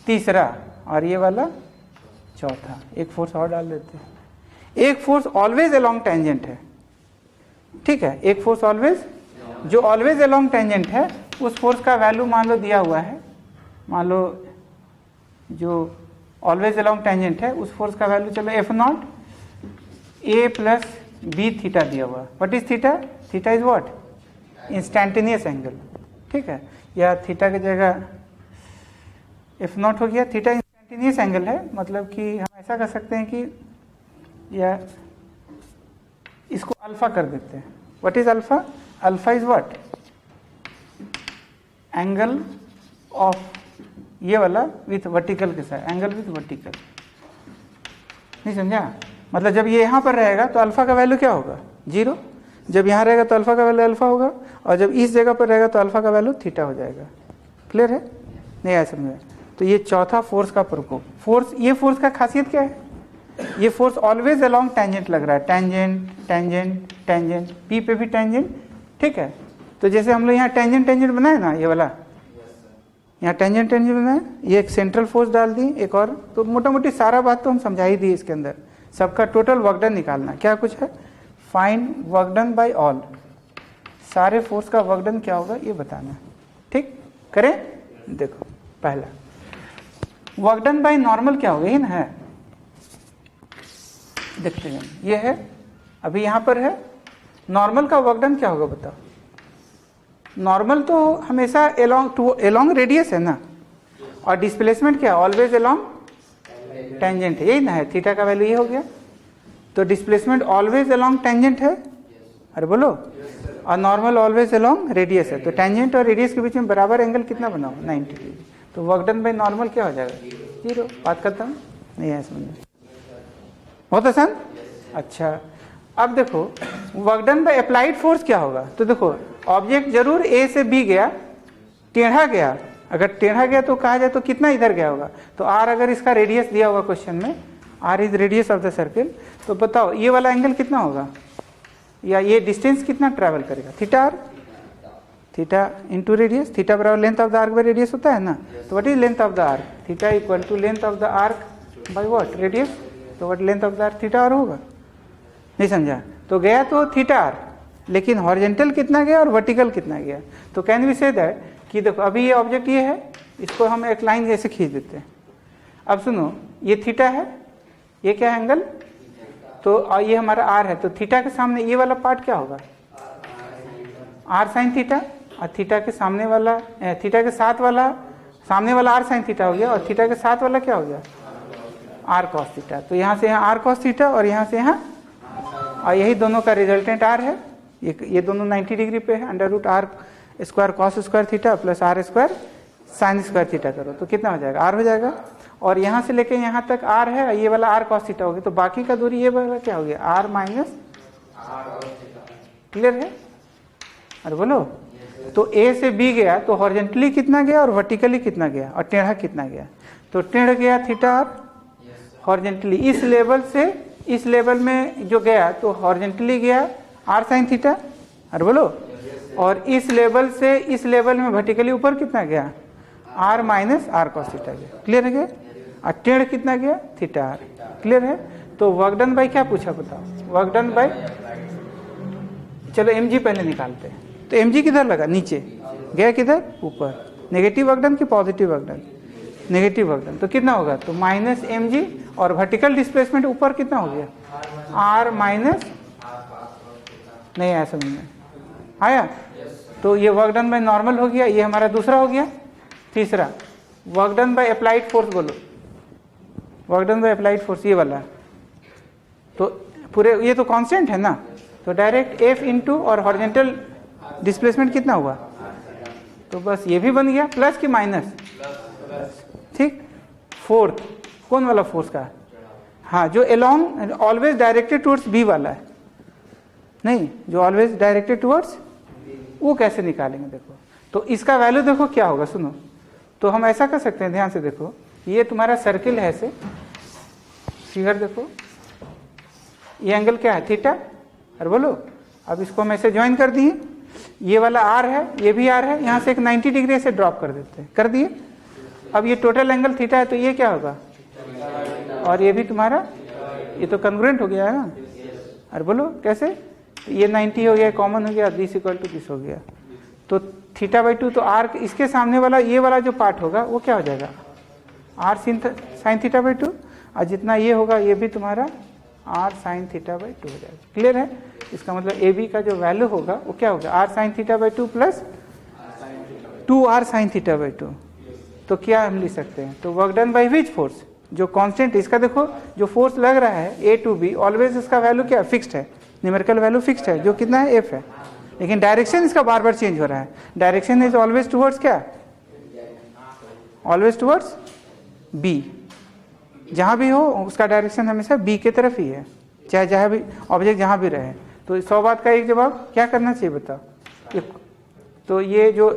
तीसरा, और ये वाला चौथा। एक फोर्स और डाल देते हैं। एक फोर्स ऑलवेज अलोंग टेंजेंट है, ठीक है, एक फोर्स ऑलवेज, जो ऑलवेज अलोंग टेंजेंट है उस फोर्स का वैल्यू मान लो दिया हुआ है, मान लो जो ऑलवेज अलोंग टेंजेंट है उस फोर्स का वैल्यू चलो F0 A plus B theta दिया हुआ। What is theta? Theta is what? Instantaneous angle, ठीक है, या थीटा की जगह F0 हो गया। थीटा इंस्टैंटेनियस एंगल है, मतलब कि हम ऐसा कर सकते हैं कि या इसको अल्फा कर देते हैं। What is alpha? Alpha is what? Angle of ये वाला विथ वर्टिकल के साथ, एंगल विथ वर्टिकल, नहीं समझा? मतलब जब ये यहाँ पर रहेगा तो अल्फा का वैल्यू क्या होगा? 0। जब यहाँ रहेगा तो अल्फा का वैल्यू अल्फा होगा, और जब इस जगह पर रहेगा तो अल्फा का वैल्यू थीटा हो जाएगा। क्लियर है? नहीं आया समझ में? तो ये चौथा फोर्स का प्रकोप। फोर्स, ये फोर्स का खासियत क्या है? ये फोर्स ऑलवेज अलोंग टेंजेंट लग रहा है, टेंजेंट टेंजेंट टेंजेंट, पी पे भी टेंजेंट। ठीक है, तो जैसे हम लोग यहाँ टेंजेंट टेंजेंट बनाए ना, ये वाला यहाँ टेंजेंट टेंजेंट बनाए, ये एक सेंट्रल फोर्स डाल दी, एक और, तो मोटा मोटी सारा बात तो हम समझा ही दी इसके अंदर। सबका टोटल वर्क डन निकालना, क्या कुछ है, find work done by all, सारे फोर्स का वर्क डन क्या होगा ये बताना। ठीक, करें? देखो पहला वर्क डन बाय नॉर्मल क्या होगा, ये ना है, देखते हैं, ये है, अभी यहाँ पर है, नॉर्मल का वर्क डन क्या होगा बताओ। नॉर्मल तो हमेशा एलोंग रेडियस है ना, और डिस्प्लेसमेंट क्या, ऑलवेज एलोंग टेंजेंट है, यही ना है, थीटा का वैल्यू ये हो गया। तो डिस्प्लेसमेंट ऑलवेज एलोंग टेंजेंट है, अरे बोलो, और नॉर्मल ऑलवेज एलोंग रेडियस है, तो टेंजेंट और रेडियस के बीच में बराबर एंगल कितना बनाओ, 90 डिग्री। तो वर्क डन बाय नॉर्मल क्या हो जाएगा, 0। बात करता हूँ, नहीं है समझ में? बहुत आसान। अच्छा, अब देखो work done by applied force क्या होगा। तो देखो ऑब्जेक्ट जरूर ए से बी गया, टेढ़ा गया, अगर टेढ़ा गया तो कहा जाए तो कितना इधर गया होगा, तो आर अगर इसका रेडियस दिया होगा क्वेश्चन में, R is radius of the circle, तो बताओ ये वाला एंगल कितना होगा, या ये डिस्टेंस कितना ट्रैवल करेगा, theta R, theta into radius, theta बराबर length of the arc by radius होता है ना। तो what is length of the arc, theta equal to length of the arc by what, radius. तो what length of the arc, theta R होगा। नहीं समझा? तो गया तो थीटा आर, लेकिन हॉरिजॉन्टल कितना गया और वर्टिकल कितना गया। तो कैन वी से दैट कि देखो अभी ये ऑब्जेक्ट ये है, इसको हम एक लाइन जैसे खींच देते हैं। अब सुनो, ये थीटा है, ये क्या है एंगल, तो ये हमारा आर है, तो थीटा के सामने ये वाला पार्ट क्या होगा, आर साइन थीटा, और थीटा के सामने वाला, थीटा के साथ वाला, सामने वाला आर साइन थीटा हो गया, और थीटा के साथ वाला क्या हो गया, आर कॉस थीटा। तो यहाँ से यहाँ आर कॉस थीटा, और यहाँ से यहाँ, और यही दोनों का रिजल्टेंट आर है, ये दोनों 90 डिग्री पे है, under root R square cos square theta plus R square sine square theta करो तो कितना हो जाएगा, आर हो जाएगा। और यहाँ से लेके यहाँ तक आर है, ये वाला आर कॉस थीटा हो गया, तो बाकी का दूरी ये वाला क्या हो गया, आर माइनस। क्लियर है? अरे बोलो, तो ए से बी गया तो हॉरिजॉन्टली कितना गया और वर्टिकली कितना गया, और टेढ़ा कितना गया, तो टेढ़ गया थीटा आर, हॉरिजॉन्टली इस लेवल से इस लेवल में जो गया तो हॉरिजॉन्टली गया आर साइन थीटा, अरे बोलो, और इस लेवल से इस लेवल में वर्टिकली ऊपर कितना गया, R minus R cos theta गया। क्लियर है गया? और टेढ़ कितना गया, थीटा आर। क्लियर है? तो वर्क डन बाय क्या पूछा बताओ, वर्क डन बाय, चलो एम जी पहले निकालते हैं। तो एम जी किधर लगा, नीचे गया, किधर, ऊपर। नेगेटिव वर्क डन की positive work done, negative work done, तो कितना होगा, तो माइनस एम जी, और वर्टिकल डिस्प्लेसमेंट ऊपर कितना हो गया, आर माइनस, नहीं आया समझ में, आया? तो ये वर्क डन बाय नॉर्मल हो गया, ये हमारा दूसरा हो गया। तीसरा work done by applied force, बोलो work done by applied force, ये वाला, तो पूरे ये तो कांस्टेंट है ना, तो डायरेक्ट एफ इंटू और हॉरिजॉन्टल डिस्प्लेसमेंट कितना हुआ, तो बस ये भी बन गया, प्लस की माइनस, ठीक। फोर्थ कौन वाला फोर्स का, हाँ, जो along always directed towards B वाला है, नहीं, जो ऑलवेज डायरेक्टेड टुवर्ड्स, वो कैसे निकालेंगे देखो। तो इसका वैल्यू देखो क्या होगा, सुनो, तो हम ऐसा कर सकते हैं, ध्यान से देखो, ये तुम्हारा सर्किल है, ऐसे फिगर देखो, ये एंगल क्या है, थीटा, अरे बोलो, अब इसको हम ऐसे ज्वाइन कर दिए, ये वाला आर है, ये भी आर है, यहाँ से एक 90 डिग्री से ड्रॉप कर देते हैं, कर दिए। अब ये टोटल एंगल थीटा है, तो ये क्या होगा, और ये भी तुम्हारा, ये तो कन्ग्रुएंट हो गया है ना, अरे बोलो कैसे, ये 90 हो गया, कॉमन हो गया, दिस इक्वल टू दिस हो गया, तो थीटा बाई 2, तो आर इसके सामने वाला ये वाला जो पार्ट होगा वो क्या हो जाएगा, आर साइन थीटा बाई 2, और जितना ये होगा ये भी तुम्हारा आर साइन थीटा बाई 2 हो जाएगा। क्लियर है? इसका मतलब ए बी का जो वैल्यू होगा वो क्या होगा, R sine theta by 2 plus 2 R sine theta by 2। तो क्या हम लिख सकते हैं, तो work done by which force, जो कांस्टेंट, इसका देखो जो फोर्स लग रहा है ए टू बी, ऑलवेज इसका वैल्यू क्या फिक्स्ड है, न्यूमेरिकल वैल्यू फिक्स्ड है, जो कितना है, एफ है, लेकिन डायरेक्शन इसका बार बार चेंज हो रहा है, डायरेक्शन इज ऑलवेज टुवर्ड्स क्या, ऑलवेज टुवर्ड्स बी, जहां भी हो उसका डायरेक्शन हमेशा बी के तरफ ही है, चाहे जहां भी ऑब्जेक्ट जहां भी रहे। तो 100 बात का एक जवाब क्या करना चाहिए बताओ, तो ये जो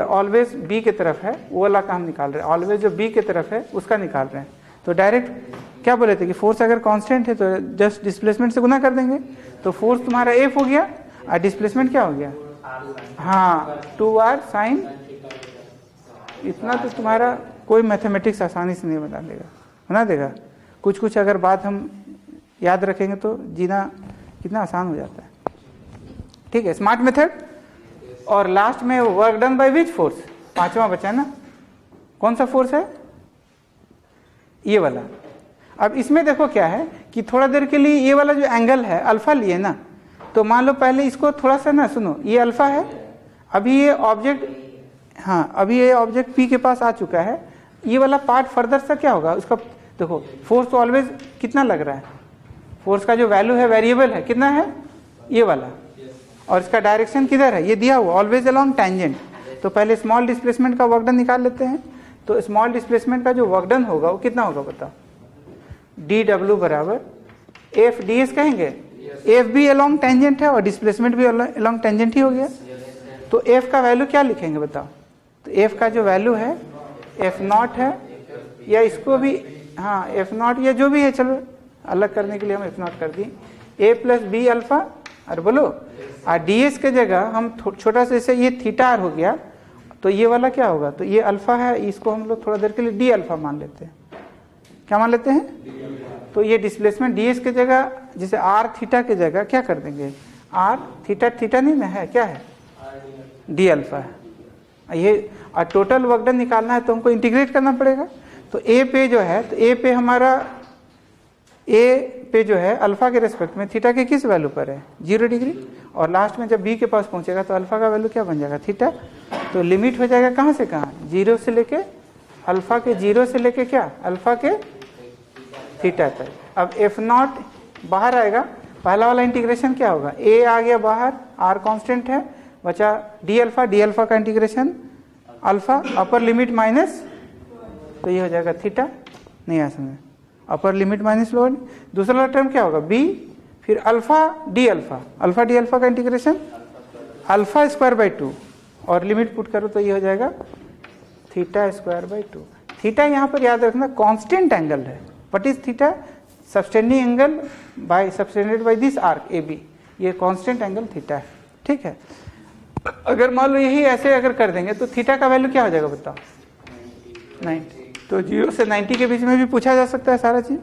ऑलवेज बी की तरफ है वो वाला का हम निकाल रहे हैं, ऑलवेज जो बी की तरफ है उसका निकाल रहे हैं। तो डायरेक्ट क्या बोले थे कि फोर्स अगर कांस्टेंट है तो जस्ट डिस्प्लेसमेंट से गुना कर देंगे, तो फोर्स तुम्हारा एफ हो गया और डिस्प्लेसमेंट क्या हो गया, हाँ 2r साइन। इतना तो तुम्हारा कोई मैथमेटिक्स आसानी से नहीं बना देगा। कुछ कुछ अगर बात हम याद रखेंगे तो जीना कितना आसान हो जाता है। ठीक है, स्मार्ट मेथड। और लास्ट में work done by which force, पांचवा बचा ना, कौन सा फोर्स है, ये वाला। अब इसमें देखो क्या है कि थोड़ा देर के लिए ये वाला जो एंगल है अल्फा लिए ना, तो मान लो पहले इसको थोड़ा सा ना सुनो, ये अल्फा है, अभी ये ऑब्जेक्ट, हाँ अभी ये ऑब्जेक्ट पी के पास आ चुका है, ये वाला पार्ट फर्दर सा क्या होगा उसका, देखो फोर्स तो ऑलवेज कितना लग रहा है, फोर्स का जो वैल्यू है वेरिएबल है, कितना है ये वाला, और इसका डायरेक्शन किधर है, ये दिया हुआ ऑलवेज अलोंग टेंजेंट। तो पहले स्मॉल डिस्प्लेसमेंट का वर्क डन निकाल लेते हैं। तो स्मॉल डिस्प्लेसमेंट का जो वर्क डन होगा वो कितना होगा बताओ, डी डब्ल्यू बराबर एफ डी एस कहेंगे, एफ भी अलोंग टेंजेंट है और डिस्प्लेसमेंट भी अलोंग टेंजेंट ही हो गया। तो एफ का वैल्यू क्या लिखेंगे बताओ, तो एफ का जो वैल्यू है एफ नॉट है, या इसको भी हाँ एफ नॉट या जो भी है, चलो अलग करने के लिए हम एफ नॉट कर दिए, ए प्लस बी अल्फा, और बोलो और डी एस के जगह हम छोटा सा जैसे ये थीटा आर हो गया, तो ये वाला क्या होगा, तो ये अल्फा है, इसको हम लोग थोड़ा देर के लिए डी अल्फा मान लेते हैं। क्या मान लेते हैं, तो ये डिस्प्लेसमेंट डी एस के जगह जैसे आर थीटा के जगह क्या कर देंगे, आर थीटा, थीटा नहीं ना है, क्या है डी अल्फा है ये। और टोटल वर्क डन निकालना है तो हमको इंटीग्रेट करना पड़ेगा। तो ए पे जो है, तो ए पे हमारा ए पे जो है अल्फा के रेस्पेक्ट में थीटा के किस वैल्यू पर है, 0 डिग्री, और लास्ट में जब बी के पास पहुंचेगा तो अल्फा का वैल्यू क्या बन जाएगा, थीटा। तो लिमिट हो जाएगा कहाँ से कहाँ, 0 से लेके अल्फा के 0 से लेके क्या अल्फा के थीटा तक। अब एफ नॉट बाहर आएगा, पहला वाला इंटीग्रेशन क्या होगा, ए आ गया बाहर, आर कांस्टेंट है, बचा डी अल्फा का इंटीग्रेशन अल्फा, अपर लिमिट माइनस, तो ये हो जाएगा थीटा, नहीं आ समझ, अपर लिमिट माइनस लोअर। दूसरा वाला टर्म क्या होगा, बी, फिर अल्फा डी अल्फा का इंटीग्रेशन अल्फा स्क्वायर बाई 2, और लिमिट पुट करो तो ये हो जाएगा थीटा स्क्वायर बाई 2। थीटा यहाँ पर याद रखना कांस्टेंट एंगल है। What is theta, subtending angle by subtended by this arc A B, ये कांस्टेंट एंगल थीटा है। ठीक है, अगर मान लो यही ऐसे अगर कर देंगे तो थीटा का वैल्यू क्या हो जाएगा बताओ, 90। तो 0 से 90 के बीच में भी पूछा जा सकता है सारा चीज,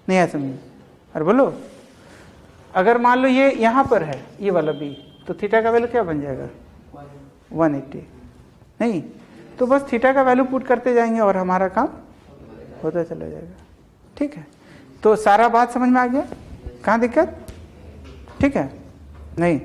नहीं है समझ। और बोलो अगर मान लो ये यहाँ पर है ये वाला बी, तो थीटा का वैल्यू क्या बन जाएगा 180, नहीं तो बस थीटा का वैल्यू पुट करते जाएंगे और हमारा काम होता चला जाएगा। ठीक है, तो सारा बात समझ में आ गया, कहाँ दिक्कत, ठीक है नहीं।